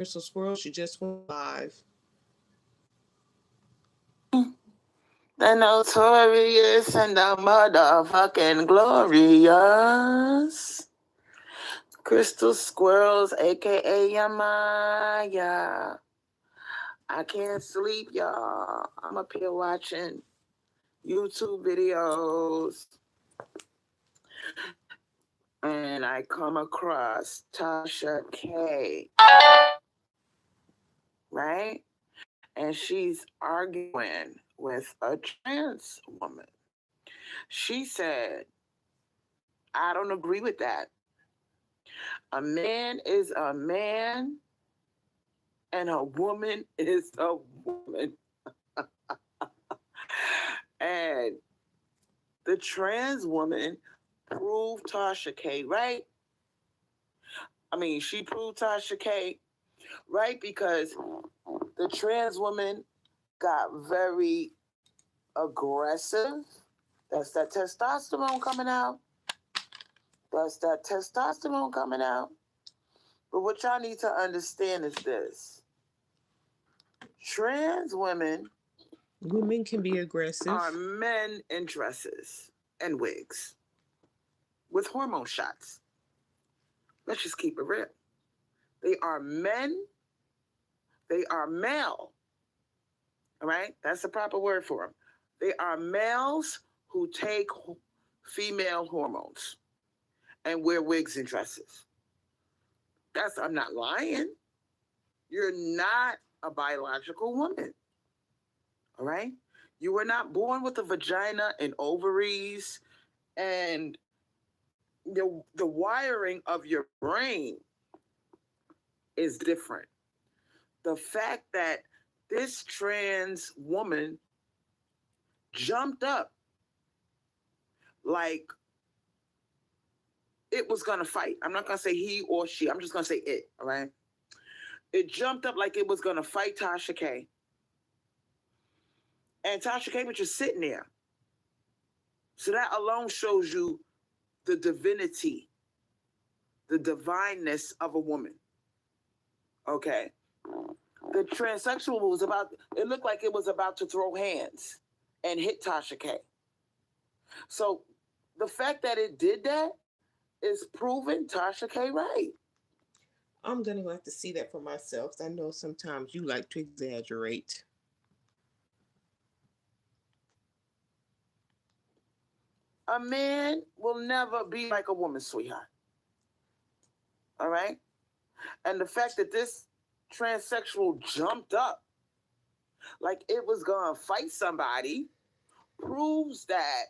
Crystal Swirl, she just went live. The notorious and the motherfucking glorious Crystal Squirrels, aka Yamaya. I can't sleep, y'all. I'm up here watching YouTube videos. And I come across Tasha K, right? And she's arguing with a trans woman. She said, I don't agree with that. A man is a man and a woman is a woman. And the trans woman proved Tasha K right. I mean, she proved Tasha K right because the trans woman got very aggressive. That's that testosterone coming out. That's that testosterone coming out. But what y'all need to understand is this. Trans women Can be aggressive. are men in dresses and wigs with hormone shots. Let's just keep it real. They are men. They are male. All right? That's the proper word for them. They are males who take female hormones and wear wigs and dresses. I'm not lying. You're not a biological woman. All right? You were not born with a vagina and ovaries, and the wiring of your brain is different. The fact that this trans woman jumped up like it was going to fight. I'm not going to say he or she. I'm just going to say it, all right? It jumped up like it was going to fight Tasha K. And Tasha K was just sitting there. So that alone shows you the divinity, the divineness of a woman. Okay? The transsexual was it looked like it was about to throw hands and hit Tasha K. So the fact that it did that is proving Tasha K right. I'm going to have to see that for myself. I know sometimes you like to exaggerate. A man will never be like a woman, sweetheart. All right? And the fact that this transsexual jumped up like it was going to fight somebody proves that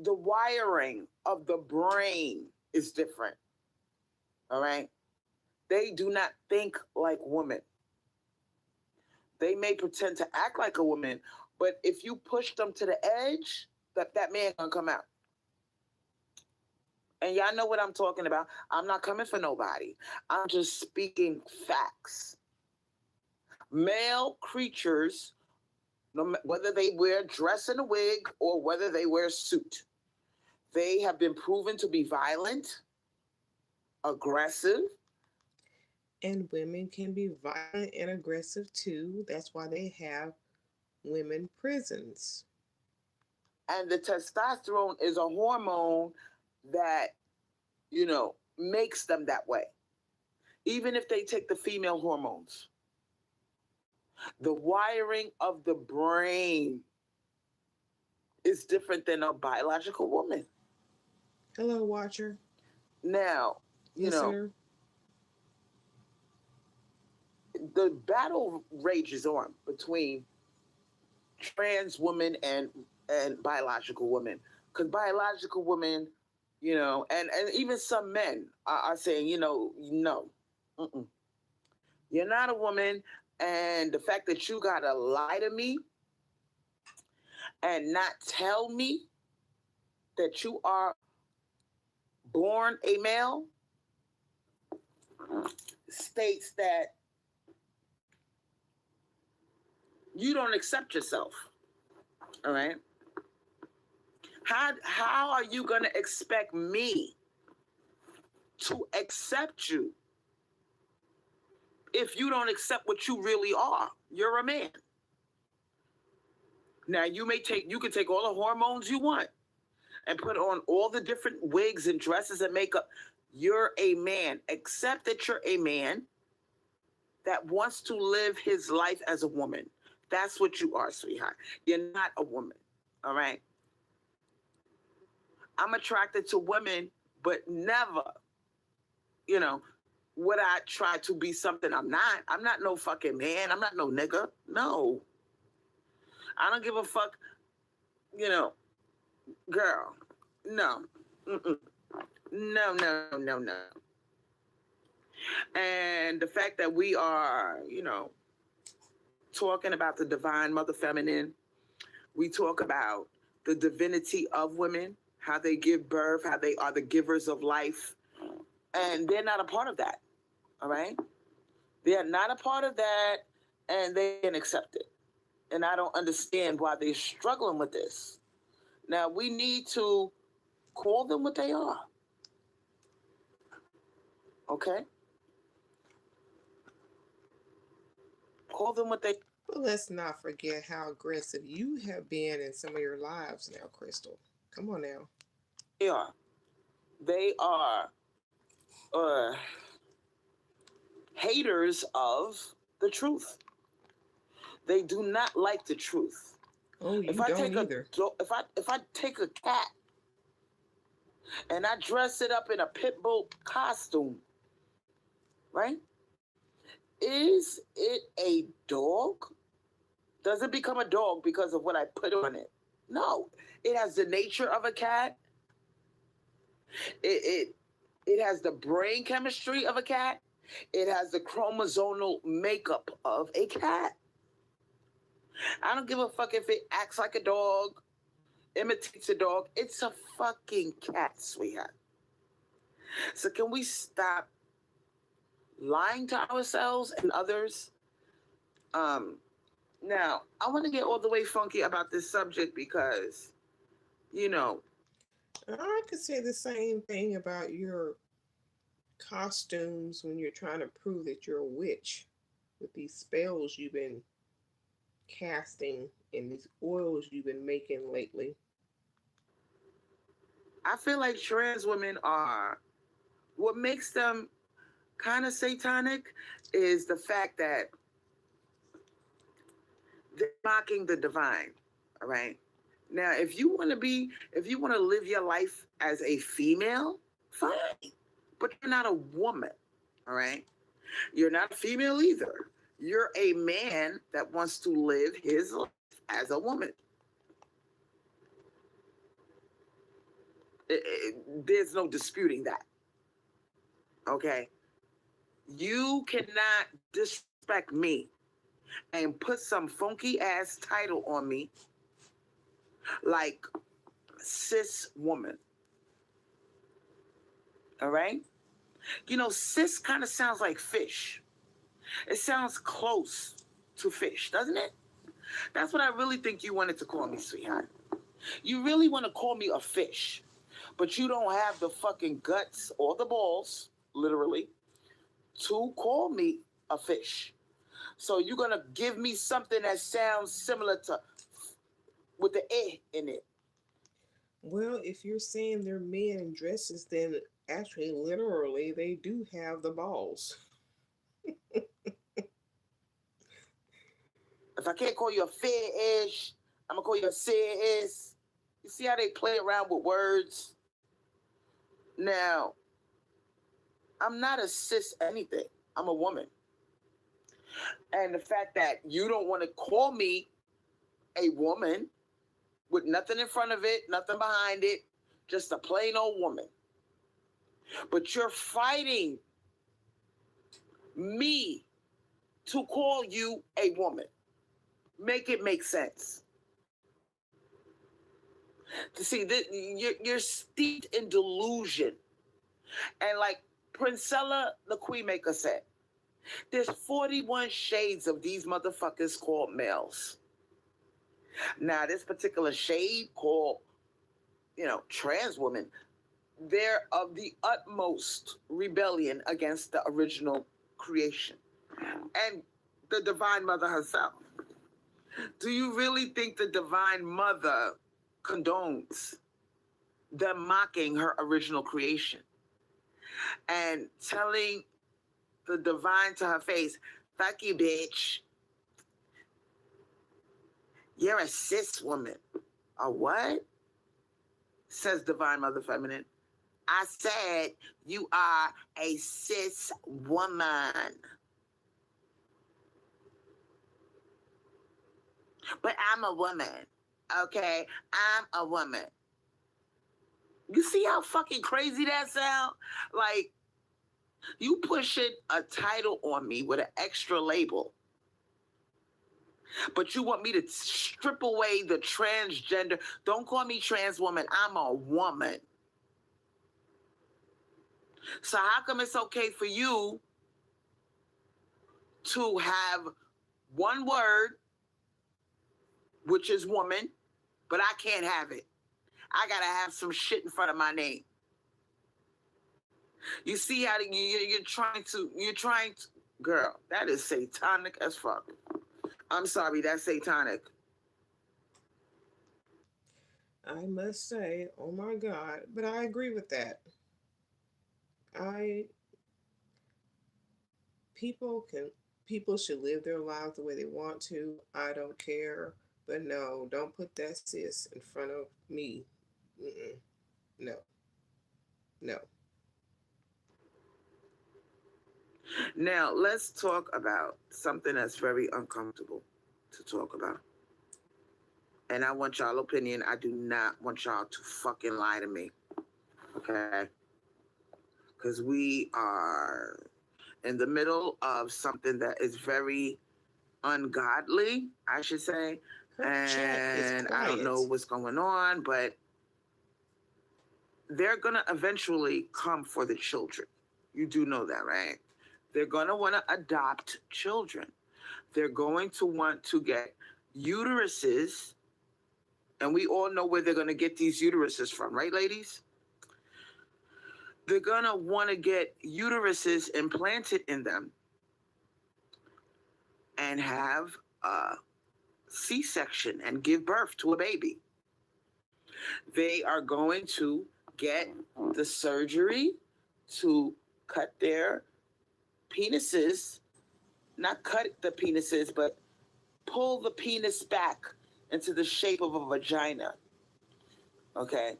the wiring of the brain is different. All right? They do not think like women. They may pretend to act like a woman, but if you push them to the edge, that man gonna come out. And y'all know what I'm talking about. I'm not coming for nobody. I'm just speaking facts. Male creatures, whether they wear dress and a wig or whether they wear a suit, they have been proven to be violent, aggressive. And women can be violent and aggressive too. That's why they have women prisons. And the testosterone is a hormone that, makes them that way. Even if they take the female hormones. The wiring of the brain is different than a biological woman. Hello, watcher. Now, listener. The battle rages on between trans women and biological women. Because biological women, and even some men are saying, no, mm-mm. You're not a woman. And the fact that you got to lie to me and not tell me that you are born a male states that you don't accept yourself. All right? How are you going to expect me to accept you if you don't accept what you really are. You're a man. Now you can take all the hormones you want and put on all the different wigs and dresses and makeup. You're a man. Accept that you're a man that wants to live his life as a woman. That's what you are, sweetheart. You're not a woman. All right. I'm attracted to women, but never, you know, would I try to be something I'm not. I'm not no fucking man. I'm not no nigga. No. I don't give a fuck, you know, girl. No. Mm-mm. No, no, no, no. And the fact that we are, talking about the divine mother feminine, we talk about the divinity of women, how they give birth, how they are the givers of life. And they're not a part of that. All right? They're not a part of that, and they can accept it. And I don't understand why they're struggling with this. Now, we need to call them what they are. Okay? Call them what they But let's not forget how aggressive you have been in some of your lives now, Crystal. Come on now. are. They are haters of the truth. They do not like the truth. Oh, you If I don't take either. if I take a cat and I dress it up in a pit bull costume, right? Is it a dog? Does it become a dog because of what I put on it? No. It has the nature of a cat. It has the brain chemistry of a cat. It has the chromosomal makeup of a cat. I don't give a fuck if it acts like a dog, imitates a dog. It's a fucking cat, sweetheart. So can we stop lying to ourselves and others? Now, I want to get all the way funky about this subject because, you know, I could say the same thing about your costumes when you're trying to prove that you're a witch with these spells you've been casting and these oils you've been making lately. I feel like trans women are, what makes them kind of satanic is the fact that they're mocking the divine. All right. Now, if you want to live your life as a female, fine. But you're not a woman. All right. You're not a female either. You're a man that wants to live his life as a woman. There's no disputing that. Okay. You cannot disrespect me and put some funky ass title on me like cis woman. All right? Cis kind of sounds like fish. It sounds close to fish, doesn't it? That's what I really think you wanted to call me, sweetheart. You really want to call me a fish, but you don't have the fucking guts or the balls, literally, to call me a fish. So you're going to give me something that sounds similar to with the eh in it. Well, if you're saying they're men in dresses, then actually, literally, they do have the balls. If I can't call you a fish, I'm going to call you a sis. You see how they play around with words? Now, I'm not a cis anything. I'm a woman. And the fact that you don't want to call me a woman with nothing in front of it, nothing behind it, just a plain old woman. But you're fighting me to call you a woman. Make it make sense. To see that you're steeped in delusion. And like Princella the Queen Maker said, there's 41 shades of these motherfuckers called males. Now, this particular shade called, trans women, they're of the utmost rebellion against the original creation. and the Divine Mother herself. Do you really think the Divine Mother condones them mocking her original creation and telling the divine to her face, fuck you, bitch. You're a cis woman. A what? Says Divine Mother Feminine. I said you are a cis woman. But I'm a woman. Okay? I'm a woman. You see how fucking crazy that sound? Like, you pushing a title on me with an extra label. But you want me to strip away the transgender. Don't call me trans woman. I'm a woman. So how come it's okay for you to have one word, which is woman, but I can't have it? I gotta have some shit in front of my name. You see how you're trying to, girl, that is satanic as fuck. I'm sorry, that's satanic. I must say, oh my God, but I agree with that. I people can people should live their lives the way they want to. I don't care, but no, don't put that sis in front of me. Mm-mm. No, no. Now, let's talk about something that's very uncomfortable to talk about. And I want y'all opinion. I do not want y'all to fucking lie to me. Okay? Because we are in the middle of something that is very ungodly, I should say. Her chat is And quiet. I don't know what's going on, but they're going to eventually come for the children. You do know that, right? They're going to want to adopt children. They're going to want to get uteruses, and we all know where they're going to get these uteruses from, right, ladies? They're going to want to get uteruses implanted in them and have a C-section and give birth to a baby. They are going to get the surgery to cut their penises, not cut the penises, but pull the penis back into the shape of a vagina. Okay?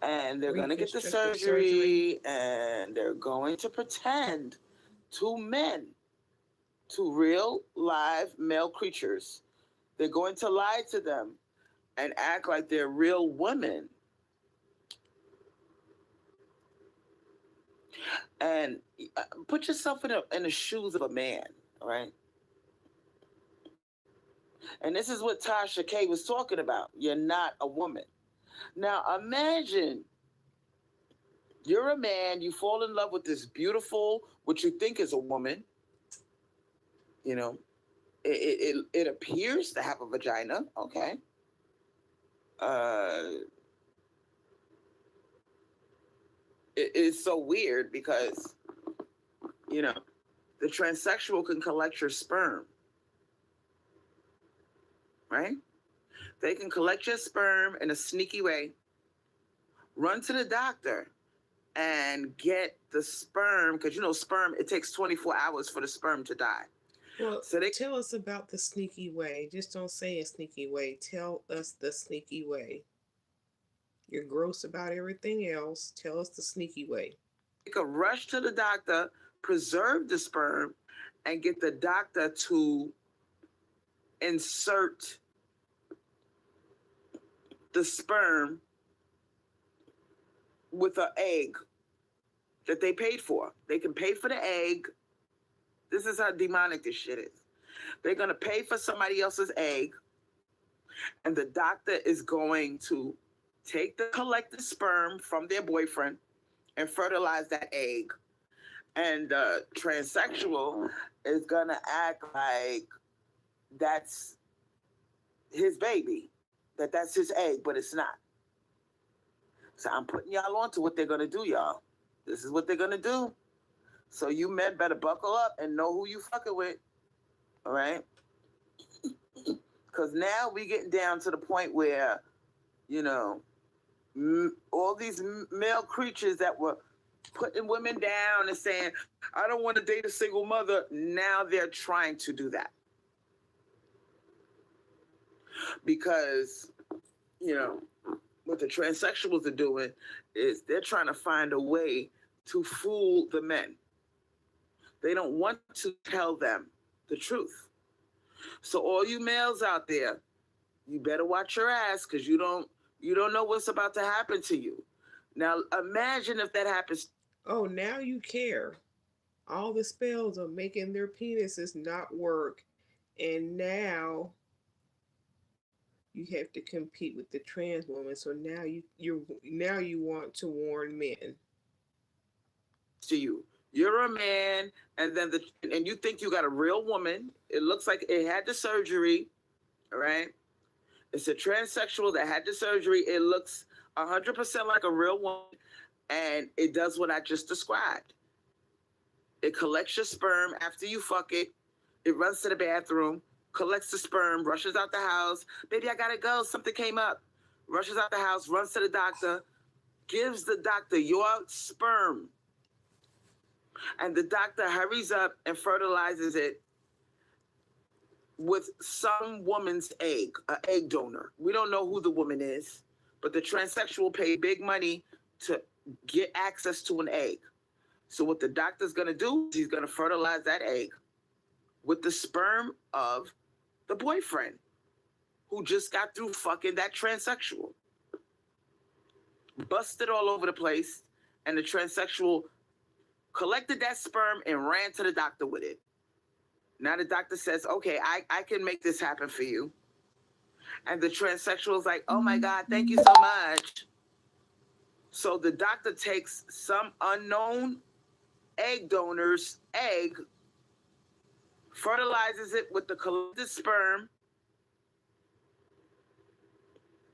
And they're going to get the surgery, and they're going to pretend to men, to real live male creatures. They're going to lie to them and act like they're real women. And put yourself in the shoes of a man, right? And this is what Tasha K was talking about. You're not a woman. Now imagine you're a man, you fall in love with this beautiful, what you think is a woman. You know, it appears to have a vagina, okay. It is so weird because, you know, the transsexual can collect your sperm, right? They can collect your sperm in a sneaky way, run to the doctor, and get the sperm, because you know sperm, it takes 24 hours for the sperm to die. Well, so tell us about the sneaky way. Just don't say a sneaky way. Tell us the sneaky way. You're gross about everything else. Tell us the sneaky way. You can rush to the doctor, preserve the sperm, and get the doctor to insert the sperm with an egg that they paid for. They can pay for the egg. This is how demonic this shit is. They're going to pay for somebody else's egg, and the doctor is going to collect the sperm from their boyfriend and fertilize that egg. And the transsexual is going to act like that's his baby, that's his egg, but it's not. So I'm putting y'all on to what they're going to do, y'all. This is what they're going to do. So you men better buckle up and know who you fucking with. All right? Because now we getting down to the point where, you know, all these male creatures that were putting women down and saying, I don't want to date a single mother. Now they're trying to do that. Because, you know, what the transsexuals are doing is they're trying to find a way to fool the men. They don't want to tell them the truth. So all you males out there, you better watch your ass, because you don't know what's about to happen to you. Now imagine if that happens. Oh, now you care. All the spells are making their penises not work, and you have to compete with the trans woman. So now you want to warn men. To you, you're a man, and then and you think you got a real woman. It looks like it had the surgery, all right? It's a transsexual that had the surgery. It looks 100% like a real woman, and it does what I just described. It collects your sperm after you fuck it. It runs to the bathroom, collects the sperm, rushes out the house. Baby, I gotta go. Something came up. Rushes out the house, runs to the doctor, gives the doctor your sperm. And the doctor hurries up and fertilizes it with some woman's egg, an egg donor. We don't know who the woman is, but the transsexual paid big money to get access to an egg. So what the doctor's going to do is he's going to fertilize that egg with the sperm of the boyfriend who just got through fucking that transsexual. Busted all over the place, and the transsexual collected that sperm and ran to the doctor with it. Now the doctor says, okay, I can make this happen for you. And the transsexual is like, oh my God, thank you so much. So the doctor takes some unknown egg donor's egg, fertilizes it with the collected sperm,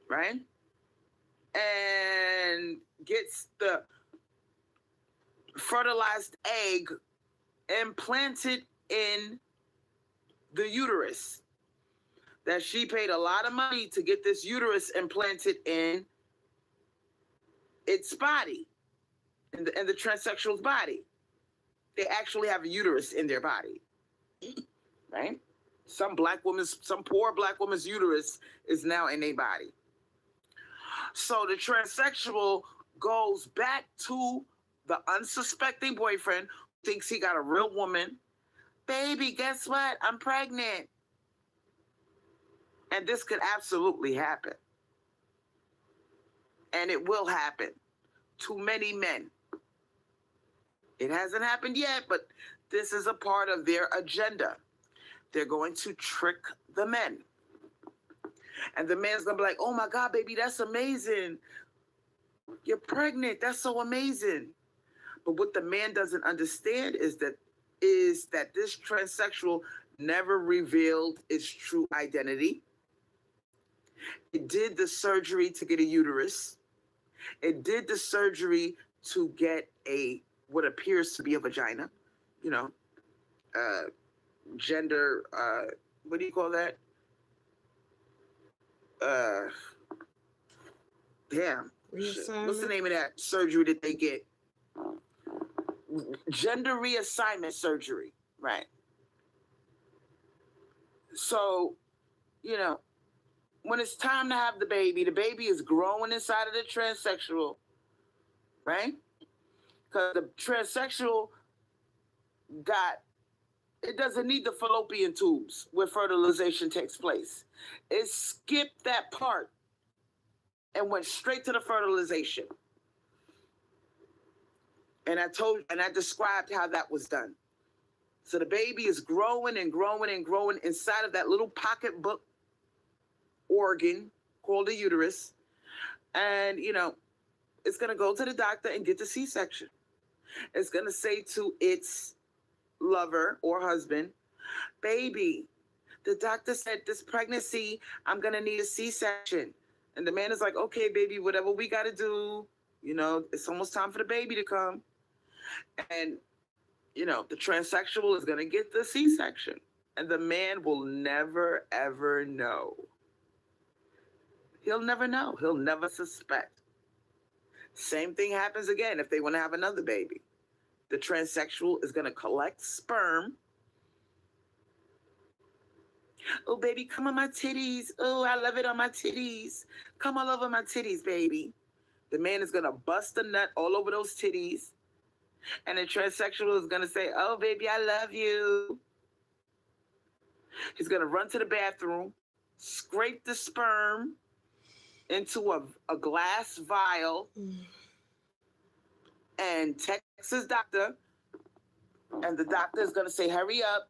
right? And gets the fertilized egg implanted in the uterus. That she paid a lot of money to get this uterus implanted in its body, in the transsexual's body. They actually have a uterus in their body, right? Some poor black woman's uterus is now in their body. So the transsexual goes back to the unsuspecting boyfriend, thinks he got a real woman. Baby, guess what? I'm pregnant. And this could absolutely happen. And it will happen to many men. It hasn't happened yet, but this is a part of their agenda. They're going to trick the men. And the man's going to be like, oh my God, baby, that's amazing. You're pregnant. That's so amazing. But what the man doesn't understand is that this transsexual never revealed its true identity. It did the surgery to get a uterus. It did the surgery to get what appears to be a vagina. You know, gender, what do you call that? Damn. What's the name of that surgery that they get? Gender reassignment surgery, right? So, you know, when it's time to have the baby is growing inside of the transsexual, right? Because the transsexual it doesn't need the fallopian tubes where fertilization takes place. It skipped that part and went straight to the fertilization. And I described how that was done. So the baby is growing and growing and growing inside of that little pocketbook organ called the uterus. And, you know, it's going to go to the doctor and get the C-section. It's going to say to its lover or husband, baby, the doctor said this pregnancy, I'm going to need a C-section. And the man is like, okay, baby, whatever we got to do, you know, it's almost time for the baby to come. And The transsexual is going to get the C-section. And the man will never, ever know. He'll never know. He'll never suspect. Same thing happens again if they want to have another baby. The transsexual is going to collect sperm. Oh, baby, come on my titties. Oh, I love it on my titties. Come all over my titties, baby. The man is going to bust a nut all over those titties. And the transsexual is going to say, oh, baby, I love you. He's going to run to the bathroom, scrape the sperm into a glass vial, and text his doctor. And the doctor is going to say, hurry up.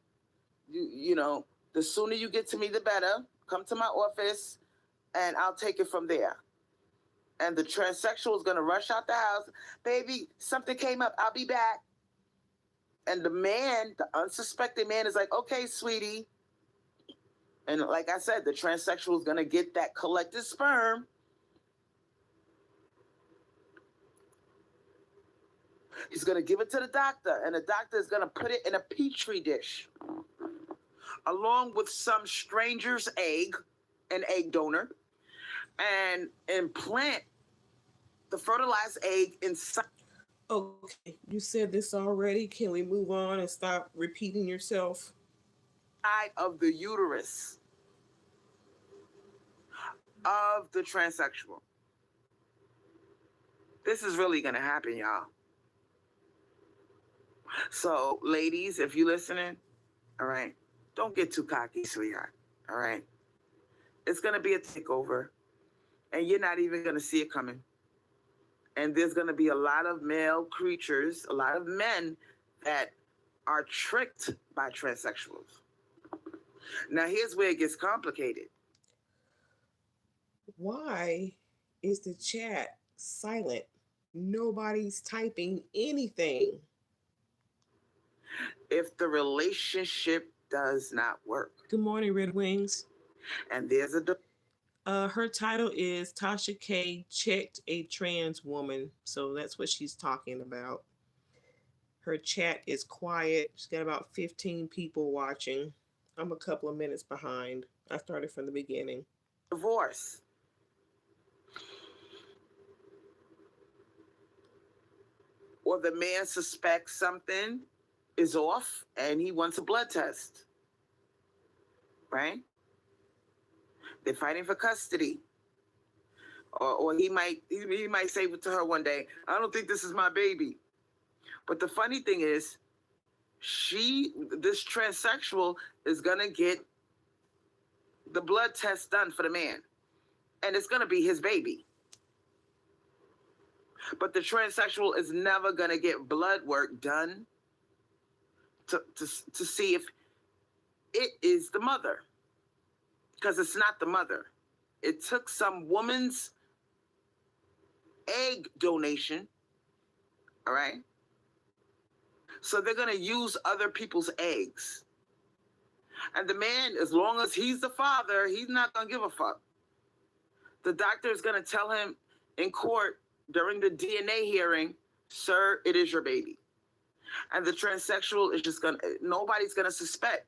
The sooner you get to me, the better. Come to my office, and I'll take it from there. And the transsexual is going to rush out the house. Baby, something came up. I'll be back. And the man, the unsuspecting man, is like, okay, sweetie. And like I said, the transsexual is going to get that collected sperm. He's going to give it to the doctor, and the doctor is going to put it in a petri dish, along with some stranger's egg, an egg donor, and implant the fertilized egg inside. Okay, you said this already. Can we move on and stop repeating yourself? Of the uterus of the transsexual. This is really going to happen, y'all. So, ladies, if you're listening, all right, don't get too cocky, sweetheart, all right? It's going to be a takeover, and you're not even going to see it coming. And there's going to be a lot of male creatures, a lot of men that are tricked by transsexuals. Now, here's where it gets complicated. Why is the chat silent? Nobody's typing anything. If the relationship does not work. Good morning, Red Wings. And there's her title is Tasha K checked a trans woman. So that's what she's talking about. Her chat is quiet. She's got about 15 people watching. I'm a couple of minutes behind. I started from the beginning. Divorce. Or the man suspects something is off and he wants a blood test. Right? They're fighting for custody. Or he might say to her one day, I don't think this is my baby. But the funny thing is, this transsexual is going to get the blood test done for the man. And it's going to be his baby. But the transsexual is never going to get blood work done to see if it is the mother. Because it's not the mother. It took some woman's egg donation. All right? So they're going to use other people's eggs. And the man, as long as he's the father, he's not going to give a fuck. The doctor is going to tell him in court during the DNA hearing, sir, it is your baby. And the transsexual is just nobody's going to suspect.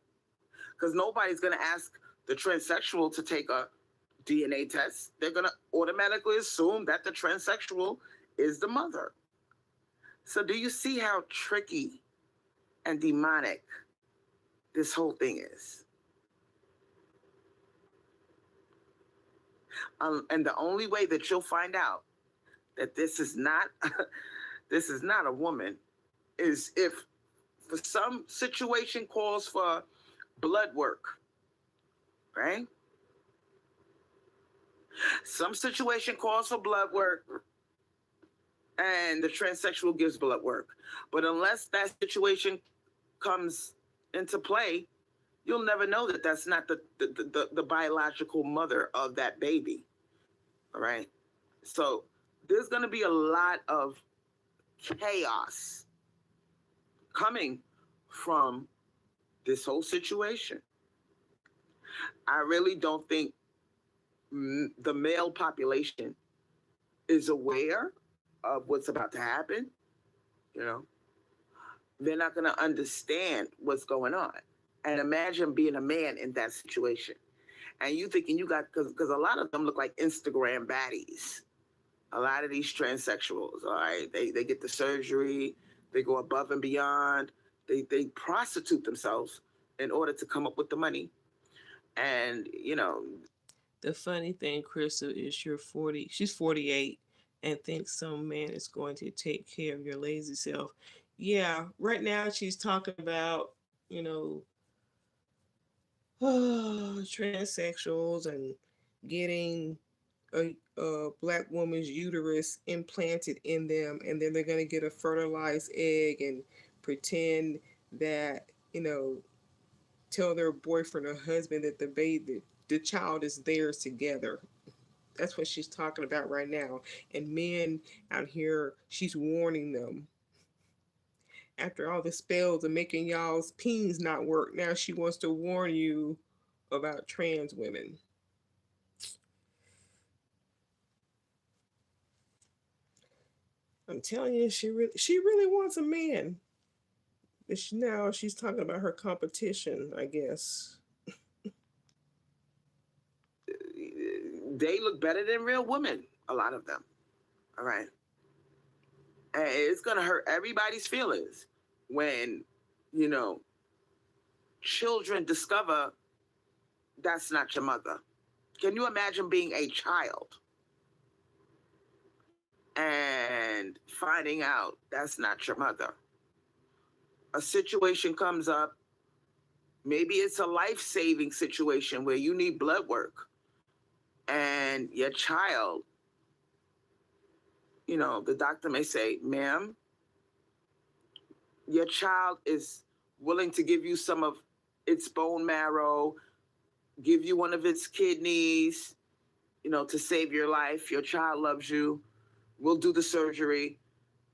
Because nobody's going to ask the transsexual to take a DNA test. They're going to automatically assume that the transsexual is the mother. So do you see how tricky and demonic this whole thing is? And the only way that you'll find out that this is not a woman is if for some situation calls for blood work, right? Some situation calls for blood work and the transsexual gives blood work. But unless that situation comes into play, you'll never know that that's not the biological mother of that baby. All right? So there's going to be a lot of chaos coming from this whole situation. I really don't think the male population is aware of what's about to happen, you know. They're not going to understand what's going on. And imagine being a man in that situation. And you thinking you got, because a lot of them look like Instagram baddies. A lot of these transsexuals, all right, they get the surgery, they go above and beyond, they prostitute themselves in order to come up with the money. And, The funny thing, Crystal, is you're 40. She's 48, and thinks some man is going to take care of your lazy self. Yeah, right now she's talking about, you know, transsexuals and getting a black woman's uterus implanted in them, and then they're going to get a fertilized egg and pretend that, tell their boyfriend or husband that the child is theirs together. That's what she's talking about right now. And men out here, she's warning them. After all the spells of making y'all's peens not work, now she wants to warn you about trans women. I'm telling you, she really wants a man. But now she's talking about her competition, I guess. they look better than real women, a lot of them. All right. And it's going to hurt everybody's feelings when, you know, children discover that's not your mother. Can you imagine being a child and finding out that's not your mother? A situation comes up, maybe it's a life-saving situation where you need blood work, and your child, the doctor may say, ma'am, your child is willing to give you some of its bone marrow, give you one of its kidneys, to save your life. Your child loves you. We'll do the surgery.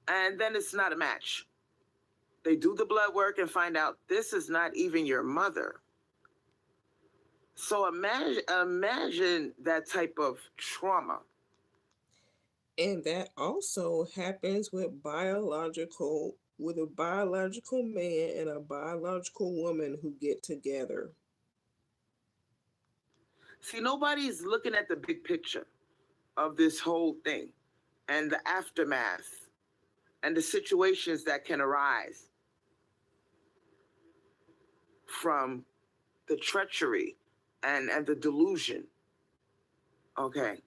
And then it's not a match. They do the blood work and find out this is not even your mother. So imagine that type of trauma. And that also happens with a biological man and a biological woman who get together. See, nobody's looking at the big picture of this whole thing and the aftermath and the situations that can arise from the treachery and the delusion. Okay.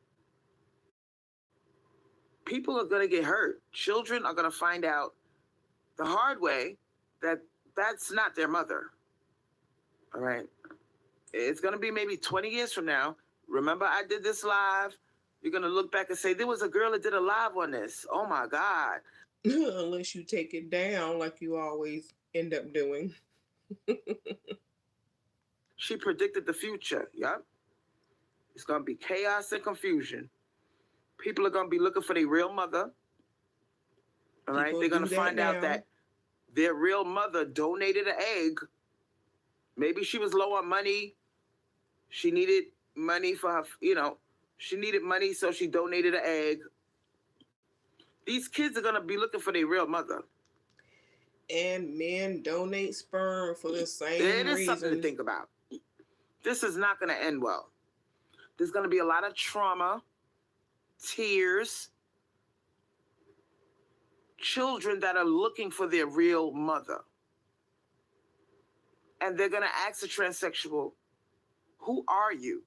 People are going to get hurt. Children are going to find out the hard way that that's not their mother. All right. It's going to be maybe 20 years from now. Remember, I did this live. You're going to look back and say, there was a girl that did a live on this. Oh my God. Unless you take it down like you always end up doing. She predicted the future. Yep. It's going to be chaos and confusion. People are going to be looking for their real mother. All right. They're going to find out that their real mother donated an egg. Maybe she was low on money. She needed money for her, she needed money, so she donated an egg. These kids are going to be looking for their real mother. And men donate sperm for the same reason. It is reason. Something to think about. This is not going to end well. There's going to be a lot of trauma, tears, children that are looking for their real mother. And they're going to ask the transsexual, who are you?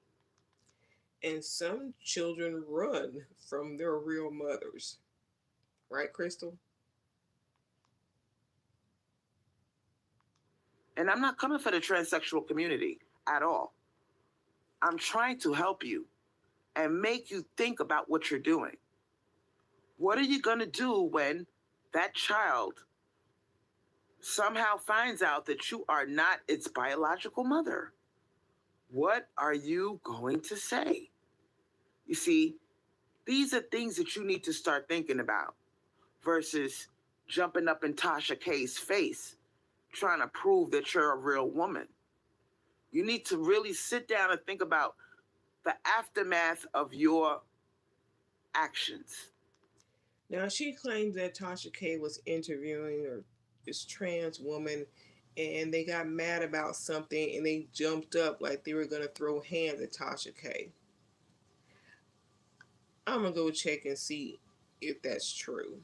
And some children run from their real mothers. Right, Crystal? And I'm not coming for the transsexual community at all. I'm trying to help you and make you think about what you're doing. What are you going to do when that child somehow finds out that you are not its biological mother? What are you going to say? You see, these are things that you need to start thinking about versus jumping up in Tasha K's face trying to prove that you're a real woman. You need to really sit down and think about the aftermath of your actions. Now, she claims that Tasha K was interviewing or this trans woman, and they got mad about something and they jumped up like they were gonna throw hands at Tasha K. I'm gonna go check and see if that's true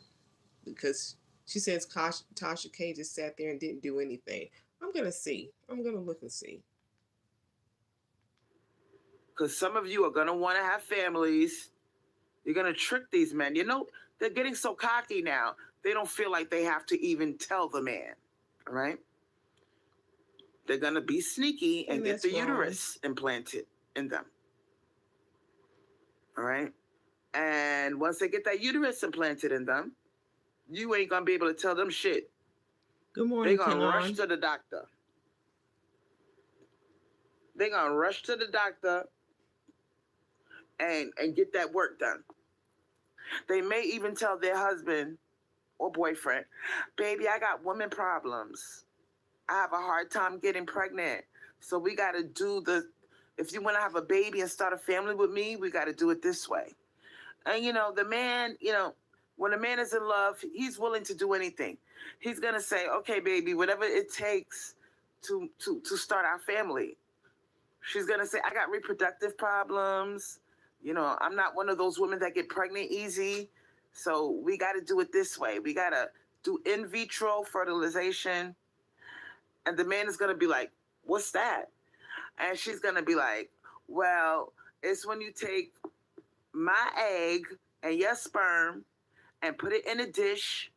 because she says Tasha K just sat there and didn't do anything. I'm gonna see. I'm gonna look and see. Because some of you are going to want to have families. You're going to trick these men. You know, they're getting so cocky now, they don't feel like they have to even tell the man. All right? They're going to be sneaky and get the uterus implanted in them. All right? And once they get that uterus implanted in them, you ain't going to be able to tell them shit. Good morning, They're going to rush to the doctor. They're going to rush to the doctor and get that work done. They may even tell their husband or boyfriend, baby, I got woman problems. I have a hard time getting pregnant. So we got to do if you want to have a baby and start a family with me, we got to do it this way. And, the man, when a man is in love, he's willing to do anything. He's going to say, okay, baby, whatever it takes to start our family. She's going to say, I got reproductive problems. I'm not one of those women that get pregnant easy. So we got to do it this way. We got to do in vitro fertilization. And the man is going to be like, what's that? And she's going to be like, well, it's when you take my egg and your sperm and put it in a dish,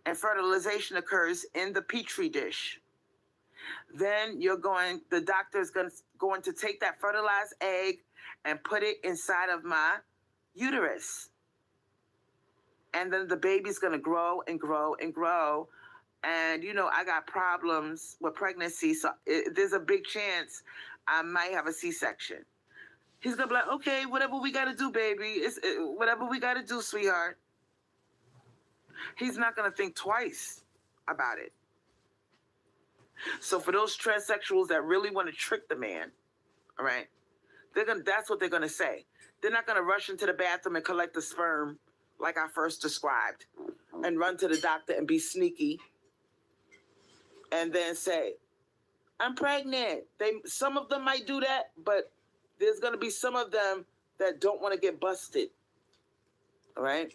and fertilization occurs in the petri dish. Then the doctor is going to take that fertilized egg and put it inside of my uterus. And then the baby's going to grow and grow and grow. And, I got problems with pregnancy, so there's a big chance I might have a C-section. He's going to be like, okay, whatever we got to do, baby. Whatever we got to do, sweetheart. He's not going to think twice about it. So for those transsexuals that really want to trick the man, all right, that's what they're going to say. They're not going to rush into the bathroom and collect the sperm like I first described and run to the doctor and be sneaky and then say, I'm pregnant. Some of them might do that, but there's going to be some of them that don't want to get busted, all right?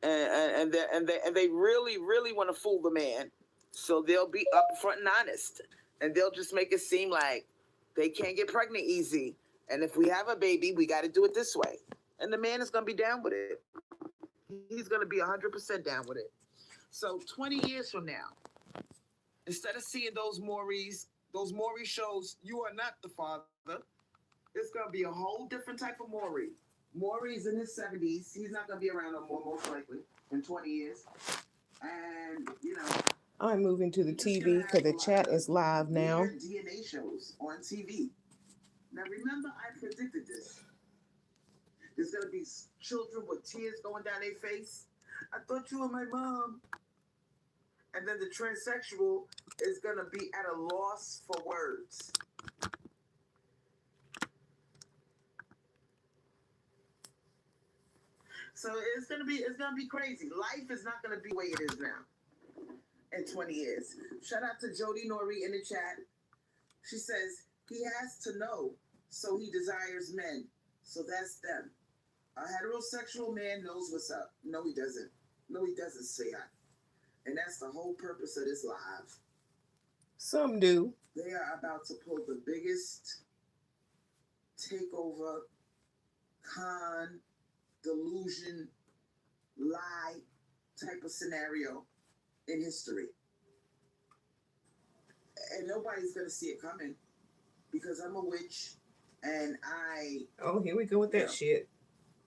And they really, really want to fool the man. So they'll be upfront and honest, and they'll just make it seem like they can't get pregnant easy. And if we have a baby, we got to do it this way. And the man is going to be down with it. He's going to be 100% down with it. So 20 years from now, instead of seeing those Maury shows, You Are Not the Father, it's going to be a whole different type of Maury. Maury's in his 70s. He's not going to be around no more, most likely, in 20 years. And, I'm moving to the TV because the chat is live now. DNA shows on TV. Now, remember, I predicted this. There's going to be children with tears going down their face. I thought you were my mom. And then the transsexual is going to be at a loss for words. So it's gonna be crazy. Life is not gonna be the way it is now in 20 years. Shout out to Jody Nori in the chat. She says he has to know, so he desires men. So that's them. A heterosexual man knows what's up. No, he doesn't. No, he doesn't, sweetheart. And that's the whole purpose of this live. Some do. They are about to pull the biggest takeover, con, delusion, lie type of scenario in history. And nobody's going to see it coming because I'm a witch and Oh, here we go with that shit.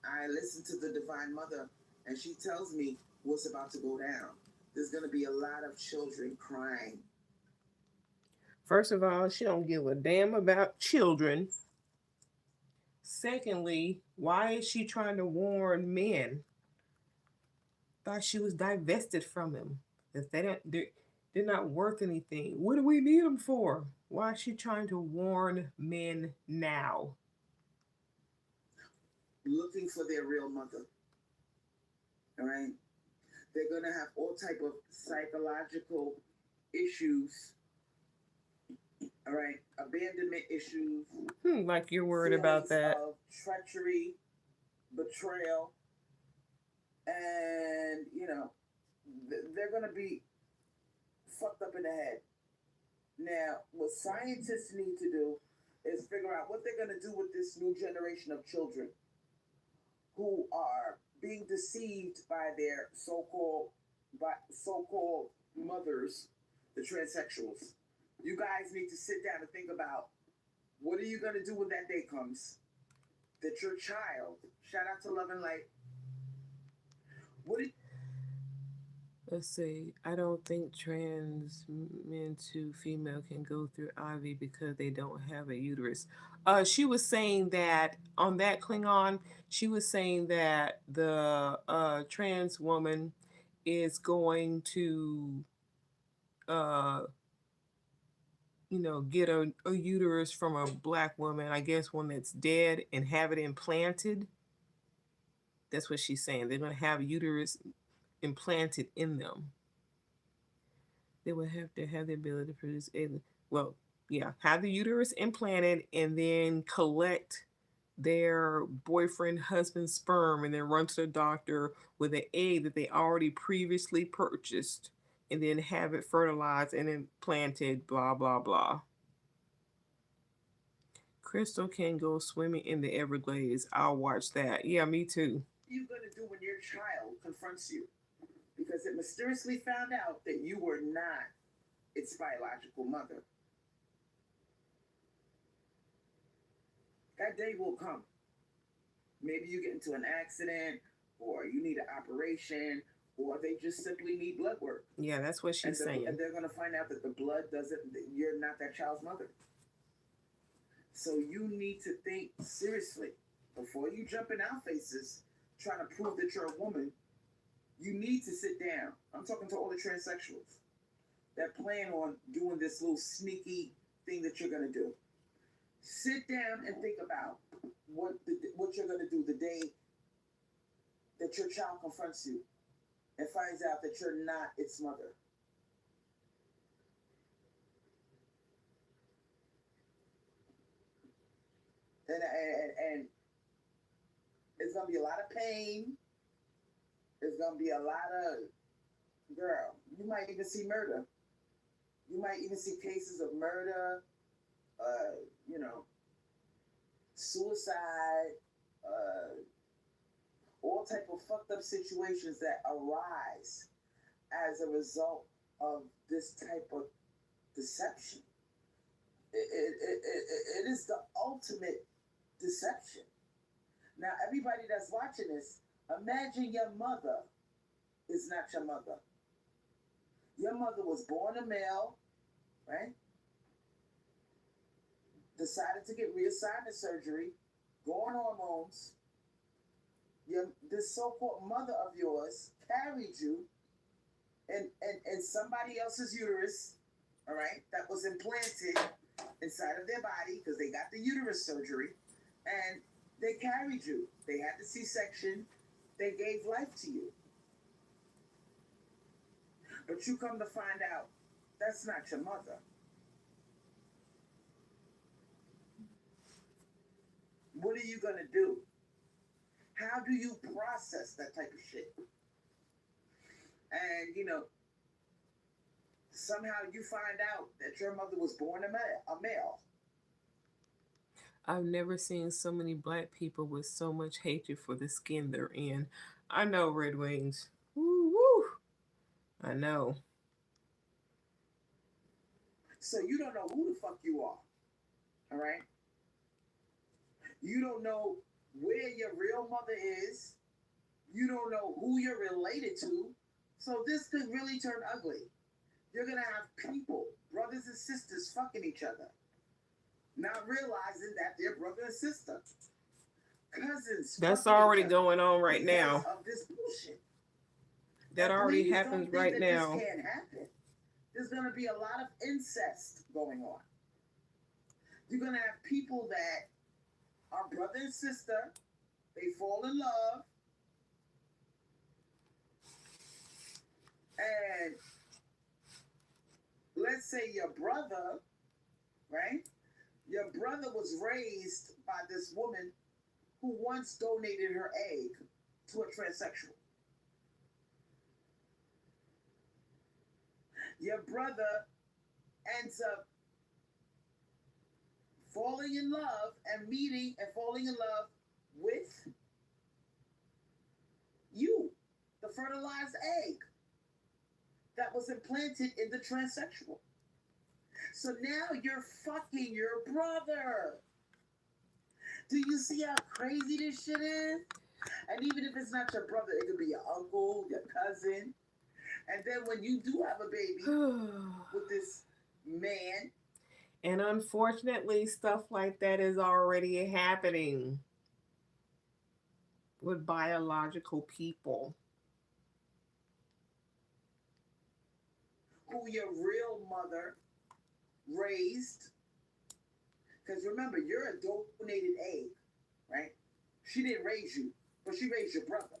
I listen to the Divine Mother and she tells me what's about to go down. There's going to be a lot of children crying. First of all, she don't give a damn about children. Secondly, why is she trying to warn men? Thought she was divested from him. If they're not worth anything. What do we need them for? Why is she trying to warn men now? Looking for their real mother. All right? They're gonna have all type of psychological issues. All right, abandonment issues, Like you're worried about feelings that. of treachery, betrayal, and they're gonna be fucked up in the head. Now, what scientists need to do is figure out what they're gonna do with this new generation of children who are being deceived by their so-called mothers, the transsexuals. You guys need to sit down and think about what are you gonna do when that day comes that your child, shout out to Love and Light, what do Let's see. I don't think trans men to female can go through Ivy because they don't have a uterus. She was saying that on that Klingon, she was saying that the trans woman is going to, uh, get a uterus from a black woman, I guess one that's dead, and have it implanted. That's what she's saying. They're going to have a uterus implanted in them. They would have to have the ability to produce well, yeah, have the uterus implanted and then collect their boyfriend husband's sperm and then run to the doctor with an egg that they already previously purchased and then have it fertilized and implanted, blah blah blah. Crystal can go swimming in the Everglades. I'll watch that. Yeah, me too. you gonna do when your child confronts you because it mysteriously found out that you were not its biological mother? That day will come. Maybe you get into an accident, or you need an operation, or they just simply need blood work. Yeah, that's what she's saying. And they're gonna find out that the blood doesn't. You're not that child's mother. So you need to think seriously before you jump in our faces trying to prove that you're a woman. You need to sit down. I'm talking to all the transsexuals that plan on doing this little sneaky thing that you're gonna do. Sit down and think about what you're gonna do the day that your child confronts you and finds out that you're not its mother. And it's gonna be a lot of pain. There's gonna be a lot of, girl. You might even see murder. You might even see cases of murder. You know, suicide. All type of fucked up situations that arise as a result of this type of deception. It is the ultimate deception. Now, everybody that's watching this, imagine your mother is not your mother. Your mother was born a male, right? Decided to get reassigned to surgery, go on hormones. This so-called mother of yours carried you in somebody else's uterus, all right, that was implanted inside of their body because they got the uterus surgery, and they carried you. They had the C-section. They gave life to you. But you come to find out that's not your mother. What are you going to do? How do you process that type of shit? And, somehow you find out that your mother was born a male. I've never seen so many black people with so much hatred for the skin they're in. I know, Red Wings. Woo woo. I know. So you don't know who the fuck you are. All right? You don't know where your real mother is. You don't know who you're related to. So this could really turn ugly. You're going to have people, brothers and sisters, fucking each other, not realizing that they're brother and sister. Cousins. That's already going on right now. Of this bullshit. That already happens right now. This can't happen. There's going to be a lot of incest going on. You're going to have people that are brother and sister. They fall in love. And let's say your brother, right? Your brother was raised by this woman who once donated her egg to a transsexual. Your brother ends up falling in love and meeting and falling in love with you, the fertilized egg that was implanted in the transsexual. So now you're fucking your brother. Do you see how crazy this shit is? And even if it's not your brother, it could be your uncle, your cousin. And then when you do have a baby with this man. And unfortunately, stuff like that is already happening with biological people. Who your real mother raised. Because remember, you're a donated egg, right? She didn't raise you, but she raised your brother.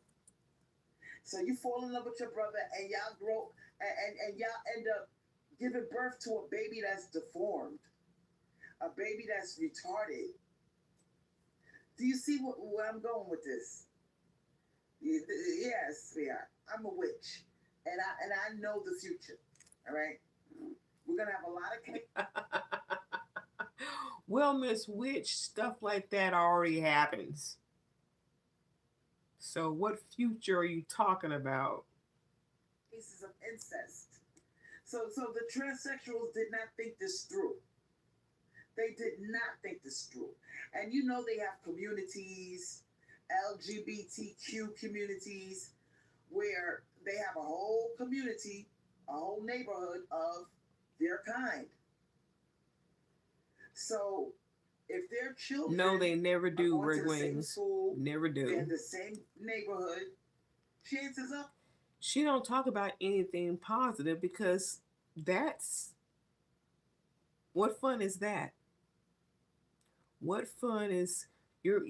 So you fall in love with your brother and y'all grow and y'all end up giving birth to a baby that's deformed, a baby that's retarded. Do you see where I'm going with this? Yes, yeah. I'm a witch. And I know the future. All right? We're gonna have a lot of cake. Well, Miss Witch, stuff like that already happens. So what future are you talking about? Cases of incest. So the transsexuals did not think this through. They did not think this through. And you know they have communities, LGBTQ communities, where they have a whole community, a whole neighborhood of their kind. So if their children No, they never do, are going Red to the same Wings. school, Never they're in do. the same neighborhood, chances up. She don't talk about anything positive because that's what fun is that? What fun is you're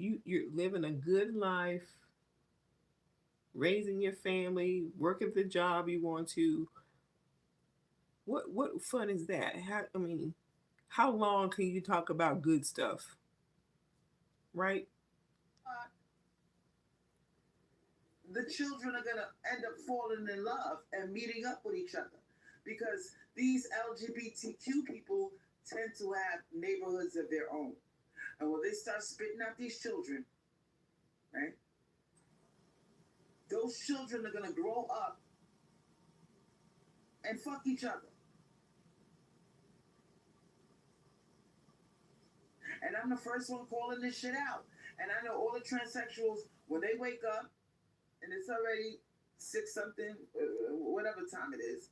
living a good life, raising your family, working the job you want to. What fun is that? How long can you talk about good stuff? Right? Uh, the children are going to end up falling in love and meeting up with each other because these LGBTQ people tend to have neighborhoods of their own. And when they start spitting out these children, right, those children are going to grow up and fuck each other. And I'm the first one calling this shit out. And I know all the transsexuals, when they wake up, and it's already 6 something, whatever time it is,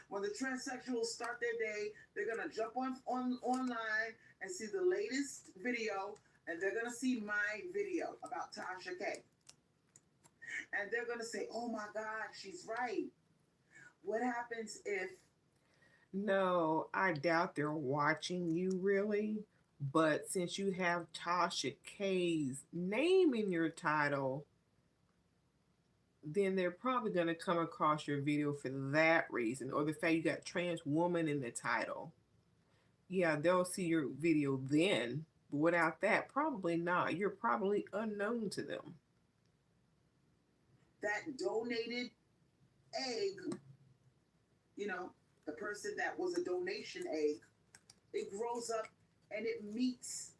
when the transsexuals start their day, they're gonna jump on online and see the latest video, and they're gonna see my video about Tasha K. And they're gonna say, "Oh my God, she's right. What happens if?" No, I doubt they're watching you really. But since you have Tasha K's name in your title, then they're probably going to come across your video for that reason, or the fact you got trans woman in the title. Yeah, they'll see your video then, but without that, probably not. You're probably unknown to them. That donated egg, you know, the person that was a donation egg, it grows up and it meets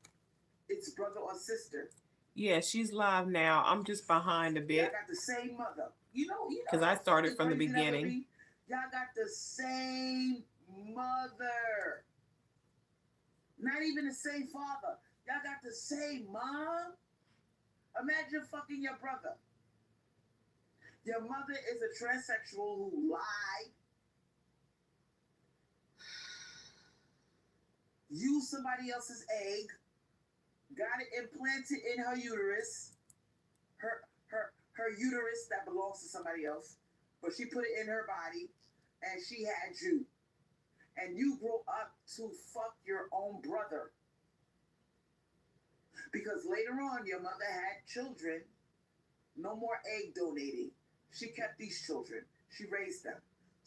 its brother or sister. Yeah, she's live now. I'm just behind a Y'all bit got the same mother. You know because I how started fucking from the crazy that would beginning. be? Y'all got the same mother. Not even the same father. Y'all got the same mom. Imagine fucking your brother. Your mother is a transsexual who lied, used somebody else's egg, got it implanted in her uterus, her uterus that belongs to somebody else, but she put it in her body, and she had you. And you grow up to fuck your own brother. Because later on, your mother had children. No more egg donating. She kept these children. She raised them.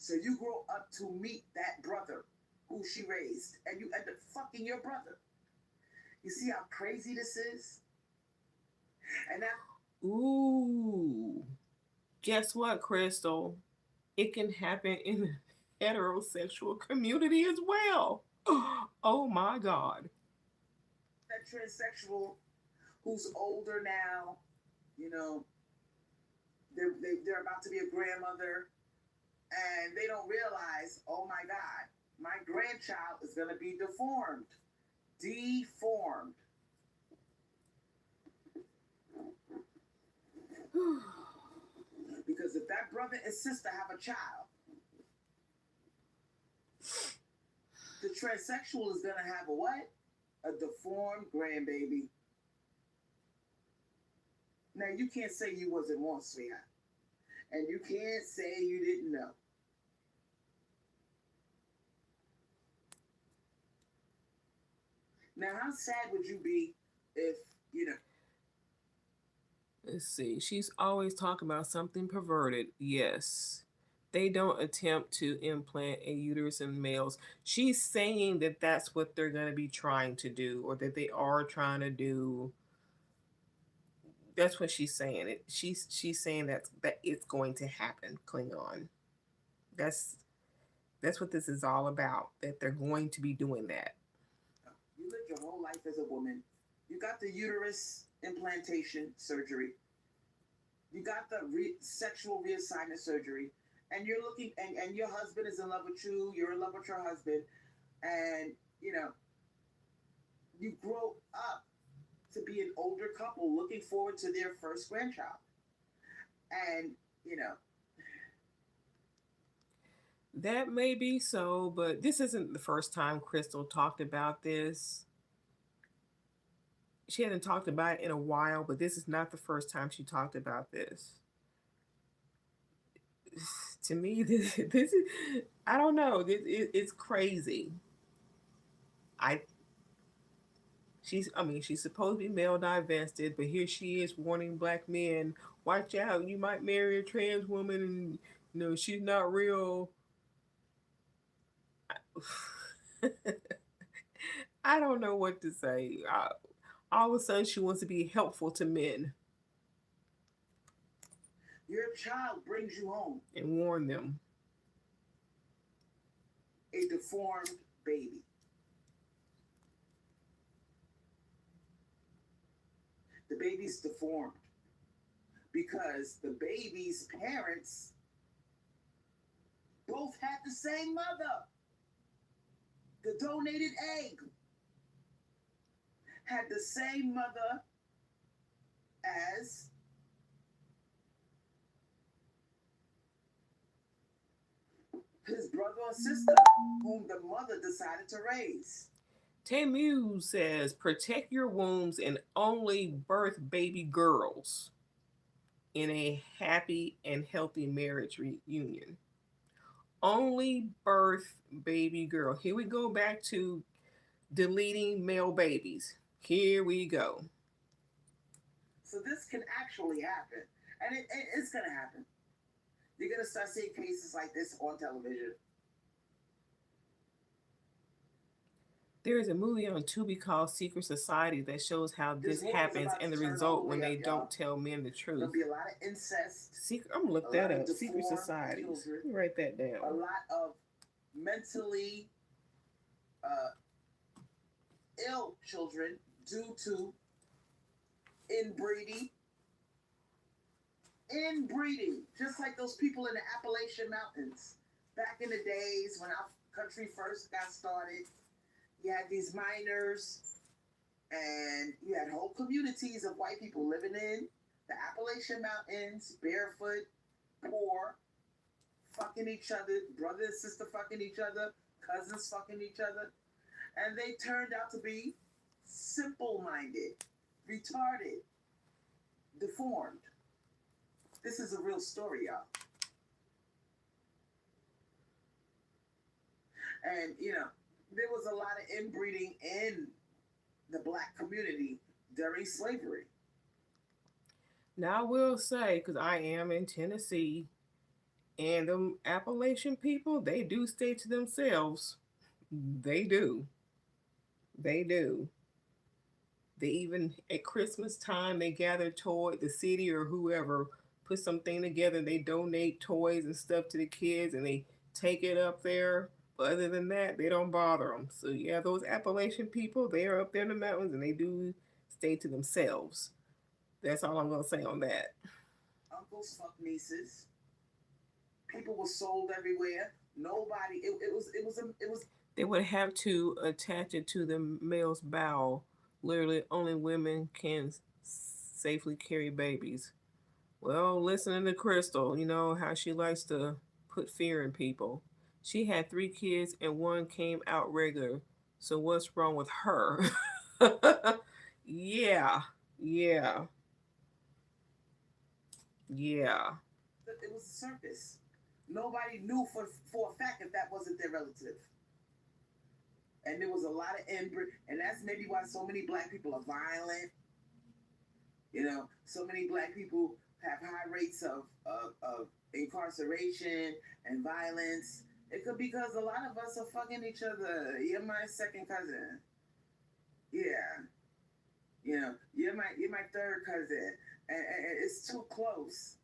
So you grow up to meet that brother who she raised, and you end up fucking your brother. You see how crazy this is? And that. Ooh. Guess what, Crystal? It can happen in the heterosexual community as well. Oh my God. That transsexual who's older now, you know, they're about to be a grandmother, and they don't realize, oh my God, my grandchild is going to be deformed. Deformed. Because if that brother and sister have a child, the transsexual is going to have a what? A deformed grandbaby. Now, you can't say you wasn't once, sweetheart. And you can't say you didn't know. Now, how sad would you be if, you know? Let's see. She's always talking about something perverted. Yes. They don't attempt to implant a uterus in males. She's saying that that's what they're going to be trying to do, or that they are trying to do. That's what she's saying. She's saying that it's going to happen. Klingon. That's that's what this is all about. That they're going to be doing that. You lived your whole life as a woman. You got the uterus implantation surgery. You got the sexual reassignment surgery, and you're looking, and your husband is in love with you. You're in love with your husband, and you know, you grow up to be an older couple looking forward to their first grandchild, and you know. That may be so, but this isn't the first time Crystal talked about this. She hadn't talked about it in a while, but this is not the first time she talked about this. To me, this is, I don't know, it's crazy. I she's supposed to be male divested, but here she is warning black men, watch out, you might marry a trans woman and she's not real. I don't know what to say. All of a sudden, she wants to be helpful to men Your child brings you home and warn them. A deformed baby. The baby's deformed because the baby's parents both had the same mother. The donated egg had the same mother as his brother or sister, whom the mother decided to raise. Tamu says, protect your wombs and only birth baby girls in a happy and healthy marriage reunion. Only birth baby girl. Here we go back to deleting male babies. Here we go. So this can actually happen. And it's going to happen. You're going to start seeing cases like this on television. There is a movie on Tubi called Secret Society that shows how this happens and the result when they don't tell men the truth. There'll be a lot of incest. I'm gonna look that up. Secret Societies. Write that down. A lot of mentally ill children due to inbreeding. Inbreeding, just like those people in the Appalachian Mountains. Back in the days when our country first got started, you had these miners, and you had whole communities of white people living in the Appalachian Mountains, barefoot, poor, fucking each other, brother and sister fucking each other, cousins fucking each other. And they turned out to be simple-minded, retarded, deformed. This is a real story, y'all. And, there was a lot of inbreeding in the black community during slavery. Now, I will say, because I am in Tennessee, And them Appalachian people, they do stay to themselves. They do. They do. They even at Christmas time they gather toward the city or whoever put something together. They donate toys and stuff to the kids and they take it up there. But other than that, they don't bother them. So yeah, those Appalachian people, they are up there in the mountains and they do stay to themselves. That's all I'm gonna say on that. Uncles fuck nieces. People were sold everywhere. Nobody. It was. They would have to attach it to the male's bowel. Literally, only women can safely carry babies. Well, listening to Crystal, you know how she likes to put fear in people. She had three kids and one came out regular. So what's wrong with her? Yeah, yeah, yeah. It was a circus. Nobody knew for a fact if that wasn't their relative. And there was a lot of inbreed, and that's maybe why so many black people are violent. So many black people have high rates of incarceration and violence. It could be because a lot of us are fucking each other. You're my second cousin. Yeah. You're my third cousin. And it's too close.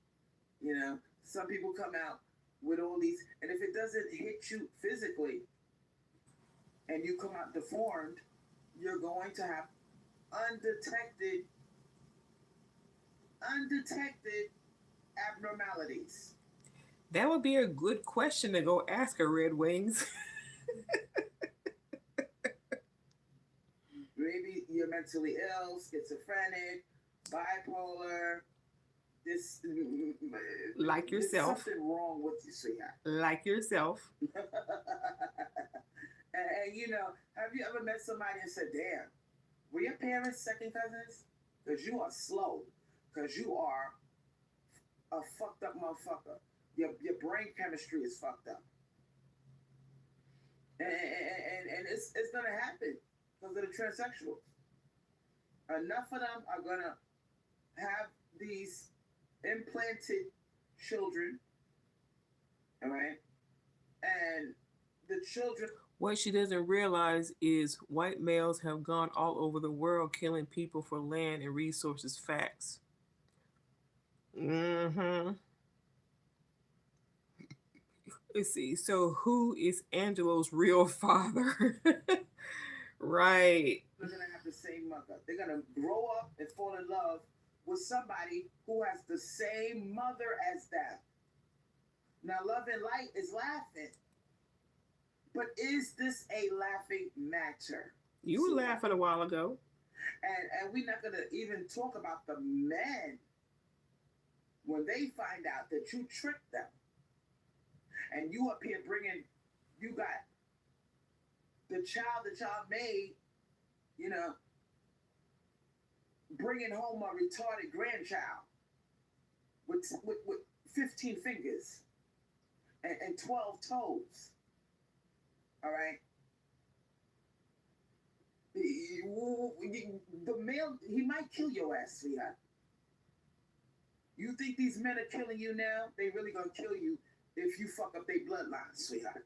Some people come out with all these, and if it doesn't hit you physically and you come out deformed, you're going to have undetected abnormalities. That would be a good question to go ask her, Red Wings. Maybe you're mentally ill, schizophrenic, bipolar. This Like There's yourself. something wrong with you, sweetheart. Like yourself. And have you ever met somebody and said, "Damn, were your parents second cousins? Because you are slow. Because you are a fucked up motherfucker. Your brain chemistry is fucked up." And it's gonna happen because of the transsexuals. Enough of them are gonna have these implanted children, all right? And the children. What she doesn't realize is white males have gone all over the world killing people for land and resources. Facts. Mm-hmm. Let's see. So who is Angelo's real father? Right. They're gonna have the same mother. They're gonna grow up and fall in love with somebody who has the same mother as them. Now, Love and Light is laughing, but is this a laughing matter? You were laughing a while ago. And we're not gonna even talk about the men when they find out that you tricked them, and you up here you got the child that y'all made, you know, bringing home a retarded grandchild with 15 fingers and 12 toes. All right? The male, he might kill your ass, sweetheart. You think these men are killing you now? They really gonna kill you if you fuck up their bloodline, sweetheart.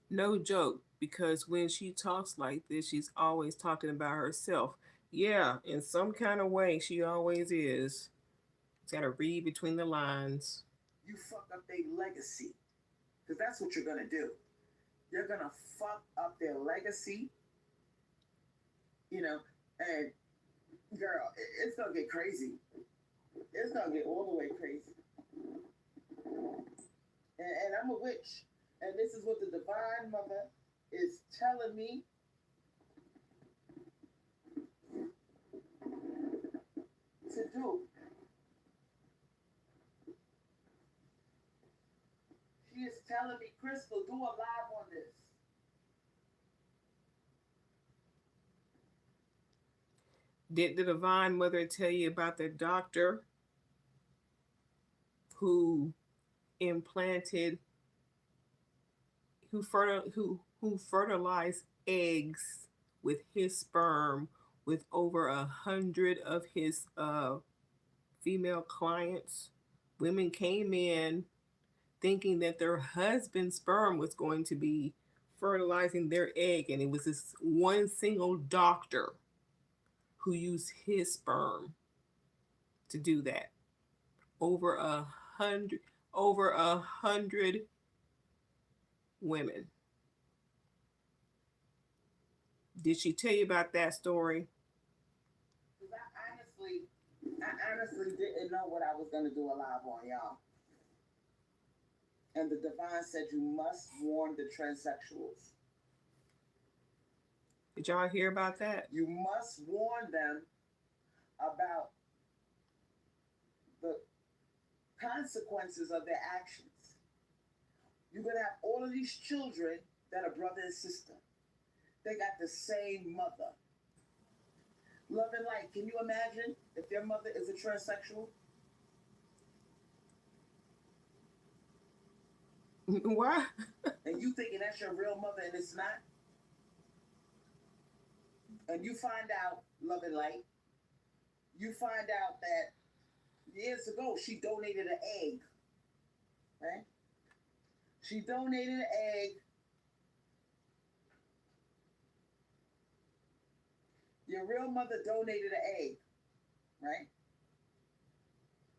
No joke, because when she talks like this, she's always talking about herself. Yeah, in some kind of way, she always is. Got to read between the lines. You fuck up their legacy. Because that's what you're gonna do. You're gonna fuck up their legacy. And girl, it's gonna get crazy. It's gonna get all the way crazy. And I'm a witch. And this is what the Divine Mother is telling me to do. She is telling me, Crystal, do a live on this. Did the Divine Mother tell you about the doctor who implanted, who fertilized eggs with his sperm with over 100 of his female clients? Women came in, thinking that their husband's sperm was going to be fertilizing their egg, and it was this one single doctor who used his sperm to do that. Over a hundred, over 100 women. Did she tell you about that story? Because I honestly didn't know what I was going to do a live on, y'all. And the divine said you must warn the transsexuals. Did y'all hear about that? You must warn them about the consequences of their actions. You're going to have all of these children that are brother and sister. They got the same mother. Love and light. Can you imagine if their mother is a transsexual? Why? And you thinking that's your real mother and it's not? And you find out, love and light, you find out that years ago she donated an egg. Right? She donated an egg. Your real mother donated an egg, right?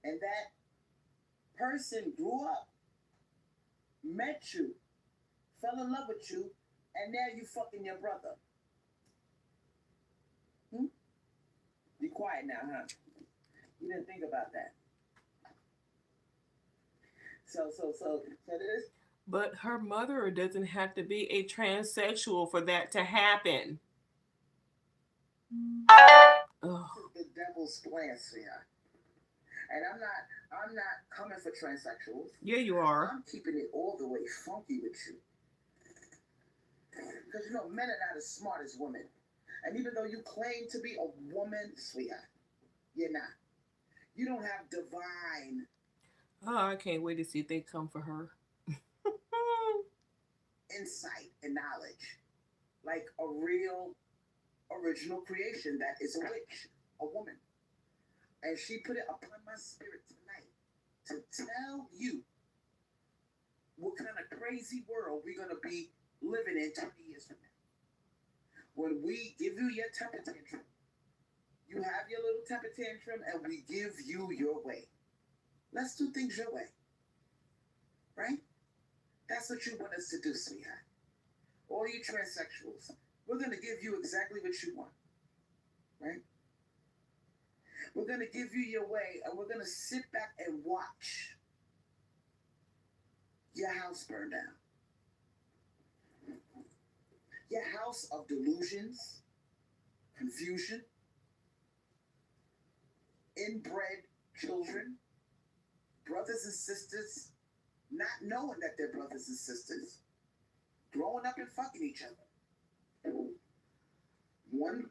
And that person grew up, met you, fell in love with you, and now you fucking your brother. Be quiet now, huh? You didn't think about that. So this. But her mother doesn't have to be a transsexual for that to happen. This is the devil's plan, sweetheart. And I'm not coming for transsexuals. Yeah, you are. I'm keeping it all the way funky with you. Because men are not as smart as women. And even though you claim to be a woman, sweetheart, you're not. You don't have divine. Oh, I can't wait to see if they come for her. Insight and knowledge. Like a real original creation that is a witch, a woman. And she put it upon my spirit tonight to tell you what kind of crazy world we're going to be living in 20 years from now. When we give you your temper tantrum, you have your little temper tantrum and we give you your way. Let's do things your way. Right? That's what you want us to do, sweetheart. All you transsexuals, we're going to give you exactly what you want. Right? We're going to give you your way and we're going to sit back and watch your house burn down. Your house of delusions, confusion, inbred children, brothers and sisters, not knowing that they're brothers and sisters, growing up and fucking each other. One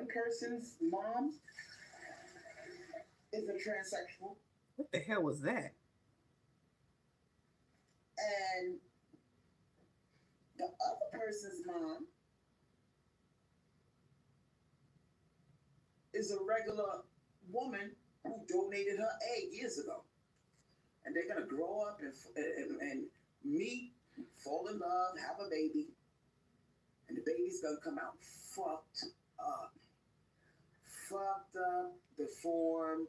person's mom is a transsexual. What the hell was that? And the other person's mom is a regular woman who donated her egg years ago. And they're going to grow up and meet, fall in love, have a baby. And the baby's going to come out fucked up, deformed.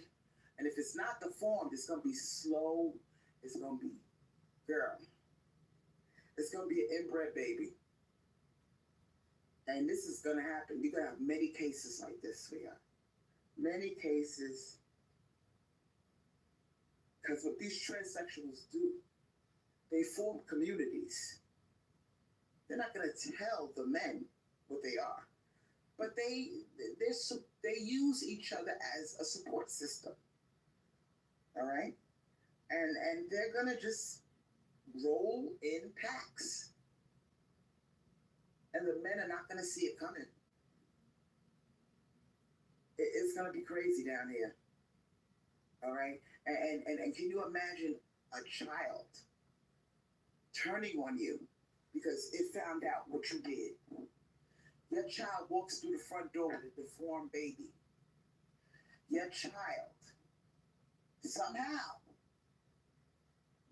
And if it's not deformed, it's going to be slow. It's going to be, girl, it's going to be an inbred baby. And this is going to happen. You're going to have many cases like this, sweetheart. Many cases. Because what these transsexuals do, they form communities. They're not going to tell the men what they are. But they use each other as a support system. All right? And they're going to just roll in packs. And the men are not going to see it coming. It's going to be crazy down here. All right? And can you imagine a child turning on you because it found out what you did? Your child walks through the front door with a deformed baby. Your child, somehow,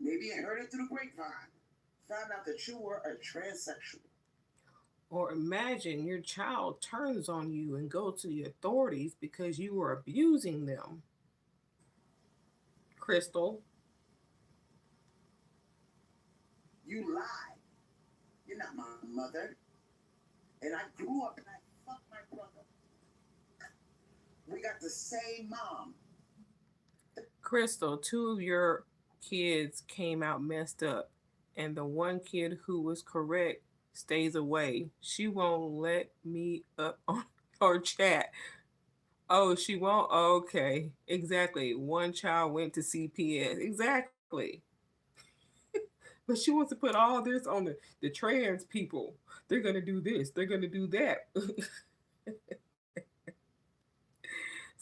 Maybe I heard it through the grapevine. Found out that you were a transsexual. Or imagine your child turns on you and go to the authorities because you were abusing them. Crystal. You lied. You're not my mother. And I grew up and I fucked my brother. We got the same mom. Crystal, two of your kids came out messed up, and the one kid who was correct stays away. She won't let me up on her chat. Oh, she won't? Okay. Exactly. One child went to CPS. Exactly. But she wants to put all this on the trans people. They're going to do this, they're going to do that.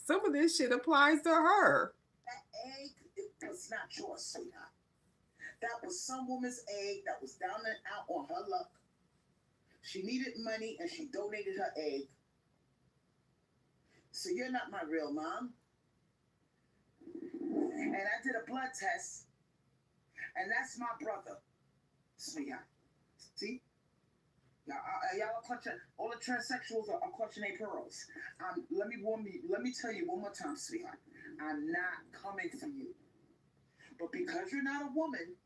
Some of this shit applies to her. That egg, it was not yours, sweetheart. That was some woman's egg that was down and out on her luck. She needed money and she donated her egg. So you're not my real mom. And I did a blood test, and that's my brother, sweetheart. See? Y'all are clutching. All the transsexuals are clutching their pearls. Let me tell you one more time, sweetheart. I'm not coming for you. But because you're not a woman,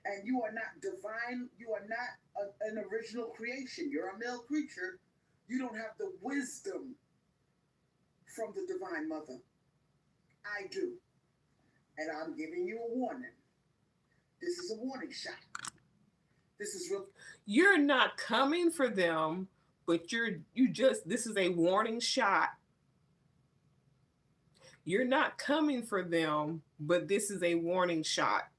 and you are not divine, you are not an original creation. You're a male creature. You don't have the wisdom from the divine mother. I do. And I'm giving you a warning. This is a warning shot. This is real. You're not coming for them, but this is a warning shot. You're not coming for them, but this is a warning shot.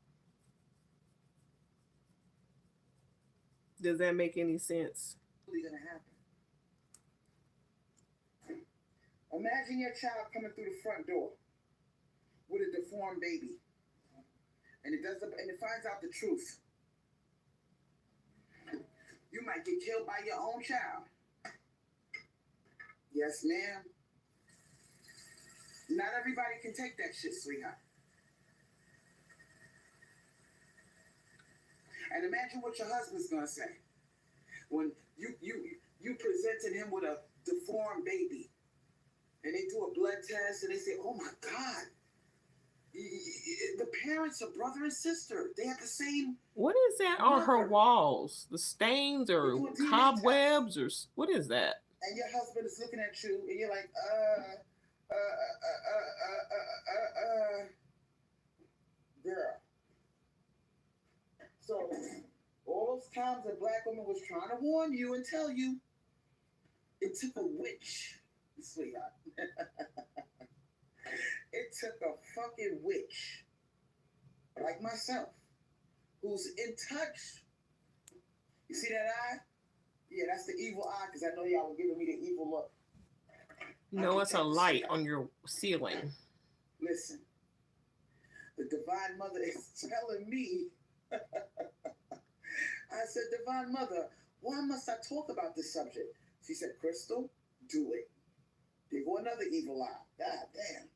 Does that make any sense? What's going to happen? Imagine your child coming through the front door with a deformed baby, and it finds out the truth. You might get killed by your own child. Yes, ma'am. Not everybody can take that shit, sweetheart. And imagine what your husband's gonna say when you presented him with a deformed baby, and they do a blood test, and they say, "Oh my God, the parents are brother and sister. They have the same." What is that on her walls? The stains or cobwebs or what is that? And your husband is looking at you, and you're like, girl. So all those times that black woman was trying to warn you and tell you, it took a witch, sweetheart. It took a fucking witch, like myself, who's in touch. You see that eye? Yeah, that's the evil eye, because I know y'all were giving me the evil look. No, it's a light on your ceiling. Listen, the Divine Mother is telling me. I said, Divine Mother, why must I talk about this subject? She said, Crystal, do it. There go another evil eye. God damn.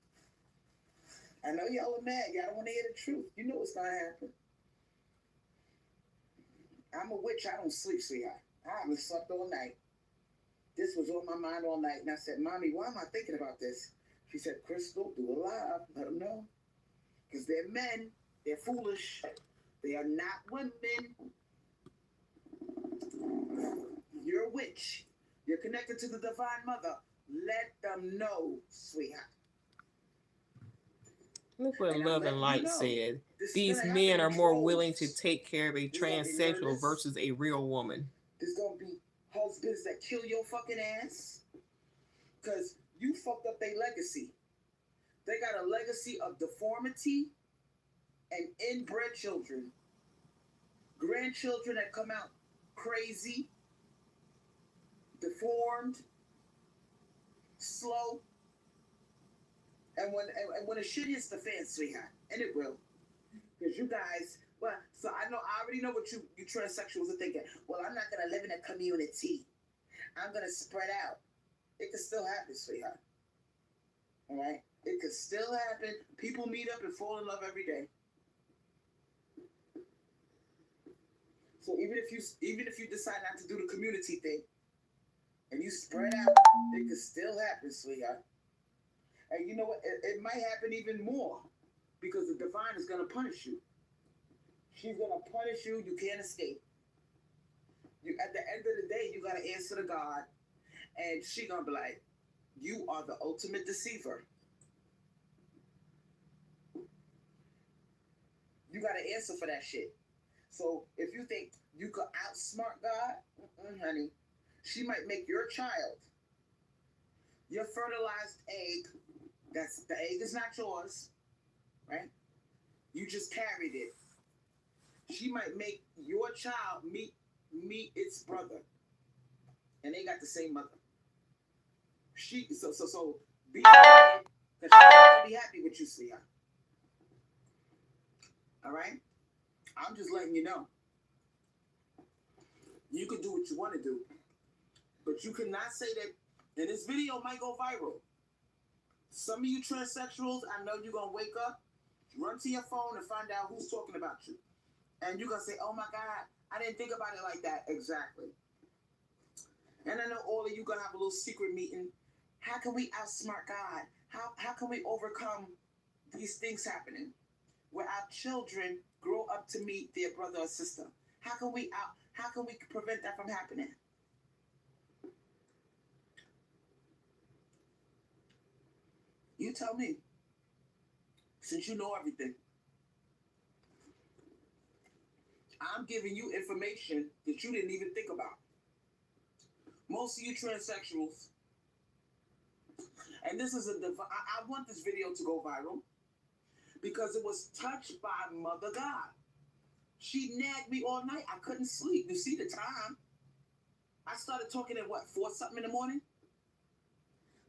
I know y'all are mad. Y'all don't want to hear the truth. You know what's going to happen. I'm a witch. I don't sleep, sweetheart. I haven't slept all night. This was on my mind all night. And I said, Mommy, why am I thinking about this? She said, Crystal, do it live. Let them know. Because they're men. They're foolish. They are not women. You're a witch. You're connected to the Divine Mother. Let them know, sweetheart. Look what Love and Light said. These men are more willing to take care of a transsexual versus a real woman. There's going to be husbands that kill your fucking ass because you fucked up their legacy. They got a legacy of deformity and inbred children. Grandchildren that come out crazy, deformed, slow. And when the shit hits the fan, sweetheart, and it will, because you guys, well, so I already know what you transsexuals are thinking. Well, I'm not gonna live in a community. I'm gonna spread out. It could still happen, sweetheart. All right, it could still happen. People meet up and fall in love every day. So even if you decide not to do the community thing and you spread out, it could still happen, sweetheart. And you know what? It might happen even more because the divine is gonna punish you. She's gonna punish you. You can't escape. You at the end of the day, you gotta answer to God, and she gonna be like, "You are the ultimate deceiver." You gotta answer for that shit. So if you think you could outsmart God, honey, she might make your child, your fertilized egg. That's the egg is not yours, right? You just carried it. She might make your child meet its brother, and they got the same mother. So be happy because she's not gonna be happy with you, sweetheart. All right? I'm just letting you know. You can do what you want to do, but you cannot say that. And this video might go viral. Some of you transsexuals, I know you're gonna wake up, run to your phone, and find out who's talking about you, and you're gonna say, "Oh my God, I didn't think about it like that." Exactly. And I know all of you gonna have a little secret meeting. How can we outsmart God? How can we overcome these things happening where our children grow up to meet their brother or sister? How can we prevent that from happening? You tell me. Since you know everything. I'm giving you information that you didn't even think about. Most of you transsexuals, and this is I want this video to go viral because it was touched by Mother God. She nagged me all night. I couldn't sleep. You see the time? I started talking at what, 4 something in the morning?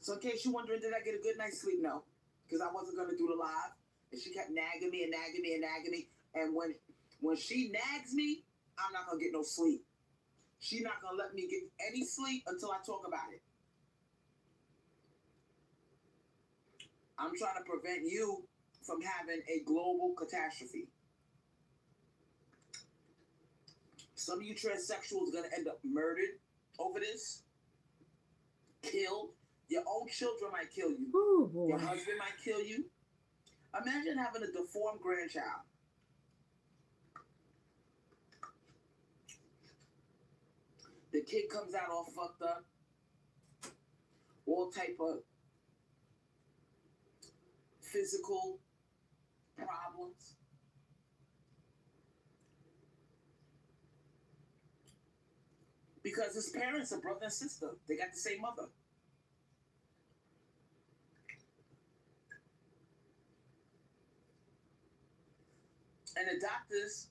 So in case you're wondering, did I get a good night's sleep? No, because I wasn't going to do the live. And she kept nagging me and nagging me and nagging me. And when she nags me, I'm not going to get no sleep. She's not going to let me get any sleep until I talk about it. I'm trying to prevent you from having a global catastrophe. Some of you transsexuals are going to end up murdered over this, killed. Your own children might kill you. Ooh, boy. Your husband might kill you. Imagine having a deformed grandchild. The kid comes out all fucked up, all type of physical problems. Because his parents are brother and sister. They got the same mother. And the doctors,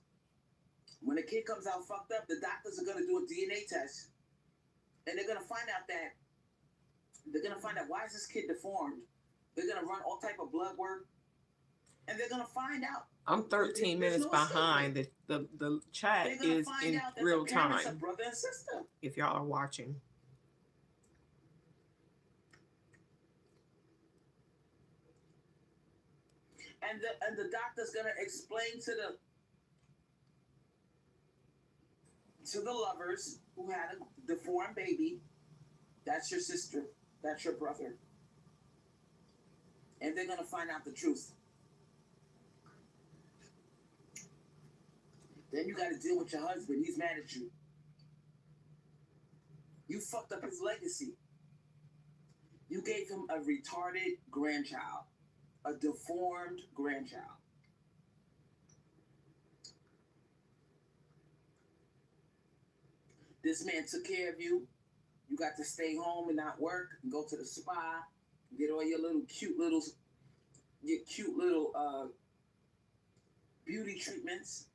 when the kid comes out fucked up, the doctors are going to do a DNA test. And they're going to find out why is this kid deformed? They're going to run all type of blood work. And they're going to find out. I'm 13 minutes behind. The chat is in real time. Brother and sister. If y'all are watching. And the doctor's gonna explain to the lovers who had a deformed baby, that's your sister, that's your brother. And they're gonna find out the truth. Then you gotta deal with your husband. He's mad at you. You fucked up his legacy. You gave him a retarded grandchild. A deformed grandchild. This man took care of you. You got to stay home and not work and go to the spa, get all your cute little beauty treatments.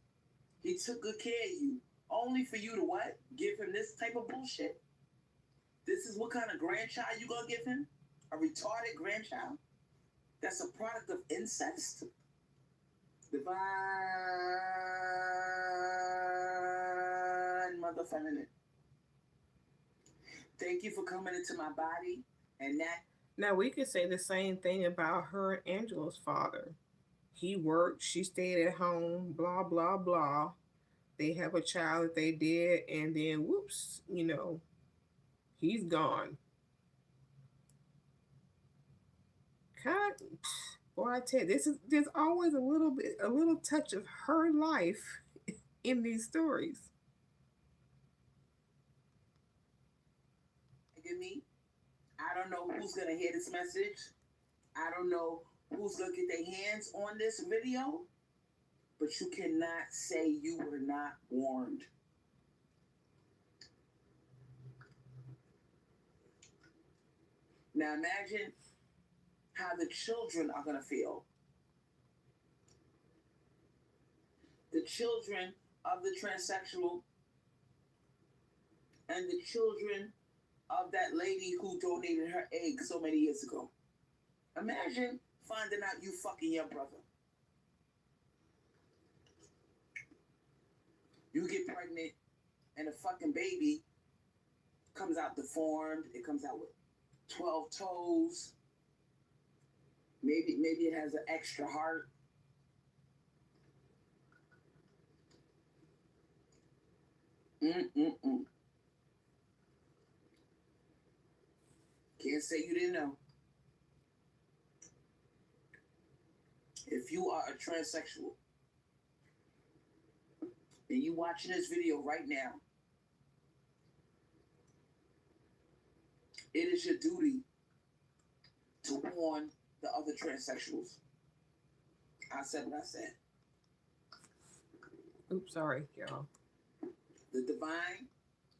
He took good care of you. Only for you to what? Give him this type of bullshit? This is what kind of grandchild you gonna give him? A retarded grandchild? That's a product of incest? Divine Mother Feminine. Thank you for coming into my body. And that. Now, we could say the same thing about her and Angela's father. He worked, she stayed at home, blah, blah, blah. they have a child that they did, and then whoops, he's gone. Kind of, boy, I tell you, there's always a little touch of her life in these stories. Give me. I don't know who's gonna hear this message. I don't know who's gonna get their hands on this video, but you cannot say you were not warned. Now imagine how the children are gonna feel. The children of the transsexual and the children of that lady who donated her egg so many years ago. Imagine finding out you fucking your brother. You get pregnant and a fucking baby comes out deformed. It comes out with 12 toes. Maybe it has an extra heart. Mm-mm-mm. Can't say you didn't know. If you are a transsexual and you watching this video right now, it is your duty to warn the other transsexuals. I said what I said. Oops, sorry, y'all. The divine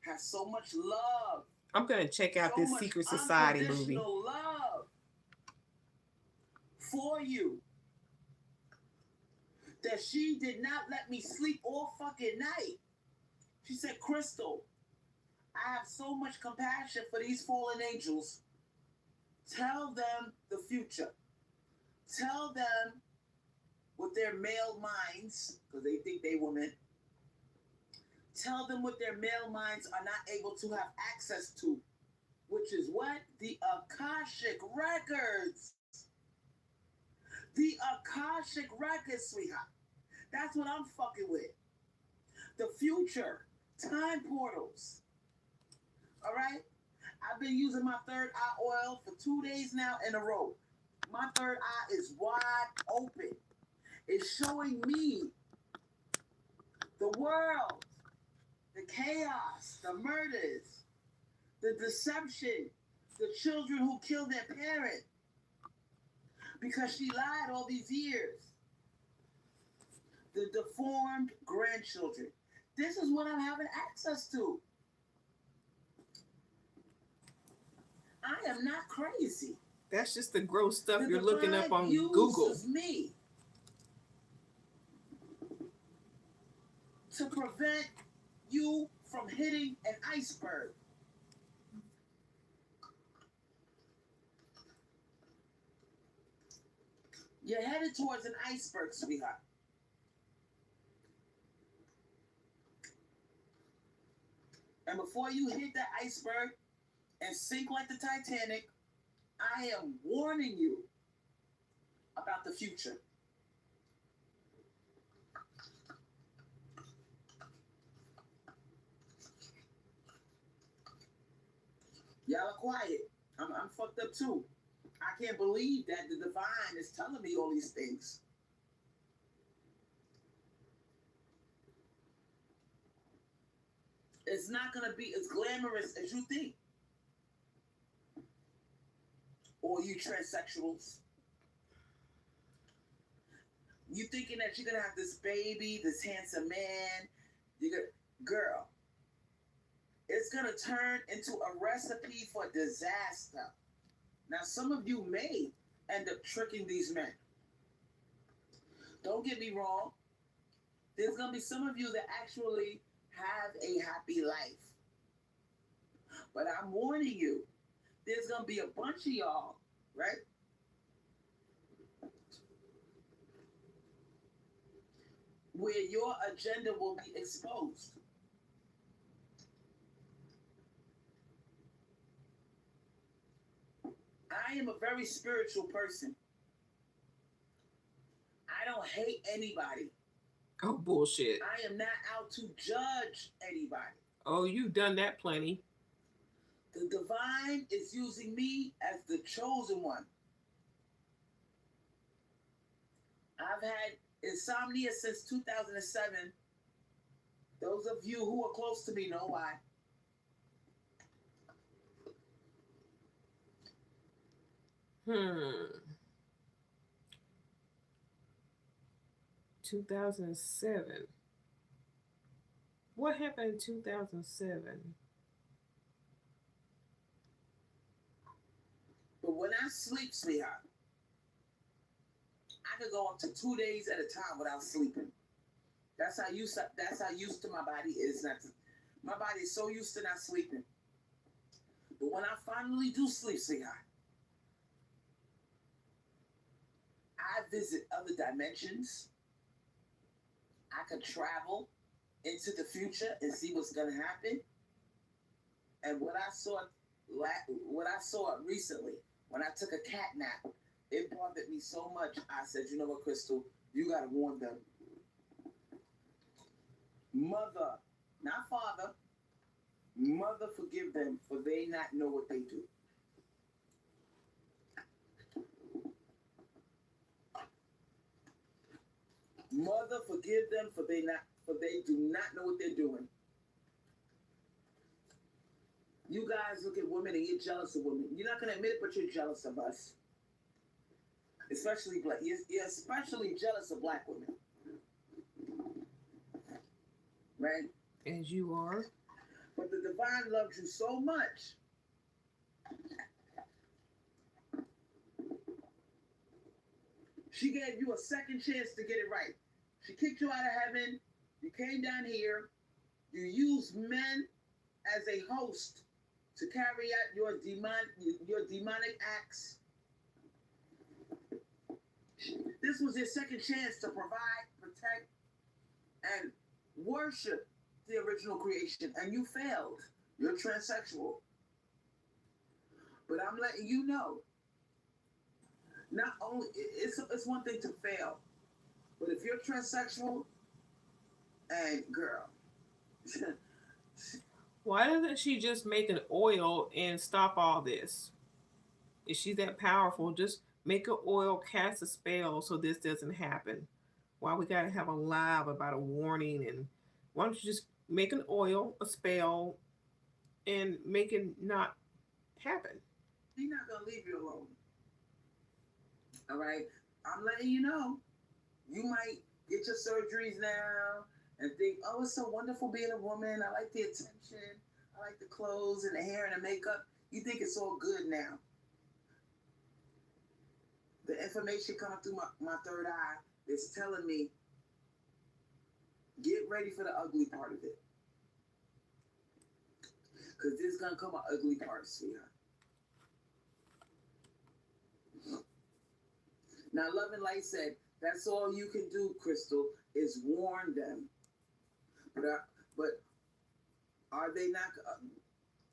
has so much love. I'm gonna check out So this much Secret Society movie. unconditional love for you that she did not let me sleep all fucking night. She said, Crystal, I have so much compassion for these fallen angels. Tell them the future. Tell them with their male minds, because they think they women. Tell them what their male minds are not able to have access to, which is what? The Akashic Records. The Akashic Records, sweetheart. That's what I'm fucking with. The future. Time portals. All right? I've been using my third eye oil for 2 days now in a row. My third eye is wide open. It's showing me the world, the chaos, the murders, the deception, the children who killed their parent because she lied all these years, the deformed grandchildren. This is what I'm having access to. I am not crazy. That's just the gross stuff The you're looking up on divine Google. uses me to prevent you from hitting an iceberg. You're headed towards an iceberg, sweetheart. And before you hit that iceberg and sink like the Titanic, I am warning you about the future. Y'all are quiet. I'm fucked up too. I can't believe that the divine is telling me all these things. It's not going to be as glamorous as you think. Or you transsexuals. You thinking that you're going to have this baby, this handsome man. Girl, it's going to turn into a recipe for disaster. Now, some of you may end up tricking these men. Don't get me wrong. There's going to be some of you that actually have a happy life. But I'm warning you, there's going to be a bunch of y'all, right? Where your agenda will be exposed. I am a very spiritual person. I don't hate anybody. Oh, bullshit. I am not out to judge anybody. Oh, you've done that plenty. The divine is using me as the chosen one. I've had insomnia since 2007. Those of you who are close to me know why. Hmm. 2007. What happened in 2007? But when I sleep, sweetheart, I could go up to 2 days at a time without sleeping. That's how used. That's how used to my body is not. To, my body is so used to not sleeping. But when I finally do sleep, sweetheart, I visit other dimensions. I could travel into the future and see what's gonna happen. And what I saw recently when I took a cat nap, it bothered me so much. I said, you know what, Crystal, you gotta warn them. Mother, not father, mother, forgive them for they not know what they do. Mother, forgive them for they do not know what they're doing. You guys look at women and you're jealous of women. You're not gonna admit it, but you're jealous of us. Especially black. You're especially jealous of black women. Right? As you are. But the divine loves you so much. She gave you a second chance to get it right. She kicked you out of heaven. You came down here. You used men as a host to carry out your demonic acts. This was your second chance to provide, protect, and worship the original creation, and you failed. You're transsexual. But I'm letting you know, not only it's one thing to fail, but if you're transsexual, and girl, Why doesn't she just make an oil and stop all this? Is she that powerful? Just make an oil, cast a spell so this doesn't happen. Why we gotta have a live about a warning? And why don't you just make an oil, a spell, and make it not happen? she's not gonna leave you alone. All right, I'm letting you know. You might get your surgeries now and think, oh, it's so wonderful being a woman. I like the attention. I like the clothes and the hair and the makeup. You think it's all good now. The information coming through my third eye is telling me, get ready for the ugly part of it. Because there's going to come an ugly part, sweetheart. Now, Love and Light said, that's all you can do, Crystal, is warn them. But are they not?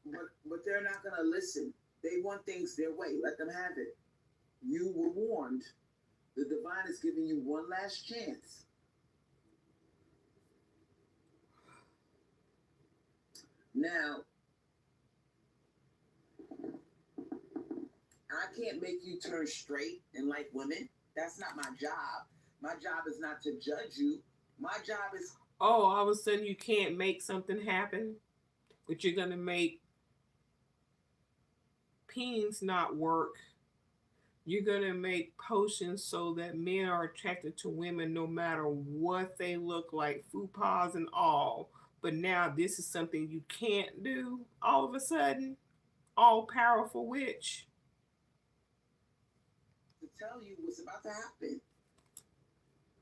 But they're not going to listen. They want things their way. Let them have it. You were warned. The divine is giving you one last chance. Now, I can't make you turn straight and like women. That's not my job. My job is not to judge you. My job is... Oh, all of a sudden you can't make something happen, but you're gonna make peens not work. You're gonna make potions so that men are attracted to women no matter what they look like, faux and all. But now this is something you can't do all of a sudden. All powerful witch. To tell you what's about to happen.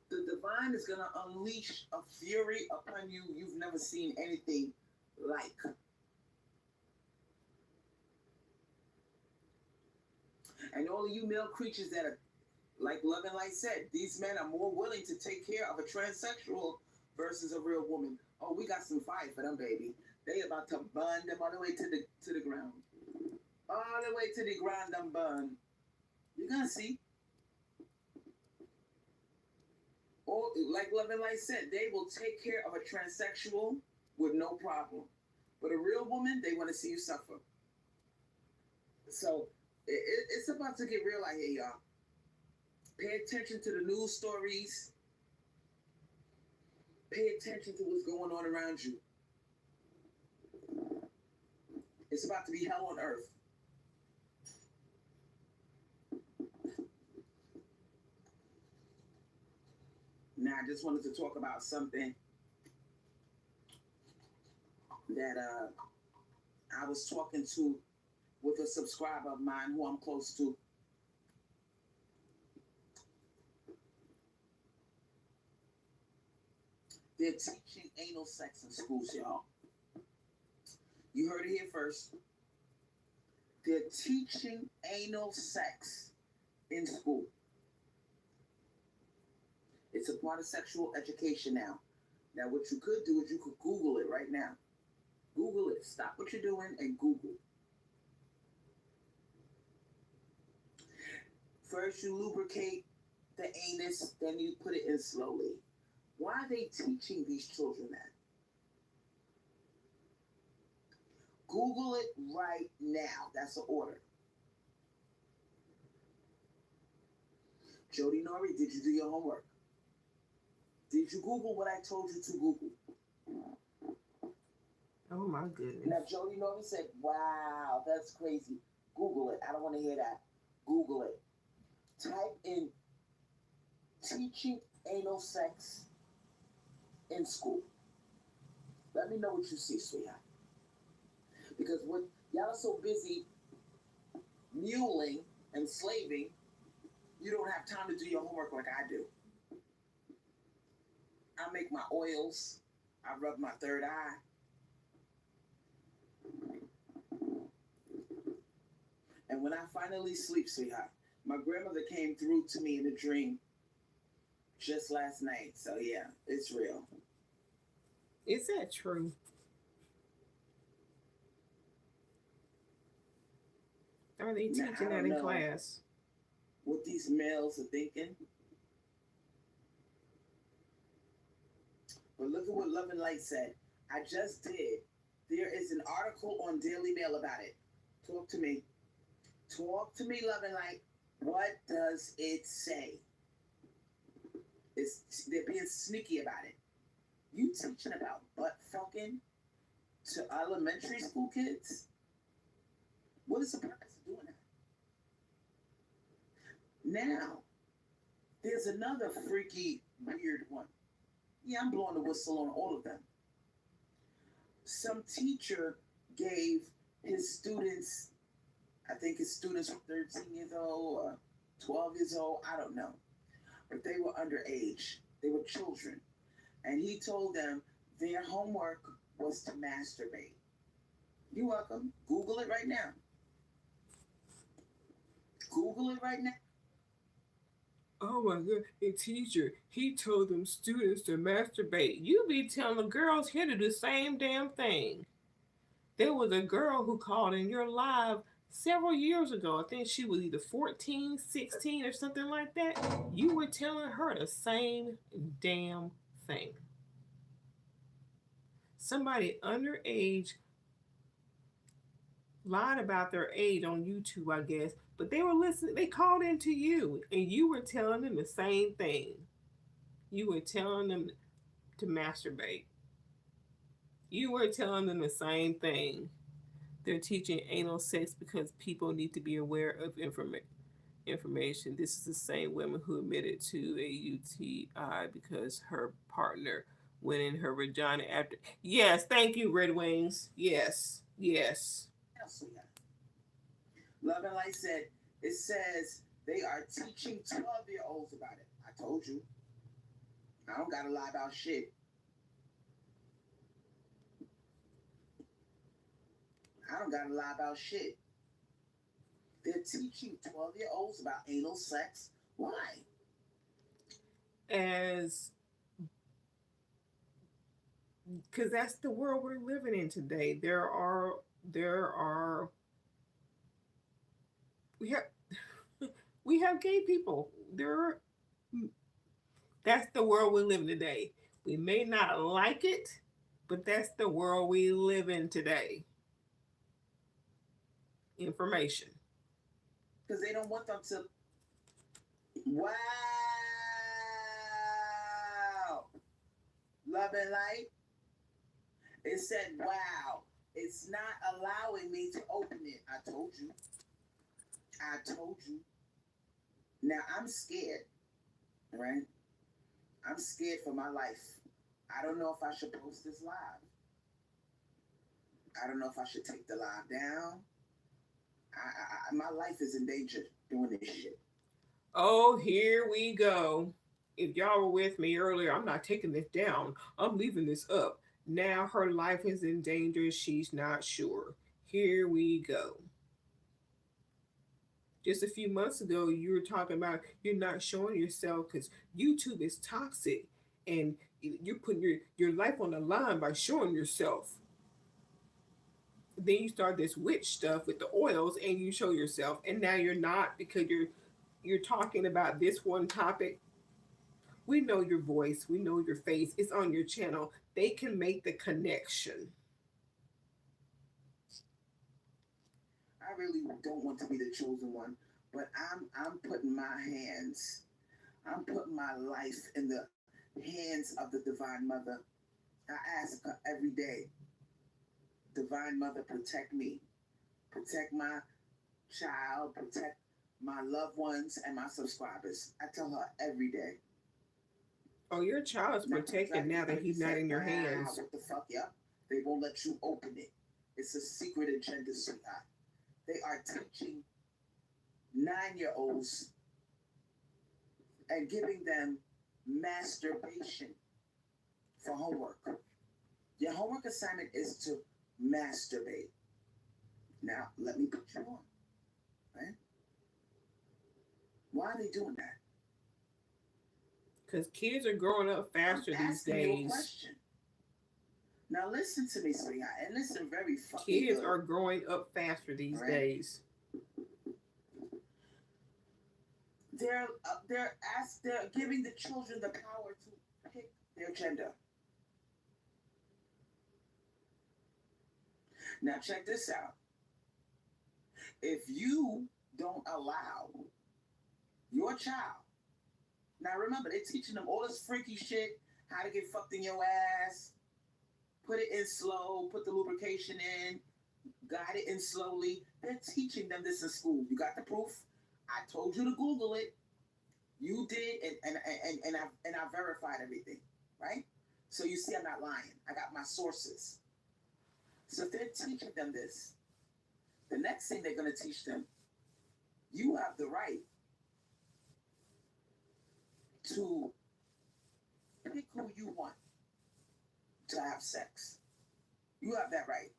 The divine is going to unleash a fury upon you you've never seen anything like. And all of you male creatures that are, like Love and Light said, these men are more willing to take care of a transsexual versus a real woman. Oh, we got some fire for them, baby. They about to burn them all the way to the ground. All the way to the ground and burn. You're going to see. Or like Love and Light said, they will take care of a transsexual with no problem. But a real woman, they want to see you suffer. So it's about to get real out here, y'all. Pay attention to the news stories. Pay attention to what's going on around you. It's about to be hell on earth. Now, I just wanted to talk about something that I was talking to with a subscriber of mine who I'm close to. They're teaching anal sex in schools, y'all. You heard it here first. They're teaching anal sex in school. It's a part of sexual education now. Now, what you could do is you could Google it right now. Google it. Stop what you're doing and Google. First, you lubricate the anus, then you put it in slowly. Why are they teaching these children that? Google it right now. That's an order. Jody Nori, did you do your homework? Did you Google what I told you to Google? Oh my goodness. Now, Jody Nori said, wow, that's crazy. Google it. I don't want to hear that. Google it. Type in teaching anal sex in school. Let me know what you see, sweetheart. Because when y'all are so busy muling and slaving, you don't have time to do your homework like I do. I make my oils. I rub my third eye. And when I finally sleep, sweetheart, my grandmother came through to me in a dream just last night. So yeah, it's real. Is that true? Are they Now, teaching I that don't in know class? what these males are thinking. But look at what Love and Light said. I just did. There is an article on Daily Mail about it. Talk to me. Talk to me, Love and Light. What does it say? They're being sneaky about it. You teaching about butt fucking to elementary school kids? What is the purpose of doing that? Now, there's another freaky, weird one. Yeah, I'm blowing the whistle on all of them. Some teacher gave his students, I think his students were 13 years old or 12 years old, I don't know. But they were underage. They were children. And he told them their homework was to masturbate. You're welcome. Google it right now. Google it right now. Oh my god, a teacher, he told them students to masturbate. You be telling the girls here to do the same damn thing. There was a girl who called in your live several years ago. I think she was either 14, 16, or something like that. You were telling her the same damn thing. Somebody underage lied about their age on YouTube, I guess, but they were listening. They called into you, and you were telling them the same thing. You were telling them to masturbate. You were telling them the same thing. They're teaching anal sex because people need to be aware of information. This is the same woman who admitted to a UTI because her partner went in her vagina after. Yes, thank you, Red Wings. Yes, yes. Love and Light said, it says they are teaching 12-year-olds about it. I told you. I don't gotta lie about shit. I don't gotta lie about shit. They're teaching 12-year-olds about anal sex. Why? Because that's the world we're living in today. There are we have we have gay people. That's the world we live in today. We may not like it, but that's the world we live in today. Information. Because they don't want them to. Wow. Love and light. It said, wow. It's not allowing me to open it. I told you. I told you. Now I'm scared, right? I'm scared for my life. I don't know if I should post this live. I don't know if I should take the live down. My life is in danger doing this shit. Oh, here we go. If y'all were with me earlier, I'm not taking this down. I'm leaving this up. Now her life is in danger. She's not sure. Here we go. Just a few months ago, you were talking about you're not showing yourself because YouTube is toxic and you're putting your life on the line by showing yourself. Then you start this witch stuff with the oils and you show yourself, and now you're not because you're talking about this one topic. We know your voice, we know your face, it's on your channel. They can make the connection. I really don't want to be the chosen one, but I'm putting my hands, I'm putting my life in the hands of the Divine Mother. I ask her every day, Divine Mother, protect me, protect my child, protect my loved ones and my subscribers. I tell her every day. Oh, your child's protected now that he's not in your hands. What the fuck, yep. They won't let you open it. It's a secret agenda, sweetheart. They are teaching 9-year-olds and giving them masturbation for homework. Your homework assignment is to masturbate. Now, let me put you on, right? Why are they doing that? Because kids are growing up faster these days. Now listen to me, sweetheart, and listen very fucking Kids good. are growing up faster these days. They're giving the children the power to pick their gender. Now check this out. If you don't allow your child, now remember, they're teaching them all this freaky shit, how to get fucked in your ass, put it in slow, put the lubrication in, guide it in slowly. They're teaching them this in school. You got the proof? I told you to Google it. You did, and I verified everything, right? So you see I'm not lying. I got my sources. So if they're teaching them this, the next thing they're going to teach them, you have the right to pick who you want to have sex. You have that right.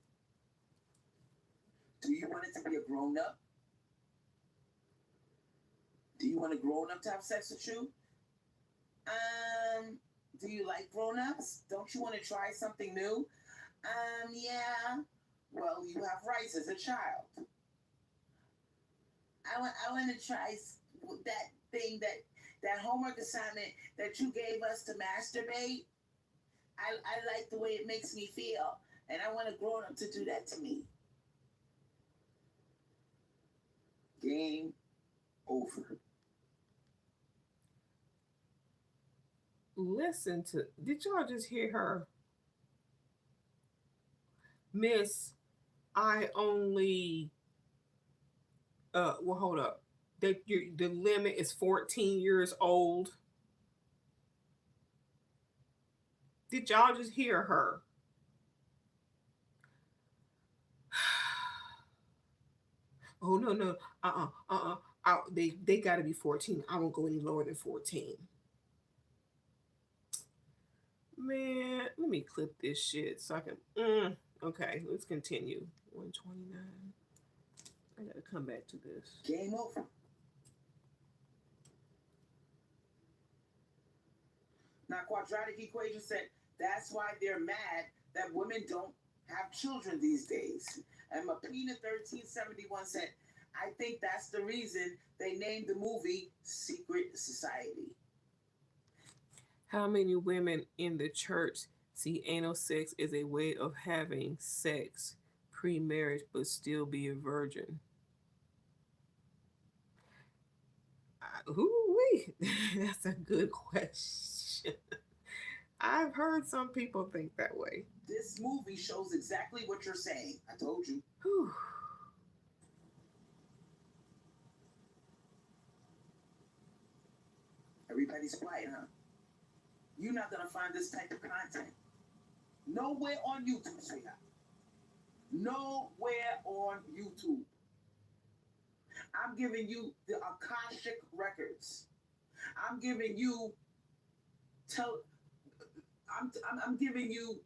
Do you want it to be a grown-up? Do you want a grown-up to have sex with you? Do you like grown-ups? Don't you want to try something new? Yeah. Well, you have rights as a child. I want to try that thing, that homework assignment that you gave us to masturbate. I like the way it makes me feel, and I want a grown-up to do that to me. Game over. Listen to, did y'all just hear her? Miss, I only, well, hold up. The limit is 14 years old. Did y'all just hear her? Oh, no. They got to be 14. I won't go any lower than 14. Man, let me clip this shit so I can. Okay, let's continue. 129. I gotta come back to this. Game over. Now, quadratic equation said that's why they're mad that women don't have children these days. And Mapina 1371 said, I think that's the reason they named the movie Secret Society. How many women in the church see anal sex as a way of having sex pre-marriage but still be a virgin? Ooh-wee. That's a good question. I've heard some people think that way. This movie shows exactly what you're saying. I told you. Whew. Everybody's quiet, huh? You're not gonna find this type of content nowhere on YouTube, sweetheart. Nowhere on YouTube. I'm giving you the Akashic records. I'm giving you tell. I'm giving you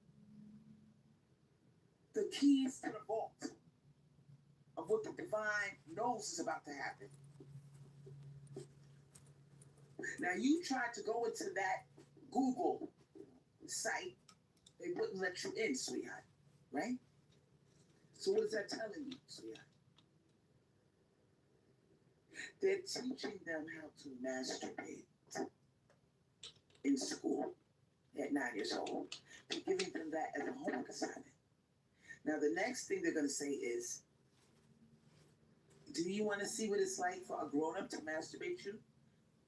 the keys to the vault of what the divine knows is about to happen. Now you tried to go into that Google site, they wouldn't let you in, sweetheart, right? So what is that telling you, sweetheart? They're teaching them how to masturbate in school at 9 years old. They're giving them that as a homework assignment. Now the next thing they're going to say is, do you want to see what it's like for a grown-up to masturbate you?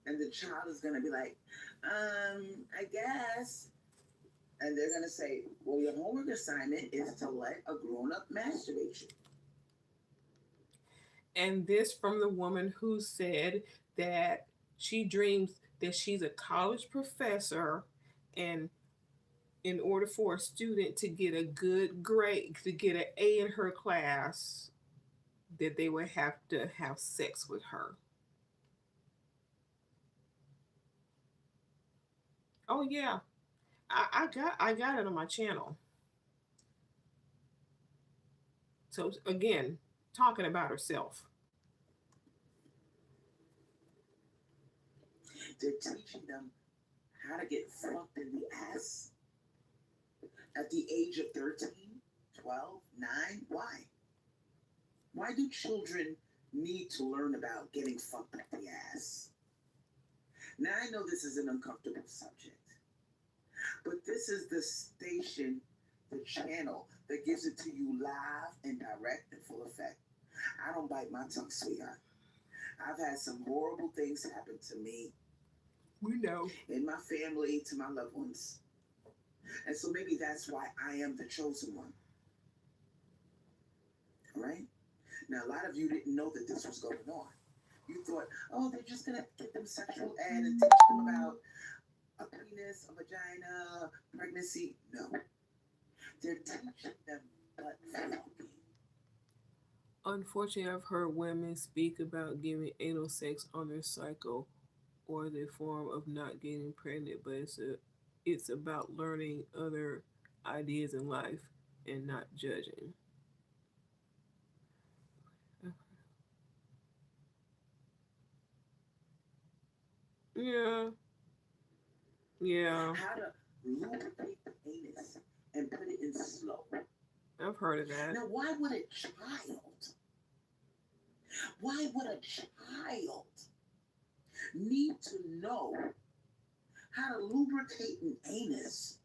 And the child is going to be like, I guess. And they're going to say, well, your homework assignment is to let a grown-up masturbate you. And this from the woman who said that she dreams that she's a college professor, and in order for a student to get a good grade, to get an A in her class, that they would have to have sex with her. Oh yeah, I got it on my channel. So again, talking about herself. They're teaching them how to get fucked in the ass at the age of 13, 12, 9. Why? Why do children need to learn about getting fucked up the ass? Now I know this is an uncomfortable subject, but this is the station, the channel that gives it to you live and direct and full effect. I don't bite my tongue, sweetheart. I've had some horrible things happen to me. We know. In my family, to my loved ones. And so maybe that's why I am the chosen one. All right? Now, a lot of you didn't know that this was going on. You thought, oh, they're just going to get them sexual ed and teach them about a penis, a vagina, pregnancy. No. They're teaching them butt fucking. Unfortunately, I've heard women speak about giving anal sex on their cycle or the form of not getting pregnant, but it's about learning other ideas in life and not judging. Yeah. Yeah. How to lubricate the anus and put it in slow. I've heard of that. Now, why would a child need to know how to lubricate an anus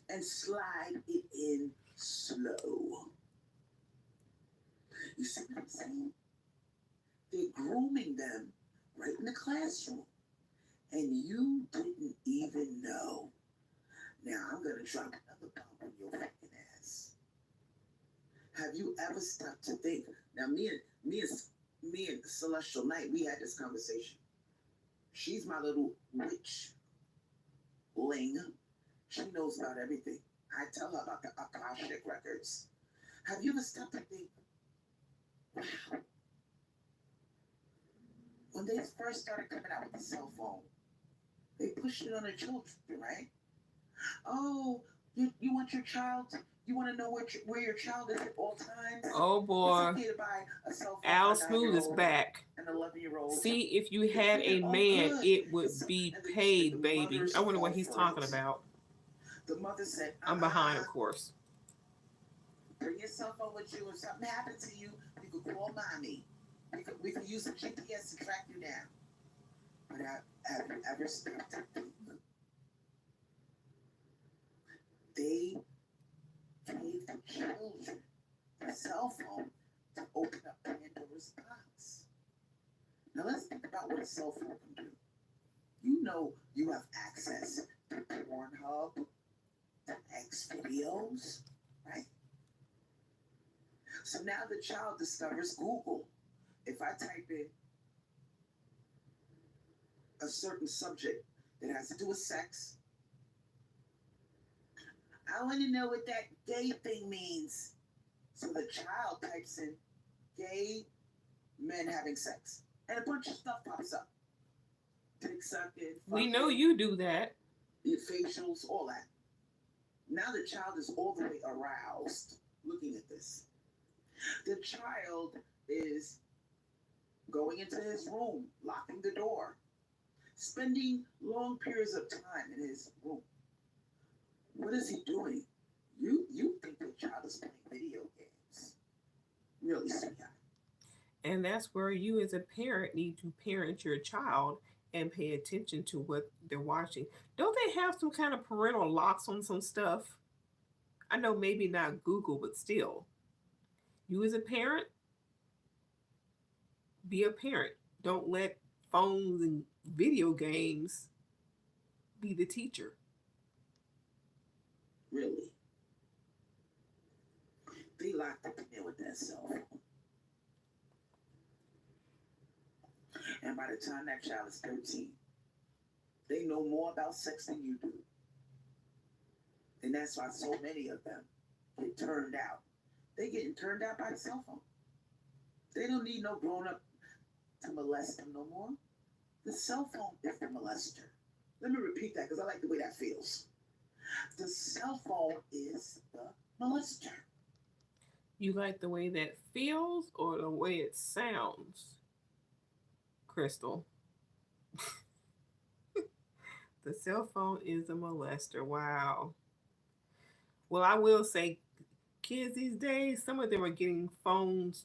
and slide it in slow? You see what I'm saying? They're grooming them right in the classroom, and you didn't even know. Now I'm gonna drop another bomb on your fucking ass. Have you ever stopped to think? Now me and Celestial Knight, we had this conversation. She's my little witch ling. She knows about everything. I tell her about the Akashic records. Have you ever stopped to think, wow, when they first started coming out with the cell phone, they pushed it on the children, right? Oh, you want your child, you want to know where your child is at all times? Oh boy. It's okay to buy a cell phone Al for a Smooth is 9-year-old back. and 11-year-old. See, if you had a man, it would be paid, baby. I wonder what he's talking about. The mother said, I'm behind, of course. Bring your cell phone with you. If something happened to you, you could call mommy. We could use the GPS to track you down. But have you ever stopped to think They gave the children a cell phone to open up Pandora's box. Now let's think about what a cell phone can do. You know you have access to Pornhub, to X videos, right? So now the child discovers Google. If I type in a certain subject that has to do with sex, I want to know what that gay thing means. So the child types in gay men having sex, and a bunch of stuff pops up. Dick sucking. We know you do that. Your facials, all that. Now the child is all the way aroused looking at this. The child is going into his room, locking the door, spending long periods of time in his room. What is he doing? You think the child is playing video games. Really, sweetheart. And that's where you as a parent need to parent your child and pay attention to what they're watching. Don't they have some kind of parental locks on some stuff? I know maybe not Google, but still. You as a parent, be a parent. Don't let phones and video games be the teacher. Really. They locked up in there with that cell phone. And by the time that child is 13, they know more about sex than you do. And that's why so many of them get turned out. They getting turned out by the cell phone. They don't need no grown up to molest them no more. The cell phone is the molester. Let me repeat that because I like the way that feels. The cell phone is the molester. You like the way that feels or the way it sounds, Crystal? The cell phone is a molester. Wow. Well, I will say, kids these days, some of them are getting phones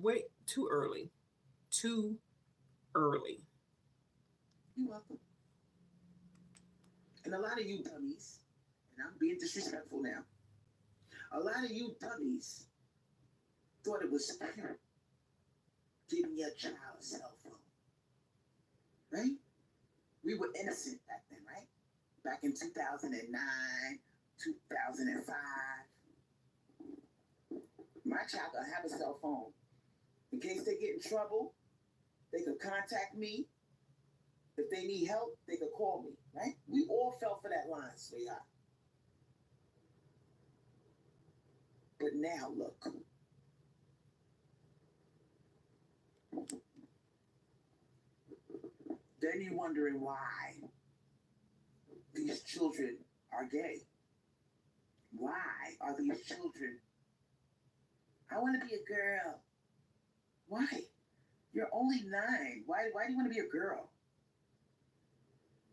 way too early. Too early. You're welcome. And a lot of you dummies, and I'm being disrespectful now, a lot of you dummies thought it was cute giving your child a cell phone. Right? We were innocent back then, right? Back in 2009, 2005. My child could have a cell phone. In case they get in trouble, they could contact me. If they need help, they could call me, right? We all fell for that line, sweetheart. But now, look. Then you're wondering why these children are gay. Why are these children? I want to be a girl. Why? You're only 9. Why do you want to be a girl?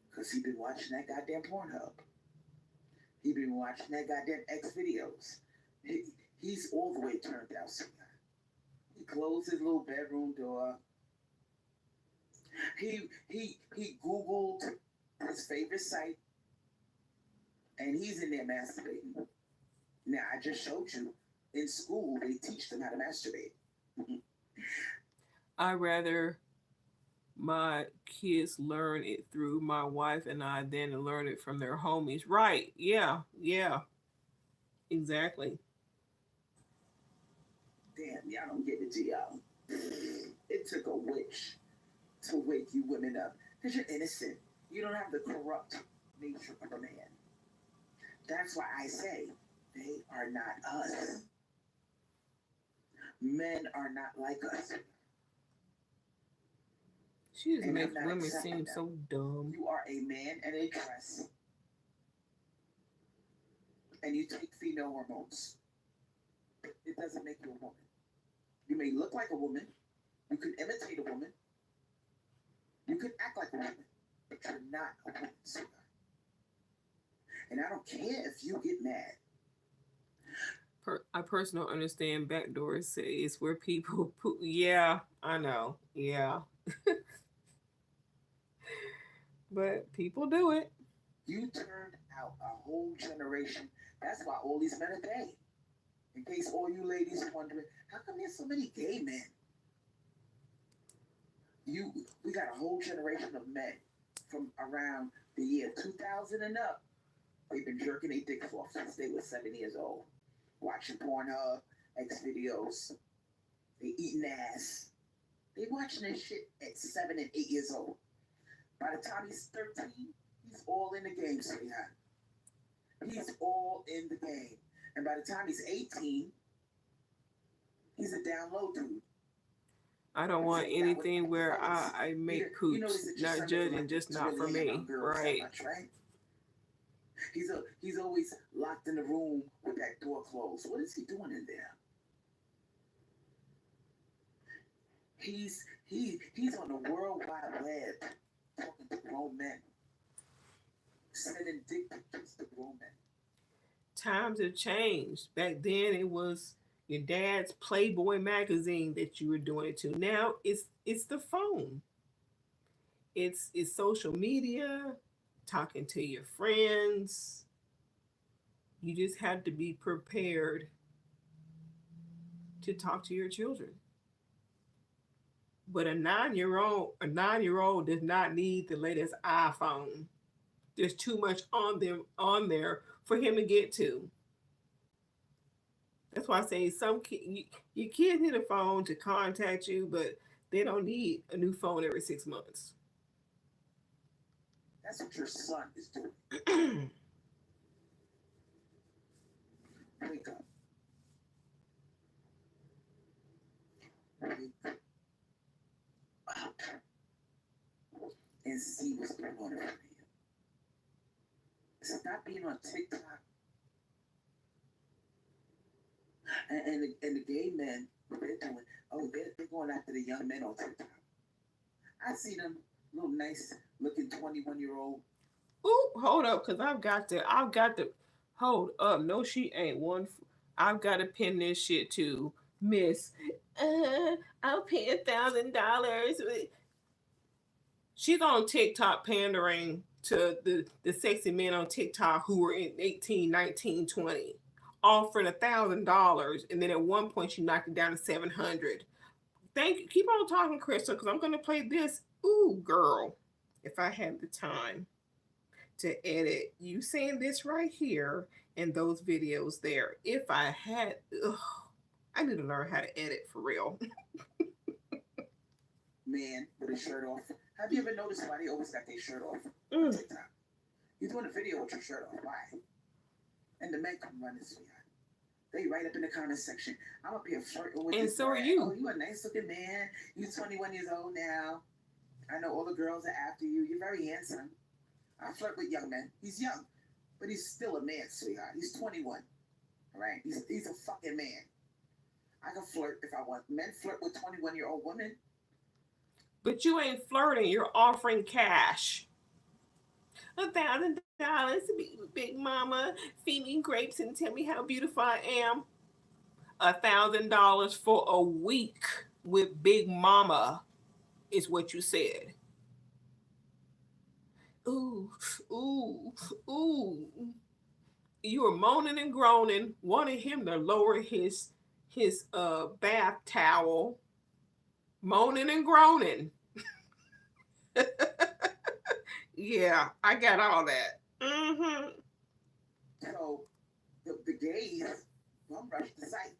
Because he's been watching that goddamn Pornhub. He's been watching that goddamn X videos. He's all the way turned out. He closed his little bedroom door. He Googled his favorite site, and he's in there masturbating. Now, I just showed you, in school, they teach them how to masturbate. I rather my kids learn it through my wife and I than to learn it from their homies. Right. Yeah. Yeah. Exactly. Damn, y'all don't get it to y'all. It took a witch to wake you women up. Because you're innocent. You don't have the corrupt nature of a man. That's why I say they are not us. Men are not like us. She just And makes I'm not women accepting seem that. so dumb. You are a man in a dress. And you take female hormones. It doesn't make you a woman. You may look like a woman. You can imitate a woman. You can act like a woman. But you're not a woman, sweetheart. And I don't care if you get mad. I personally don't understand backdoor say it's where people put. Yeah, I know. Yeah. But people do it. You turned out a whole generation. That's why all these men are gay. In case all you ladies are wondering, how come there's so many gay men? We got a whole generation of men from around the year 2000 and up. They've been jerking their dicks off since they were 7 years old, watching Pornhub, X videos. They eating ass. They watching this shit at 7 and 8 years old. By the time he's 13, he's all in the game, sweetheart. He's all in the game. And by the time he's 18, he's a down low dude. I don't want anything where I make poops, not judging, just not for me, right? He's always locked in the room with that door closed. What is he doing in there? He's on the World Wide Web talking to grown men, sending dick pictures to grown men. Times have changed. Back then it was your dad's Playboy magazine that you were doing it to. Now it's the phone. It's social media, talking to your friends. You just have to be prepared to talk to your children. But a 9-year-old does not need the latest iPhone. There's too much on there for him to get to. That's why I say your kids need a phone to contact you, but they don't need a new phone every 6 months. That's what your son is doing. Wake up. Wake up. And see what's going on around here. Stop being on TikTok. And the gay men, what they're doing, they're going after the young men on TikTok. I see them little nice looking 21-year-old. Ooh, hold up, because I've got to hold up. No, she ain't one. I've got to pin this shit to Miss. I'll pay $1,000. She's on TikTok pandering to the sexy men on TikTok who were in 18, 19, 20, offering $1,000, and then at one point she knocked it down to $700. Thank you. Keep on talking, Crystal, because I'm gonna play this. Ooh, girl, if I had the time to edit you saying this right here and those videos there. If I had, I need to learn how to edit for real. Man with his shirt off. Have you ever noticed why they always got their shirt off on TikTok? You're doing a video with your shirt off. Why? And the men come running, sweetheart. They right up in the comment section. I'm up here flirting with and this so guy. are you. Oh, you a nice looking man. You're 21 years old now. I know all the girls are after you. You're very handsome. I flirt with young men. He's young, but he's still a man, sweetheart. He's 21. All right? He's a fucking man. I can flirt if I want. Men flirt with 21-year-old women. But you ain't flirting. You're offering cash. $1,000, big mama. Feed me grapes and tell me how beautiful I am. $1,000 for a week with Big Mama is what you said. Ooh, ooh, ooh. You were moaning and groaning, wanting him to lower his bath towel. Moaning and groaning. Yeah, I got all that. Mm-hmm. So the gays don't rush the sight.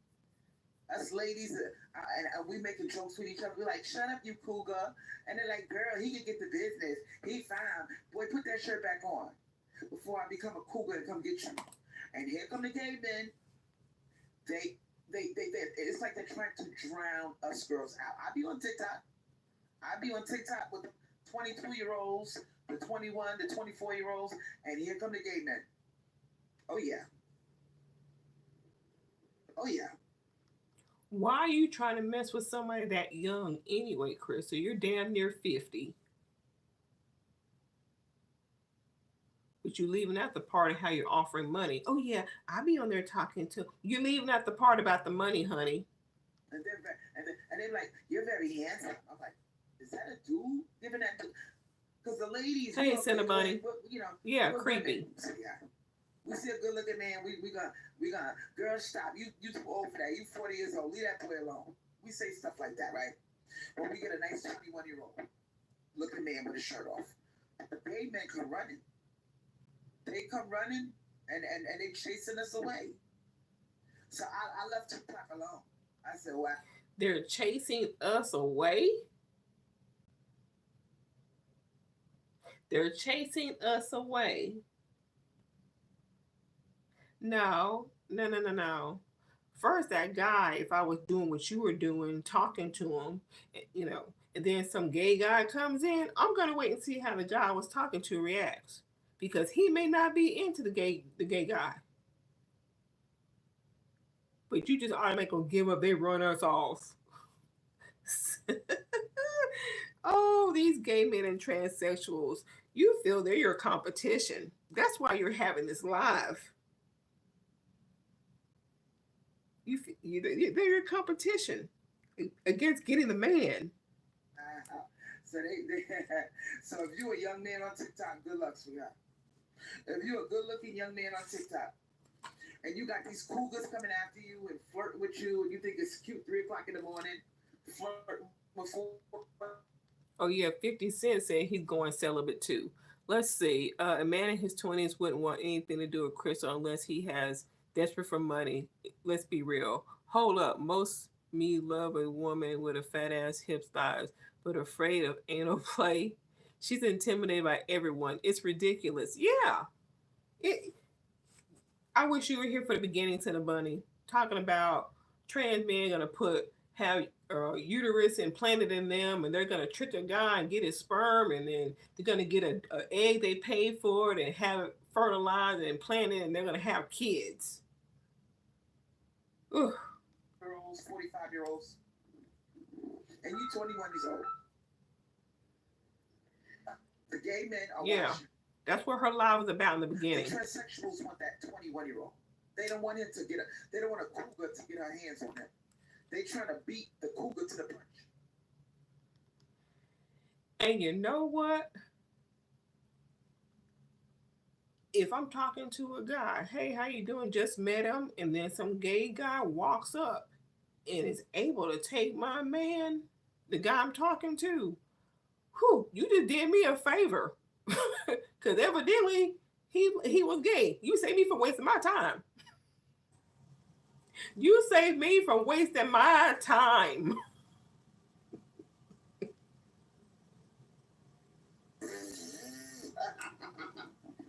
Us ladies, and we making jokes with each other. We're like, shut up, you cougar. And they're like, girl, he can get the business. He fine. Boy, put that shirt back on before I become a cougar and come get you. And here come the gay men. They it's like they're trying to drown us girls out. I be on TikTok with the 22-year-olds, the 21, the 24-year-olds, and here come the gay men. Oh yeah. Oh yeah. Why are you trying to mess with somebody that young anyway, Chris? So you're damn near 50. But you're leaving out the part of how you're offering money. Oh yeah, I'll be on there talking to. You're leaving out the part about the money, honey. And they're like, you're very handsome. I'm like, is that a dude giving that dude? Because the ladies, Hey, Cinnabunny. you know, yeah, we're creepy. Women. Yeah. We see a good looking man, we gonna, girl, stop. You too old for that. You 40 years old. Leave that boy alone. We say stuff like that, right? When we get a nice 21-year-old looking man with his shirt off. The gay men come running. They come running and they chasing us away. So I left Tupac alone. I said, "Wow." They're chasing us away. They're chasing us away. No, no, no, no, no. First, that guy, if I was doing what you were doing, talking to him, and then some gay guy comes in, I'm gonna wait and see how the guy I was talking to reacts because he may not be into the gay guy. But you just automatically give up. They run us off. Oh, these gay men and transsexuals, you feel they're your competition. That's why you're having this live. They're your competition against getting the man. So so if you a young man on TikTok, good luck, sweetheart. If you a good-looking young man on TikTok, and you got these cougars coming after you and flirting with you, and you think it's cute 3 o'clock in the morning, flirting with Oh yeah, 50 Cent said he's going celibate too. Let's see. A man in his 20s wouldn't want anything to do with Crystal unless he has desperate for money. Let's be real. Hold up. Most me love a woman with a fat ass, hips, thighs, but afraid of anal play. She's intimidated by everyone. It's ridiculous. Yeah. It, I wish you were here for the beginning, to the bunny, talking about trans men gonna have uterus implanted in them, and they're gonna trick a guy and get his sperm, and then they're gonna get a egg they paid for it and have it fertilized and implanted, and they're gonna have kids. Ugh. Girls, 45-year-olds, and you 21 years old. The gay men are watching. That's what her life was about in the The beginning. transsexuals want that 21-year-old. They don't want him to get they don't want a cougar to get her hands on him. They trying to beat the cougar to the punch. And you know what? If I'm talking to a guy, hey, how you doing? Just met him, and then some gay guy walks up and is able to take my man, the guy I'm talking to, whew, you just did me a favor. Because evidently he was gay. You saved me from wasting my time. You saved me from wasting my time.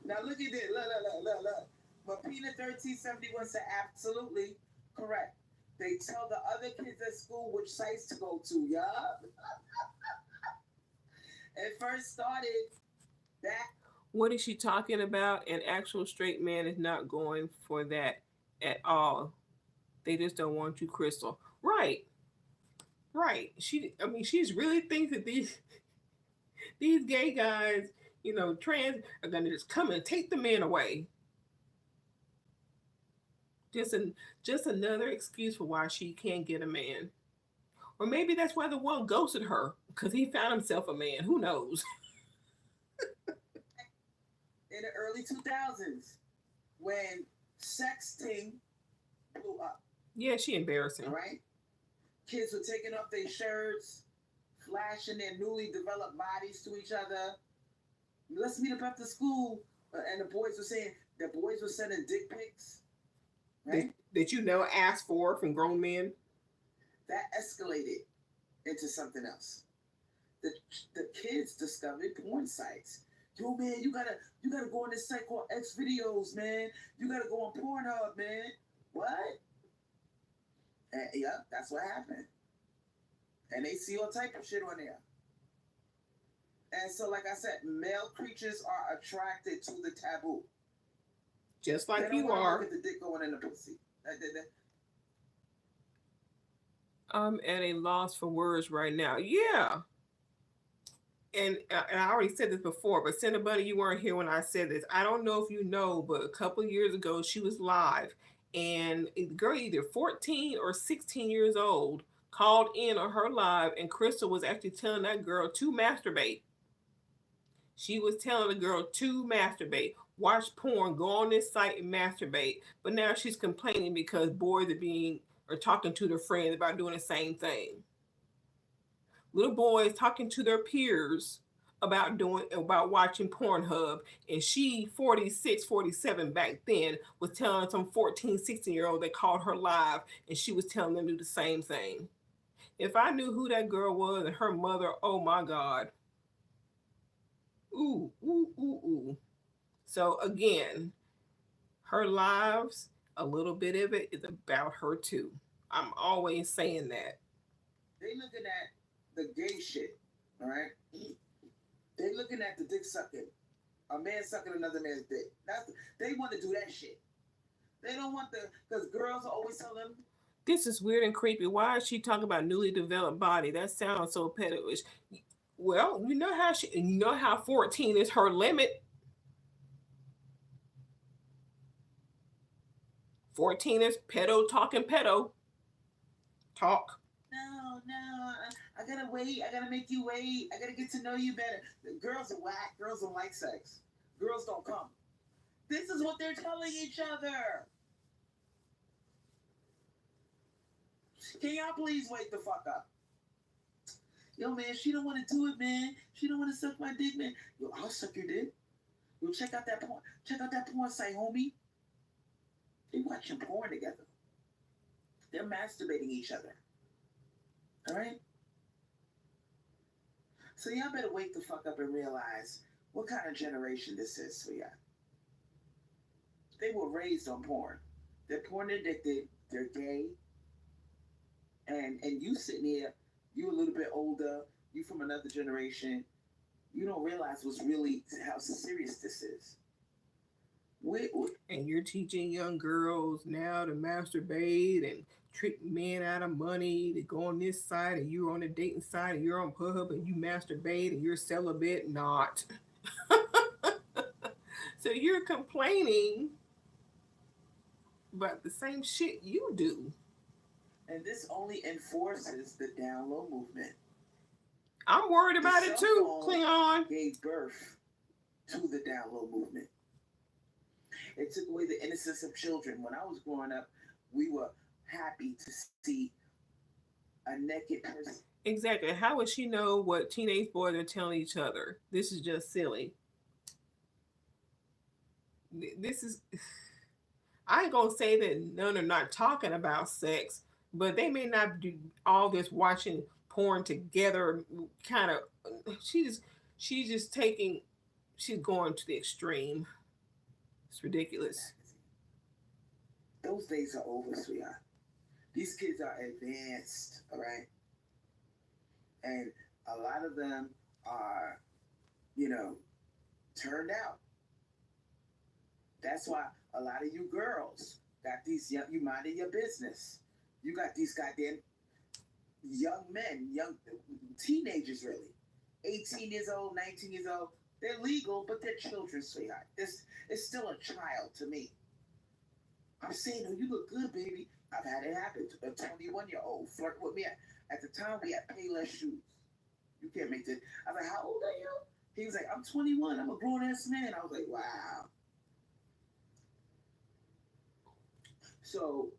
Now look at this. Look. Mapina 1371 said absolutely correct. They tell the other kids at school which sites to go to, yeah. It first started that. What is she talking about? An actual straight man is not going for that at all. They just don't want you, Crystal. Right. She's really thinks that these gay guys, trans, are gonna just come and take the man away. Just another excuse for why she can't get a man. Or maybe that's why the one ghosted her, because he found himself a man. Who knows? In the early 2000s, when sexting blew up. Yeah, she embarrassing. All right? Kids were taking off their shirts, flashing their newly developed bodies to each other. Let's meet up after school. And the boys were sending dick pics. Right? That asked for from grown men. That escalated into something else. The kids discovered porn sites. Yo, man, you gotta go on this site called X Videos, man. You gotta go on Pornhub, man. What? And, yep, that's what happened. And they see all type of shit on there. And so, like I said, male creatures are attracted to the taboo. Just like they don't you are. Look at the dick going in the pussy. I'm at a loss for words right now. Yeah. And I already said this before, but Cinnabunny, you weren't here when I said this. I don't know if you know, but a couple of years ago, she was live. And the girl, either 14 or 16 years old, called in on her live, and Crystal was actually telling that girl to masturbate. She was telling the girl to masturbate, watch porn, go on this site and masturbate. But now she's complaining because boys are talking to their friends about doing the same thing. Little boys talking to their peers about watching Pornhub, and she 46, 47 back then was telling some 14, 16-year-old that called her live, and she was telling them to do the same thing. If I knew who that girl was and her mother, oh my God. Ooh, ooh, ooh, ooh. So again, her lives, a little bit of it is about her too. I'm always saying that. They looking at the gay shit, all right? They looking at the dick sucking. A man sucking another man's dick. They want to do that shit. They don't want because girls are always telling them. This is weird and creepy. Why is she talking about newly developed body? That sounds so pedoish. Well, you know how 14 is her limit. 14 is pedo talking pedo. Talk. No, I gotta wait. I gotta make you wait. I gotta get to know you better. The girls are whack. Girls don't like sex. Girls don't come. This is what they're telling each other. Can y'all please wake the fuck up? Yo, man, she don't want to do it, man. She don't want to suck my dick, man. Yo, I'll suck your dick. Yo, check out that porn. Check out that porn site, homie. They watching porn together. They're masturbating each other. All right? So y'all better wake the fuck up and realize what kind of generation this is for y'all. They were raised on porn. They're porn addicted. They're gay. And you sitting here, you a little bit older, you from another generation, you don't realize how serious this is. And you're teaching young girls now to masturbate and trick men out of money to go on this side, and you're on the dating side, and you're on Pornhub, and you masturbate, and you're celibate, not. So you're complaining about the same shit you do. And this only enforces the down low movement. I'm worried about it too, Cleon. Gave birth to the down low movement. It took away the innocence of children. When I was growing up, we were happy to see a naked person. Exactly. How would she know what teenage boys are telling each other? This is just silly. This is... I ain't gonna say that none are not talking about sex, but they may not do all this watching porn together. Kind of, she's going to the extreme. It's ridiculous. Those days are over, sweetheart. These kids are advanced, all right? And a lot of them are, turned out. That's why a lot of you girls got these you minding your business. You got these goddamn young men, young teenagers, really. 18 years old, 19 years old. They're legal, but they're children, sweetheart. It's still a child to me. I'm saying, oh, you look good, baby. I've had it happen. A 21-year-old flirt with me. At the time, we had Payless shoes. You can't make this. I was like, how old are you? He was like, I'm 21. I'm a grown-ass man. I was like, wow. So...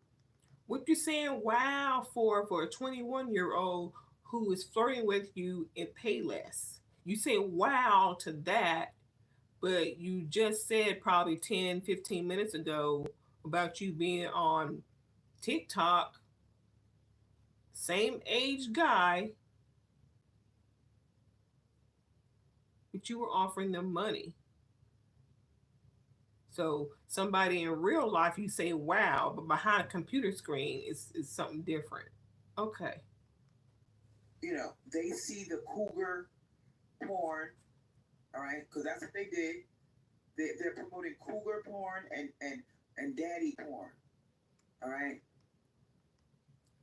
what you saying wow for a 21-year-old who is flirting with you in Payless? You say wow to that, but you just said probably 10, 15 minutes ago about you being on TikTok, same age guy, but you were offering them money. So somebody in real life, you say wow, but behind a computer screen is something different. Okay. They see the cougar porn, all right? Because that's what they did. They're promoting cougar porn and daddy porn, all right?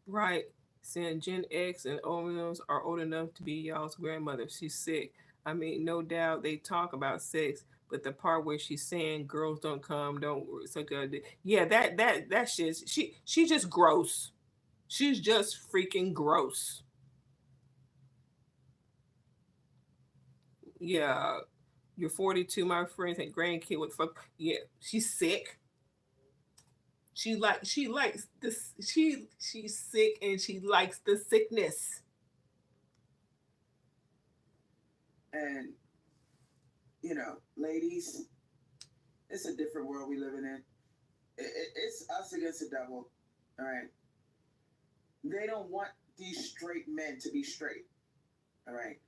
Right. Saying Gen X and millennials are old enough to be y'all's grandmother. She's sick. I mean, no doubt they talk about sex, but the part where she's saying girls don't come, don't suck a dick. Yeah, that shit. She's just gross. She's just freaking gross. Yeah. You're 42, my friends and grandkid with fuck. Yeah, she's sick. She likes this. She's sick and she likes the sickness. And ladies, it's a different world we living in. It's us against the devil. All right. They don't want these straight men to be straight. All right.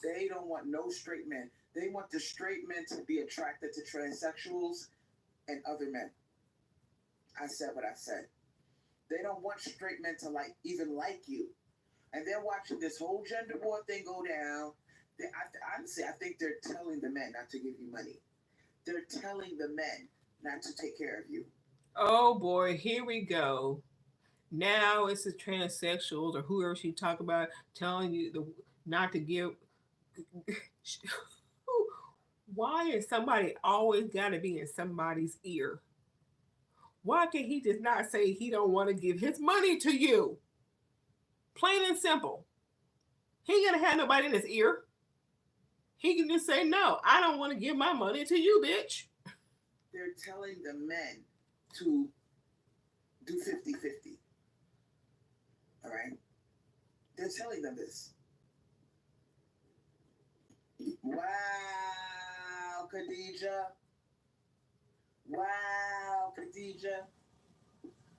They don't want no straight men. They want the straight men to be attracted to transsexuals and other men. I said what I said. They don't want straight men to even like you. And they're watching this whole gender war thing go down. Honestly, I think they're telling the men not to give you money. They're telling the men not to take care of you. Oh boy, here we go. Now it's the transsexuals or whoever she talk about telling you not to give. Why is somebody always got to be in somebody's ear? Why can he just not say he don't want to give his money to you? Plain and simple. He ain't gonna have nobody in his ear. He can just say, no, I don't want to give my money to you, bitch. They're telling the men to do 50-50. All right? They're telling them this. Wow, Khadija. Wow, Khadija.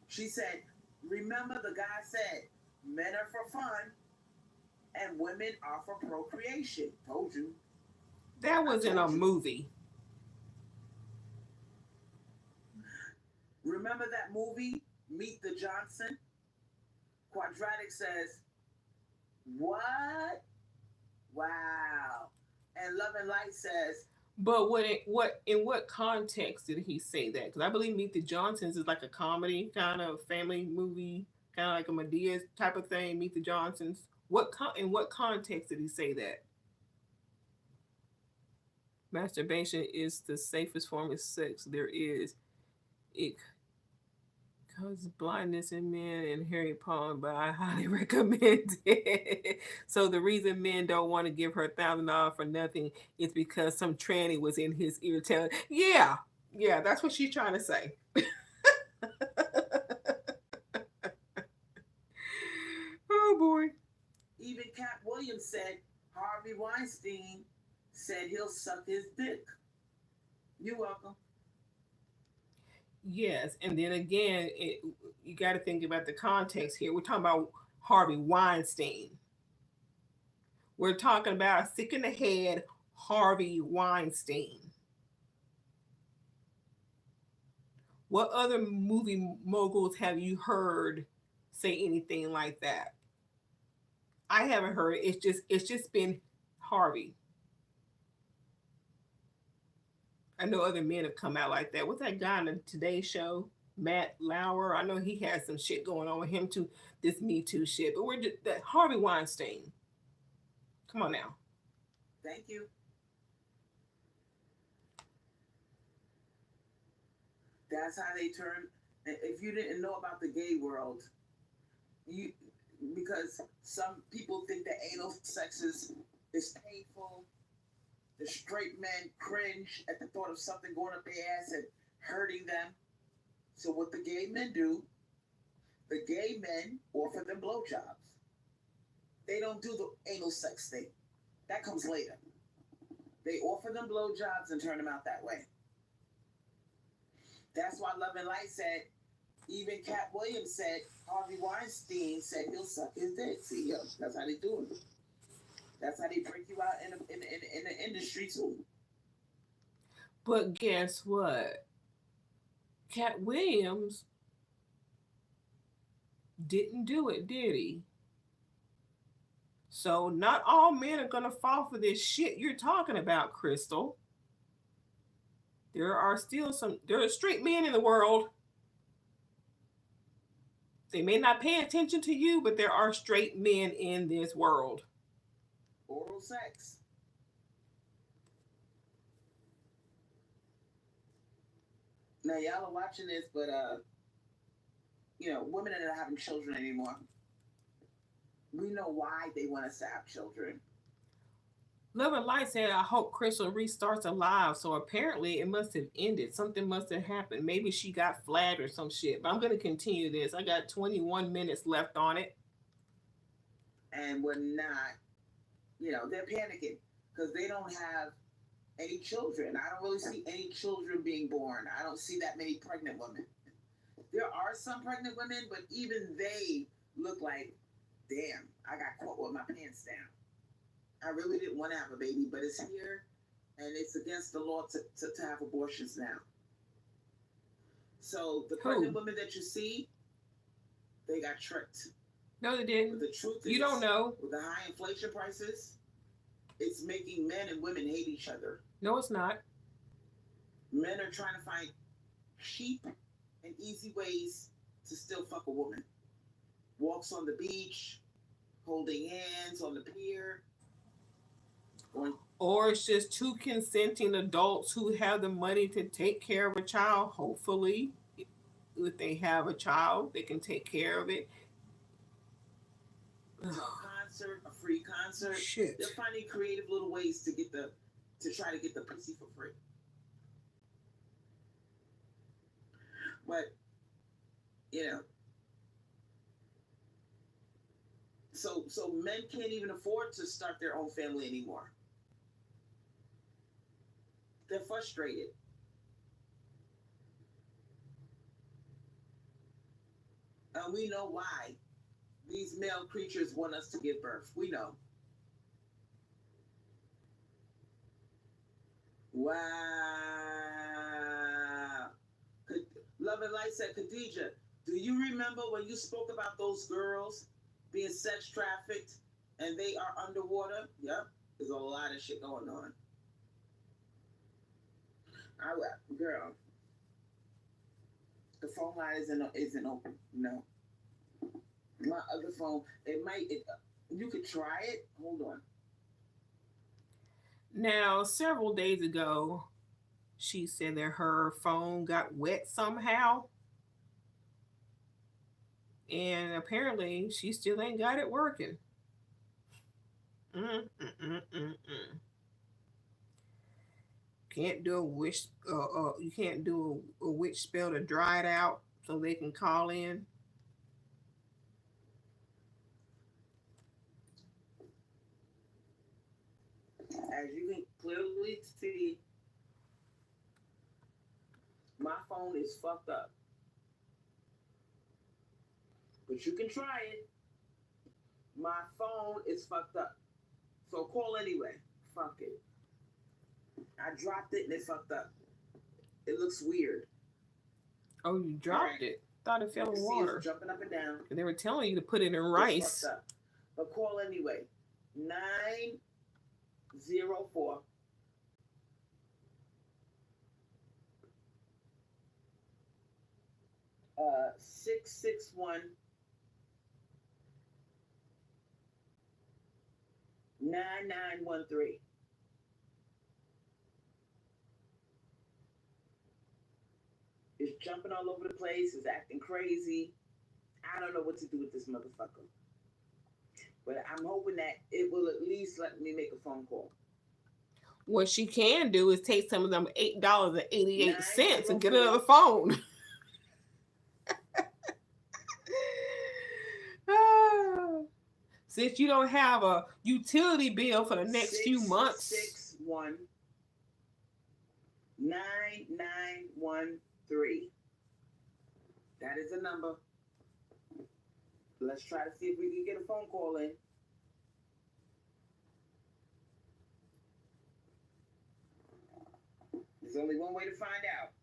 She said, remember the guy said, men are for fun and women are for procreation. Told you. That was in a movie. Remember that movie, Meet the Johnson? Quadratic says, what? Wow. And Love and Light says, but in what context did he say that? Because I believe Meet the Johnsons is like a comedy kind of family movie, kind of like a Medea type of thing. Meet the Johnsons. In what context did he say that? Masturbation is the safest form of sex there is. It causes blindness in men and hairy palm, but I highly recommend it. So the reason men don't want to give her $1,000 for nothing is because some tranny was in his ear telling, yeah, that's what she's trying to say. Oh boy. Even Cat Williams said Harvey Weinstein said he'll suck his dick. You're welcome. Yes, and then again, you got to think about the context here. We're talking about Harvey Weinstein. We're talking about sick in the head Harvey Weinstein. What other movie moguls have you heard say anything like that? I haven't heard it. It's just been Harvey. I know other men have come out like that. What's that guy on the Today Show? Matt Lauer. I know he has some shit going on with him too. This Me Too shit. But we're just that Harvey Weinstein. Come on now. Thank you. That's how they turn. If you didn't know about the gay world, because some people think that anal sex is painful. The straight men cringe at the thought of something going up their ass and hurting them. So what the gay men do, the gay men offer them blowjobs. They don't do the anal sex thing. That comes later. They offer them blowjobs and turn them out that way. That's why Love and Light said, even Cat Williams said, Harvey Weinstein said he'll suck his dick. See, yo, that's how they do it. That's how they break you out in the industry too. But guess what? Cat Williams didn't do it, did he? So not all men are gonna fall for this shit you're talking about, Crystal. There are straight men in the world. They may not pay attention to you, but there are straight men in this world. Oral sex. Now y'all are watching this, but women are not having children anymore. We know why they want us to have children. Love and Light said, I hope Crystal restarts alive. So apparently it must have ended. Something must have happened. Maybe she got flagged or some shit. But I'm going to continue this. I got 21 minutes left on it. And we're not, they're panicking because they don't have any children. I don't really see any children being born. I don't see that many pregnant women. There are some pregnant women, but even they look like, damn, I got caught with my pants down. I really didn't want to have a baby, but it's here, and it's against the law to have abortions now. So the pregnant women that you see, they got tricked. No, they didn't. But the truth is, you don't know. With the high inflation prices, it's making men and women hate each other. No, it's not. Men are trying to find cheap and easy ways to still fuck a woman. Walks on the beach, holding hands on the pier. Or it's just two consenting adults who have the money to take care of a child. Hopefully, if they have a child, they can take care of it. A concert, a free concert. Shit. They're finding creative little ways to try to get the pussy for free. But so men can't even afford to start their own family anymore. They're frustrated. And we know why. These male creatures want us to give birth. We know. Wow. Love and Light said, Khadija, do you remember when you spoke about those girls being sex trafficked and they are underwater? Yep. There's a lot of shit going on. Girl, the phone line isn't open. No. My other phone, you could try it. Hold on. Now, several days ago, she said that her phone got wet somehow. And apparently, she still ain't got it working. Can't do a wish. You can't do a witch spell to dry it out so they can call in. As you can clearly see, my phone is fucked up. But you can try it. My phone is fucked up. So call anyway. Fuck it. I dropped it and it fucked up. It looks weird. Oh, you dropped it? Thought it fell in water. It's jumping up and down. And they were telling you to put it in rice. But call anyway. 904 661 9913. It's jumping all over the place. It's acting crazy. I don't know what to do with this motherfucker. But I'm hoping that it will at least let me make a phone call. What she can do is take some of them $8.88 and get another phone. Since you don't have a utility bill for the next few months. 661 9913. That is the number. Let's try to see if we can get a phone call in. There's only one way to find out.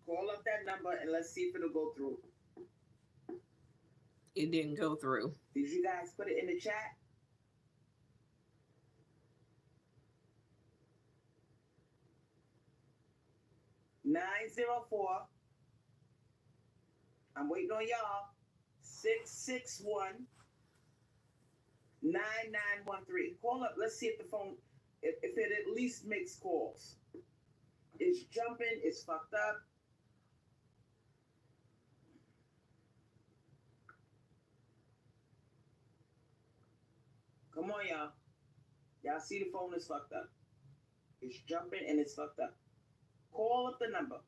Call up that number and let's see if it'll go through. It didn't go through. Did you guys put it in the chat? (904). I'm waiting on y'all. 661 9913. Call up. Let's see if the phone, if it at least makes calls. It's jumping. It's fucked up. Come on, y'all. Y'all see the phone is fucked up. It's jumping and it's fucked up. Call up the number.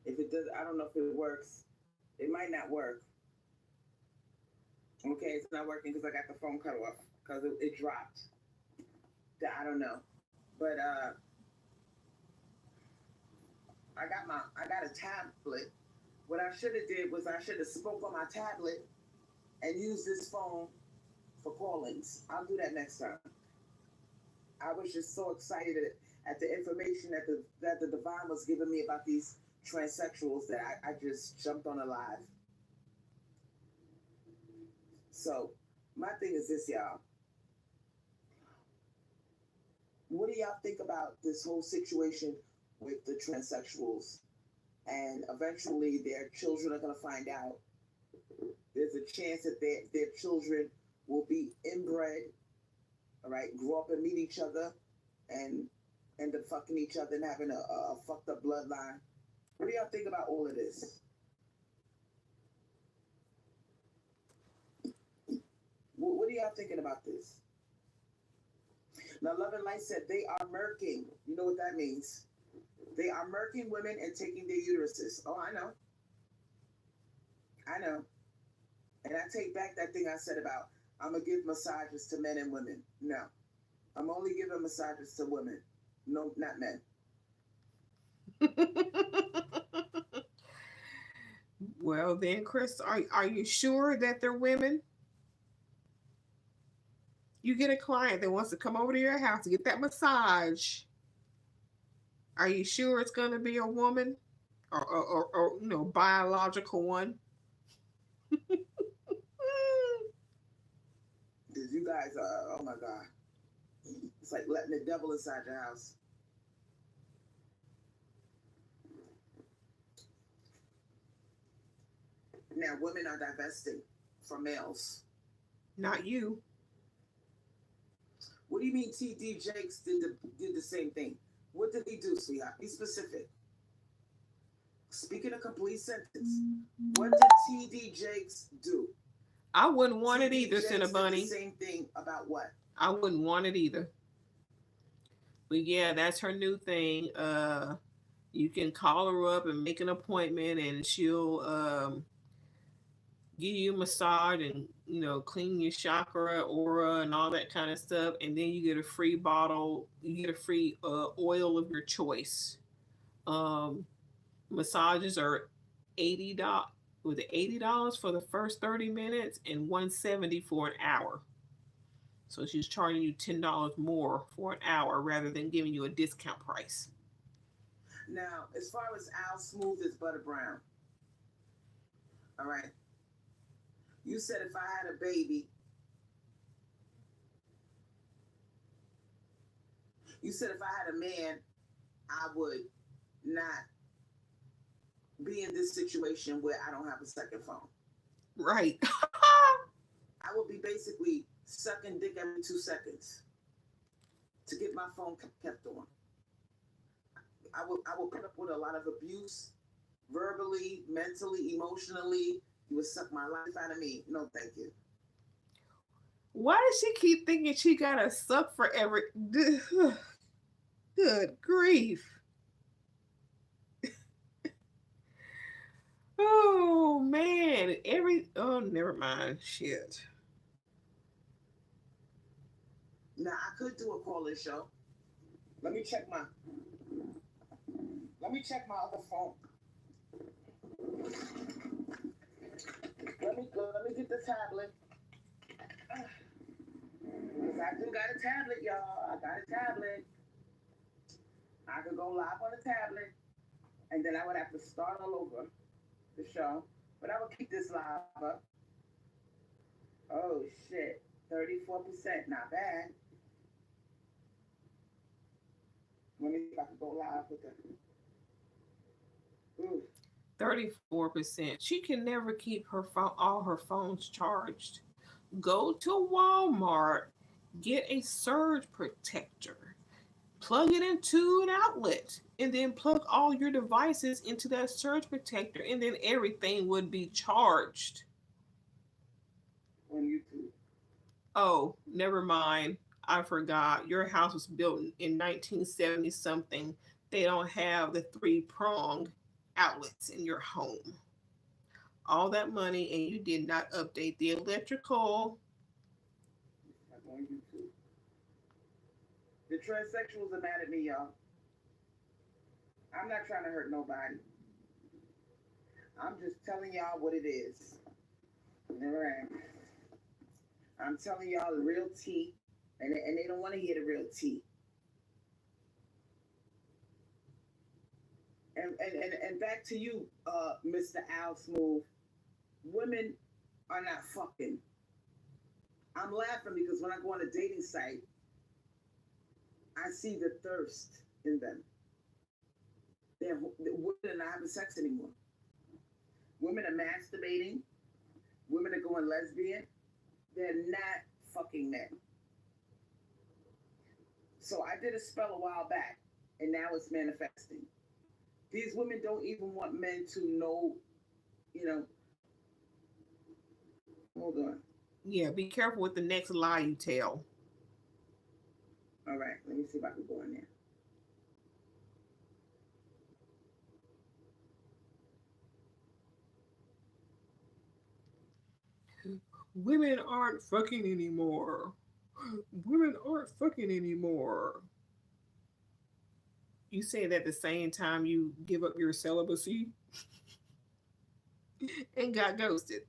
If it does, I don't know if it works. It might not work. Okay, it's not working because I got the phone cut off because it dropped. I don't know, but I got a tablet. What I should have did was I should have spoke on my tablet and used this phone for callings. I'll do that next time. I was just so excited at the information that the divine was giving me about these transsexuals that I just jumped on a live. So my thing is this, y'all. What do y'all think about this whole situation with the transsexuals? And eventually their children are going to find out. There's a chance that their children will be inbred, all right, grow up and meet each other and end up fucking each other and having a fucked up bloodline. What do y'all think about all of this? What are y'all thinking about this? Now, Love and Light said they are murking. You know what that means? They are murking women and taking their uteruses. Oh, I know. I know. And I take back that thing I said about I'm going to give massages to men and women. No. I'm only giving massages to women. No, not men. Well, then, Chris, are you sure that they're women? You get a client that wants to come over to your house to get that massage. Are you sure it's going to be a woman or biological one? Because you guys are, oh my God. It's like letting the devil inside your house. Now, women are divesting from males. Not you. What do you mean T.D. Jakes did the same thing? What did he do, sweetheart? Be specific. Speak in a complete sentence. What did T.D. Jakes do? I wouldn't want it either, Cinnabunny. The same thing about what? I wouldn't want it either. But yeah, that's her new thing. You can call her up and make an appointment, and she'll give you a massage and clean your chakra, aura, and all that kind of stuff. And then you get a free bottle. You get a free oil of your choice. Massages are $80. With $80 for the first 30 minutes and $170 for an hour. So she's charging you $10 more for an hour rather than giving you a discount price. Now, as far as Al Smooth is Butter Brown, all right. You said if I had a baby, you said if I had a man, I would not be in this situation where I don't have a second phone. Right. I would be basically sucking dick every 2 seconds to get my phone kept on. I would put up with a lot of abuse, verbally, mentally, emotionally. You would suck my life out of me. No, thank you. Why does she keep thinking she gotta suck for every? Good grief. Oh man, never mind. Shit. Now I could do a call-in show. Let me check my other phone. Let me get the tablet. Because I do got a tablet, y'all. I got a tablet. I could go live on the tablet, and then I would have to start all over the show. But I would keep this live up. Oh shit, 34%, not bad. Let me see if I can go live with that. 34%. She can never keep all her phones charged. Go to Walmart, get a surge protector, plug it into an outlet, and then plug all your devices into that surge protector, and then everything would be charged. on YouTube. Oh, never mind. I forgot. Your house was built in 1970 something. They don't have the three-prong outlets in your home. All that money and you did not update the electrical. I'm on YouTube. The transsexuals are mad at me, y'all. I'm not trying to hurt nobody. I'm just telling y'all what it is. All right. I'm telling y'all the real tea, and they don't want to hear the real tea. And back to you, Mr. Al Smooth. Women are not fucking. I'm laughing because when I go on a dating site, I see the thirst in them. Women are not having sex anymore. Women are masturbating. Women are going lesbian. They're not fucking men. So I did a spell a while back, and now it's manifesting. These women don't even want men to know, you know. Hold on. Yeah, be careful with the next lie you tell. All right, let me see if I can go in there. Women aren't fucking anymore. Women aren't fucking anymore. You say that at the same time you give up your celibacy and got ghosted.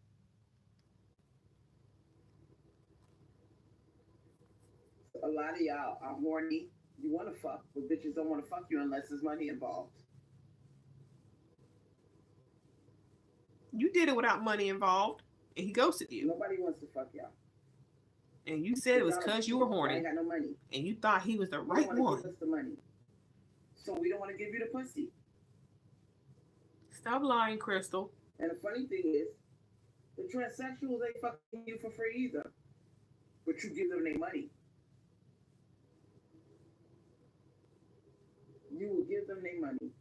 A lot of y'all are horny. You want to fuck, but bitches don't want to fuck you unless there's money involved. You did it without money involved, and he ghosted you. Nobody wants to fuck y'all. And you said it was because you were horny. I ain't got no money. And you thought he was the right one. one. Give us the money. So we don't want to give you the pussy. Stop lying, Crystal. And the funny thing is, the transsexuals ain't fucking you for free either. But you give them their money. You will give them their money.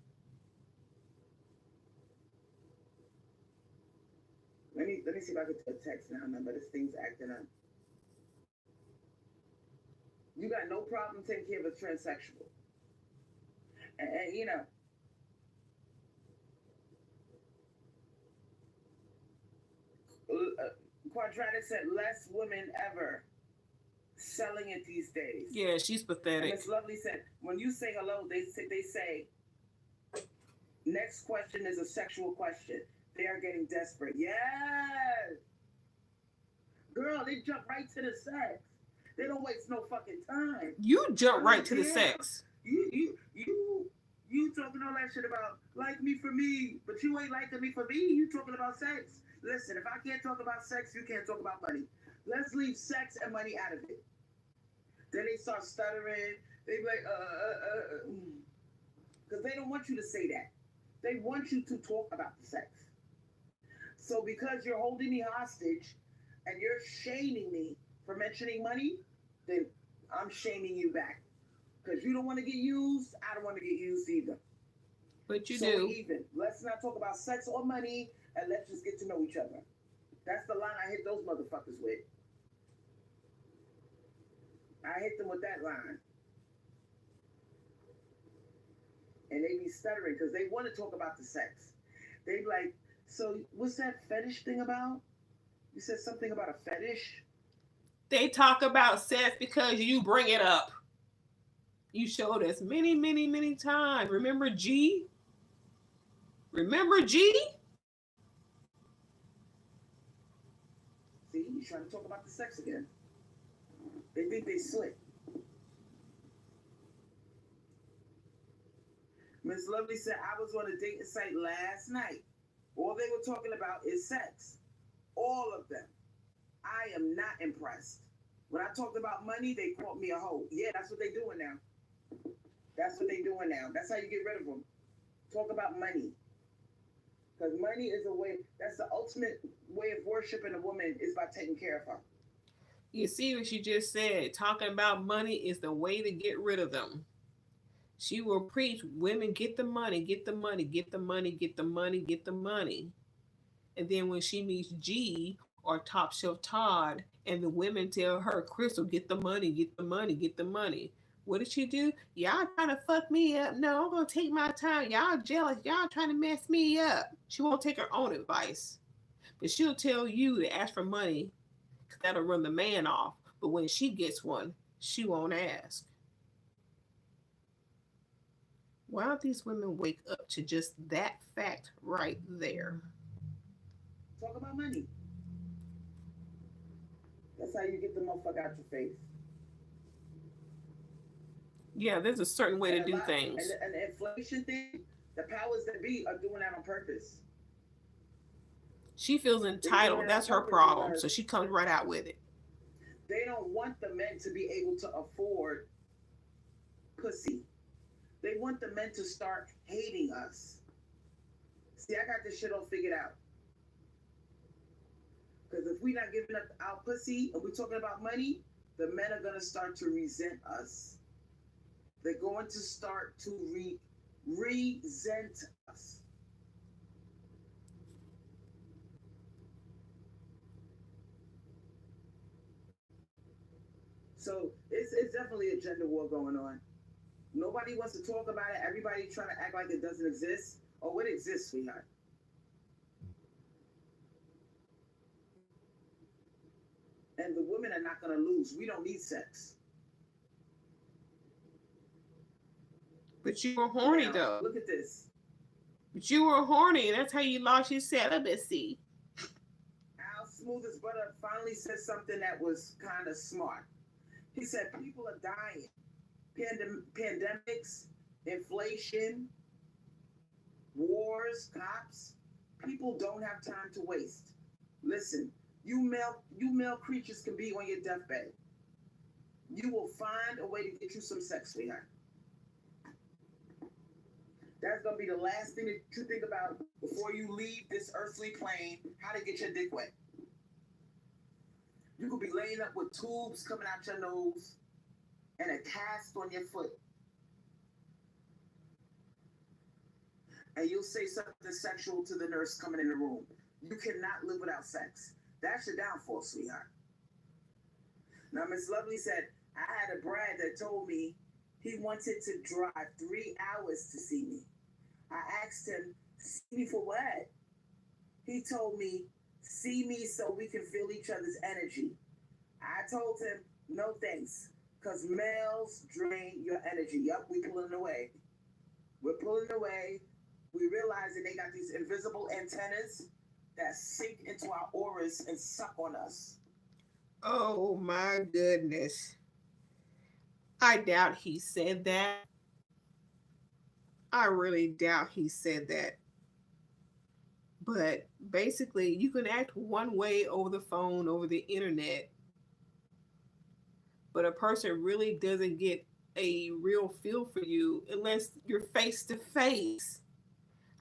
Let me see if I can do a text now, man, but this thing's acting up. You got no problem taking care of a transsexual. And you know, Quadratic said less women ever selling it these days. Yeah, she's pathetic. And Miss Lovely said, when you say hello, they say, next question is a sexual question. They are getting desperate. Yes! Girl, they jump right to the sex. They don't waste no fucking time. You jump right to the sex. You talking all that shit about like me for me, but you ain't liking me for me. You talking about sex. Listen, if I can't talk about sex, you can't talk about money. Let's leave sex and money out of it. Then they start stuttering. They be like, because they don't want you to say that. They want you to talk about the sex. So because you're holding me hostage and you're shaming me for mentioning money, then I'm shaming you back. Because you don't want to get used, I don't want to get used either. But you so do. Even. Let's not talk about sex or money, and let's just get to know each other. That's the line I hit those motherfuckers with. I hit them with that line. And they be stuttering because they want to talk about the sex. They be like, so what's that fetish thing about? You said something about a fetish? They talk about sex because you bring it up. You showed us many, many, many times. Remember G? Remember G? See, you're trying to talk about the sex again. They think they slick. Miss Lovely said, I was on a dating site last night. All they were talking about is sex. All of them. I am not impressed. When I talked about money, they called me a hoe. Yeah, that's what they doing now. That's what they doing now. That's how you get rid of them. Talk about money. Because money is a way, that's the ultimate way of worshiping a woman is by taking care of her. You see what she just said. Talking about money is the way to get rid of them. She will preach, women, get the money, get the money, get the money, get the money, get the money. And then when she meets G or Top Shelf Todd, and the women tell her, Crystal, get the money, get the money, get the money. What did she do? Y'all trying to fuck me up? No, I'm gonna take my time. Y'all jealous. Y'all trying to mess me up. She won't take her own advice, but she'll tell you to ask for money because that'll run the man off. But when she gets one, she won't ask. Why don't these women wake up to just that fact right there? Talk about money. That's how you get the motherfucker out your face. Yeah, there's a certain way to And a do lot, things. and the inflation thing, the powers that be are doing that on purpose. She feels They're doing entitled. that on That's her purpose problem. So because she comes right out with it. they don't want the men to be able to afford pussy. They want the men to start hating us. See, I got this shit all figured out. Because if we're not giving up our pussy and we're talking about money, the men are going to start to resent us. They're going to start to resent us. So it's definitely a gender war going on. Nobody wants to talk about it. Everybody trying to act like it doesn't exist. Oh, it exists, sweetheart. And the women are not going to lose. We don't need sex. But you were horny Now, though. look at this. But you were horny, and that's how you lost your celibacy. Al Smooth as Butter finally said something that was kind of smart. He said people are dying. Pandemics, inflation, wars, cops. People don't have time to waste. Listen, you male creatures can be on your deathbed. You will find a way to get you some sex, sweetheart. That's gonna be the last thing that you think about before you leave this earthly plane. How to get your dick wet. You could be laying up with tubes coming out your nose and a cast on your foot. And you'll say something sexual to the nurse coming in the room. You cannot live without sex. That's your downfall, sweetheart. Now, Miss Lovely said, I had a Brad that told me he wanted to drive 3 hours to see me. I asked him, see me for what? He told me, see me so we can feel each other's energy. I told him, no thanks, because males drain your energy. Yup, we pulling away. We're pulling away. We realize that they got these invisible antennas that sink into our auras and suck on us. Oh my goodness. I doubt he said that. I really doubt he said that. But basically, you can act one way over the phone, over the internet, but a person really doesn't get a real feel for you unless you're face to face.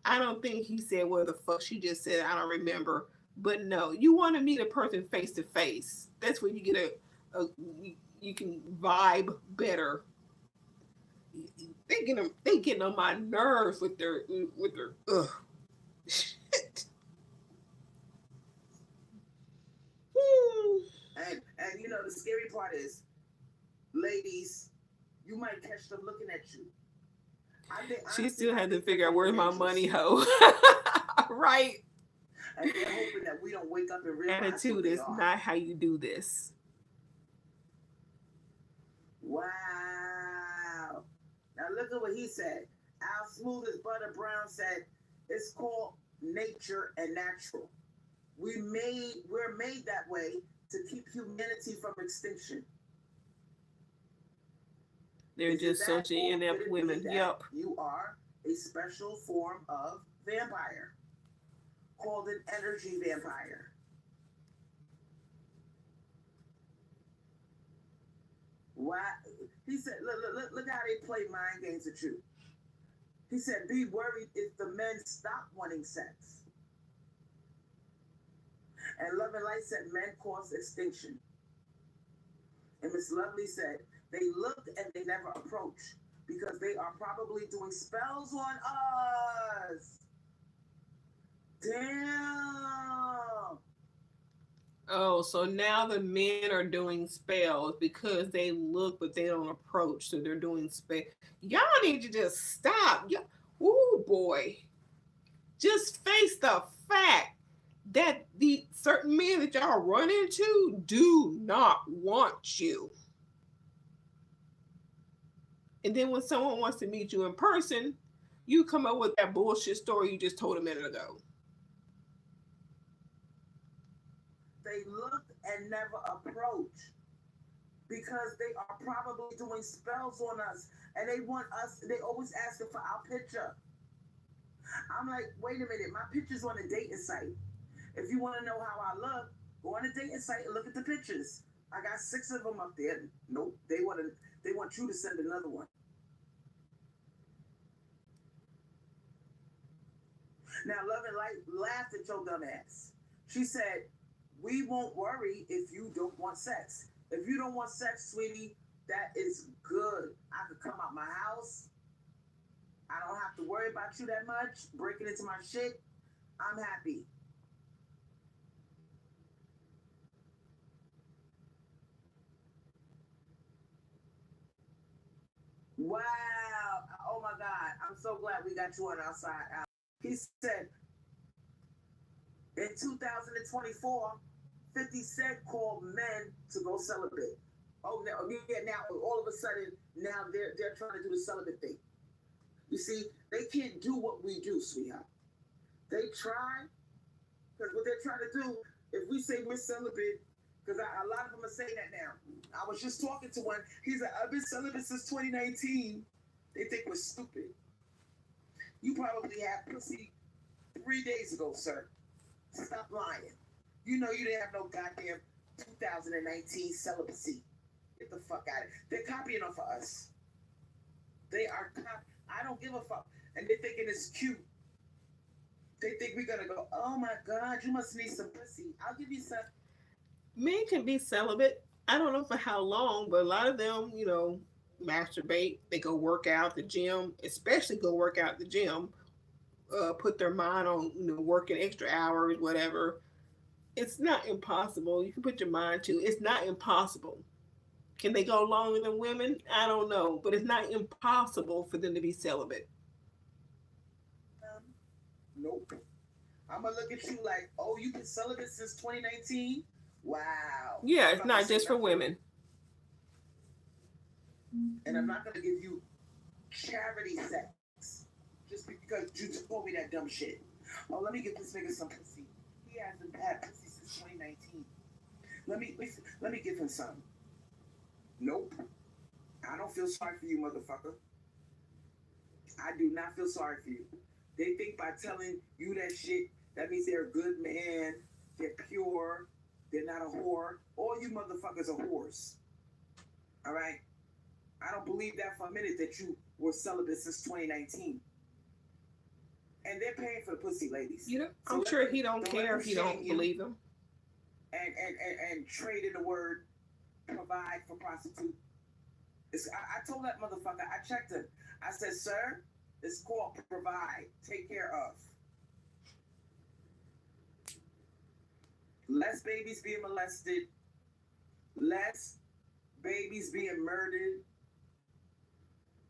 I don't think he said what the fuck she just said. I don't remember. But no, you want to meet a person face to face. That's when you get a you can vibe better. They getting on my nerves with their ugh. Shit. And you know the scary part is, ladies, you might catch them looking at you. She still had to figure out where's my money, hoe. Right? And they're hoping that we don't wake up and realize Attitude is not how you do this. Wow. Now look at what he said. Al Smooth as Butter Brown said, it's called nature and natural. We're made that way to keep humanity from extinction. They're just such inept women. Yup. You are a special form of vampire called an energy vampire. Why? He said, look how they play mind games with you. He said, be worried if the men stop wanting sex. And Love and Light said, men cause extinction. And Miss Lovely said, they look and they never approach because they are probably doing spells on us. Damn. Oh, so now the men are doing spells because they look but they don't approach, so they're doing spell. Y'all need to just stop. Oh boy, just face the fact that the certain men that y'all run into do not want you. And then when someone wants to meet you in person, you come up with that bullshit story you just told a minute ago. They look and never approach because they are probably doing spells on us and they want us, they always asking for our picture. I'm like, wait a minute, my picture's on a dating site. If you want to know how I look, go on a dating site and look at the pictures. I got 6 of them up there. Nope, they want you to send another one. Now, Love and Light laughed at your dumb ass. She said, we won't worry if you don't want sex. If you don't want sex, sweetie, that is good. I could come out my house. I don't have to worry about you that much, breaking into my shit. I'm happy. Wow. Oh my God. I'm so glad we got you on our side. He said, in 2024, 50 Cent called men to go celibate. Oh, now all of a sudden, now they're trying to do the celibate thing. You see, they can't do what we do, sweetheart. They try, because what they're trying to do, if we say we're celibate, because a lot of them are saying that now. I was just talking to one. He's like, I've been celibate since 2019. They think we're stupid. You probably had pussy 3 days ago, sir. Stop lying. You know you didn't have no goddamn 2019 celibacy. Get the fuck out of it. They're copying off of us. They are I don't give a fuck. And they're thinking it's cute. They think we're gonna go, oh my God, you must need some pussy. I'll give you some. Men can be celibate. I don't know for how long, but a lot of them, masturbate. They go work out at the gym, especially go work out at the gym. Put their mind on working extra hours, whatever. It's not impossible. You can put your mind to. It's not impossible. Can they go longer than women? I don't know, but it's not impossible for them to be celibate. Nope. I'm gonna look at you like, oh, you've been celibate since 2019. Wow. Yeah, it's not just for women. And I'm not gonna give you charity sex just because you told me that dumb shit. Oh, let me give this nigga some pussy. He hasn't had pussy since 2019. Let me give him some. Nope. I don't feel sorry for you, motherfucker. I do not feel sorry for you. They think by telling you that shit, that means they're a good man, they're pure, they're not a whore. All you motherfuckers are whores. All right? I don't believe that for a minute that you were celibate since 2019. And they're paying for the pussy, ladies. I'm sure he don't care if you don't believe him. And trade in the word provide for prostitute. I told that motherfucker, I checked him. I said, sir, it's called provide, take care of. Less babies being molested, less babies being murdered,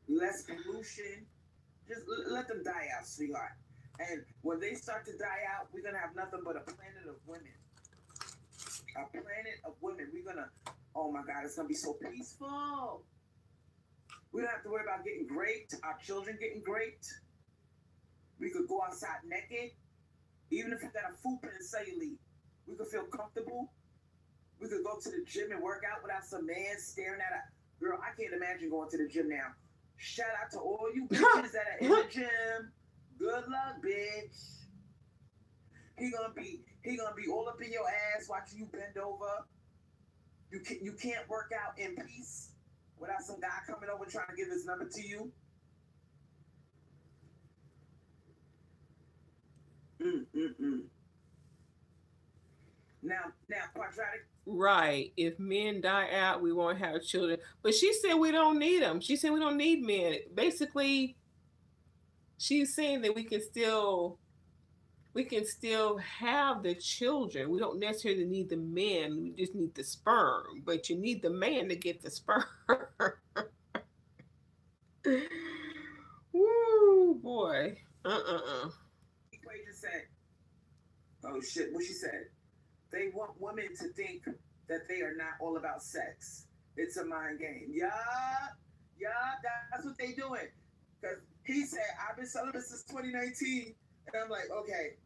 less pollution. Just let them die out, sweetheart. And when they start to die out, we're going to have nothing but a planet of women. A planet of women. We're going to, oh my God, it's going to be so peaceful. We don't have to worry about getting raped, our children getting raped. We could go outside naked. Even if we got a food and cellulite, we could feel comfortable. We could go to the gym and work out without some man staring at us. Girl, I can't imagine going to the gym now. Shout out to all you bitches that are in the gym. Good luck, bitch. He gonna be all up in your ass watching you bend over. You can't work out in peace without some guy coming over trying to give his number to you. Now, quadratic. Right. If men die out, we won't have children. But she said we don't need them. She said we don't need men. Basically, she's saying that we can still we can still have the children. We don't necessarily need the men. We just need the sperm. But you need the man to get the sperm. Woo, boy. Equation said, oh shit, what she said. They want women to think that they are not all about sex. It's a mind game. Yeah, that's what they doing. Because he said, I've been celibate since 2019. And I'm like, okay.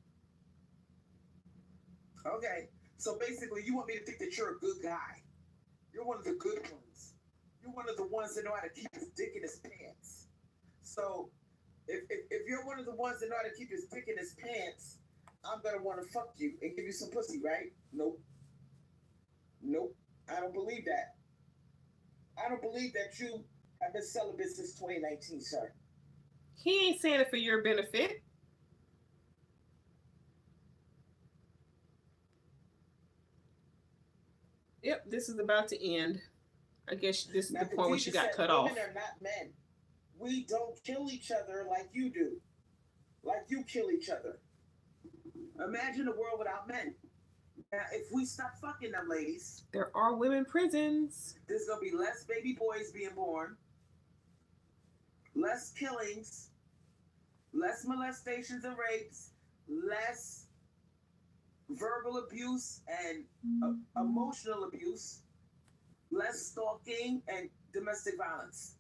So basically, you want me to think that you're a good guy. You're one of the good ones. You're one of the ones that know how to keep his dick in his pants. So if you're one of the ones that know how to keep his dick in his pants, I'm going to want to fuck you and give you some pussy, right? Nope. I don't believe that. I don't believe that you have been celibate since 2019, sir. He ain't saying it for your benefit. Yep, this is about to end. I guess this is now, the point where she got cut off. Women are not men. We don't kill each other like you do. Like you kill each other. Imagine a world without men. Now, if we stop fucking them ladies, there are women prisons. There's gonna be less baby boys being born, less killings, less molestations and rapes, less verbal abuse and emotional abuse, less stalking and domestic violence.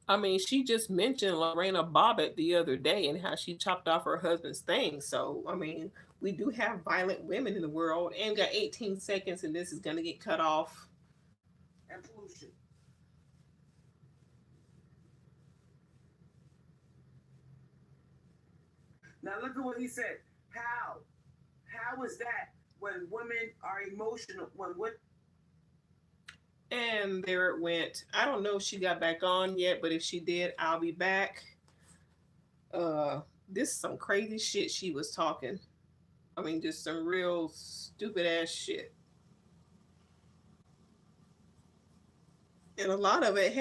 I mean, she just mentioned Lorena Bobbitt the other day and how she chopped off her husband's thing. So, I mean, we do have violent women in the world, and got 18 seconds, and this is going to get cut off. And pollution. Now look at what he said. How is that when women are emotional? And there it went. I don't know if she got back on yet, but if she did, I'll be back. This is some crazy shit she was talking. I mean, just some real stupid ass shit. And a lot of it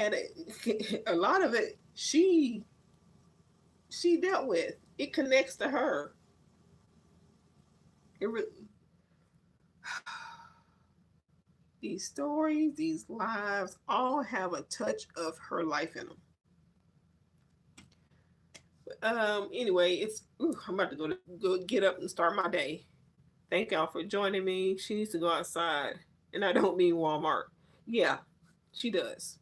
she dealt with. It connects to her. These stories, these lives, all have a touch of her life in them. Anyway, I'm about to go get up and start my day. Thank y'all for joining me. She needs to go outside, and I don't mean Walmart. Yeah, she does.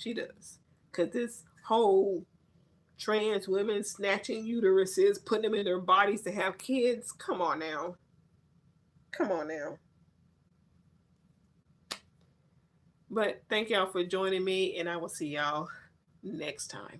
Because this whole trans women snatching uteruses, putting them in their bodies to have kids. Come on now. But thank y'all for joining me, and I will see y'all next time.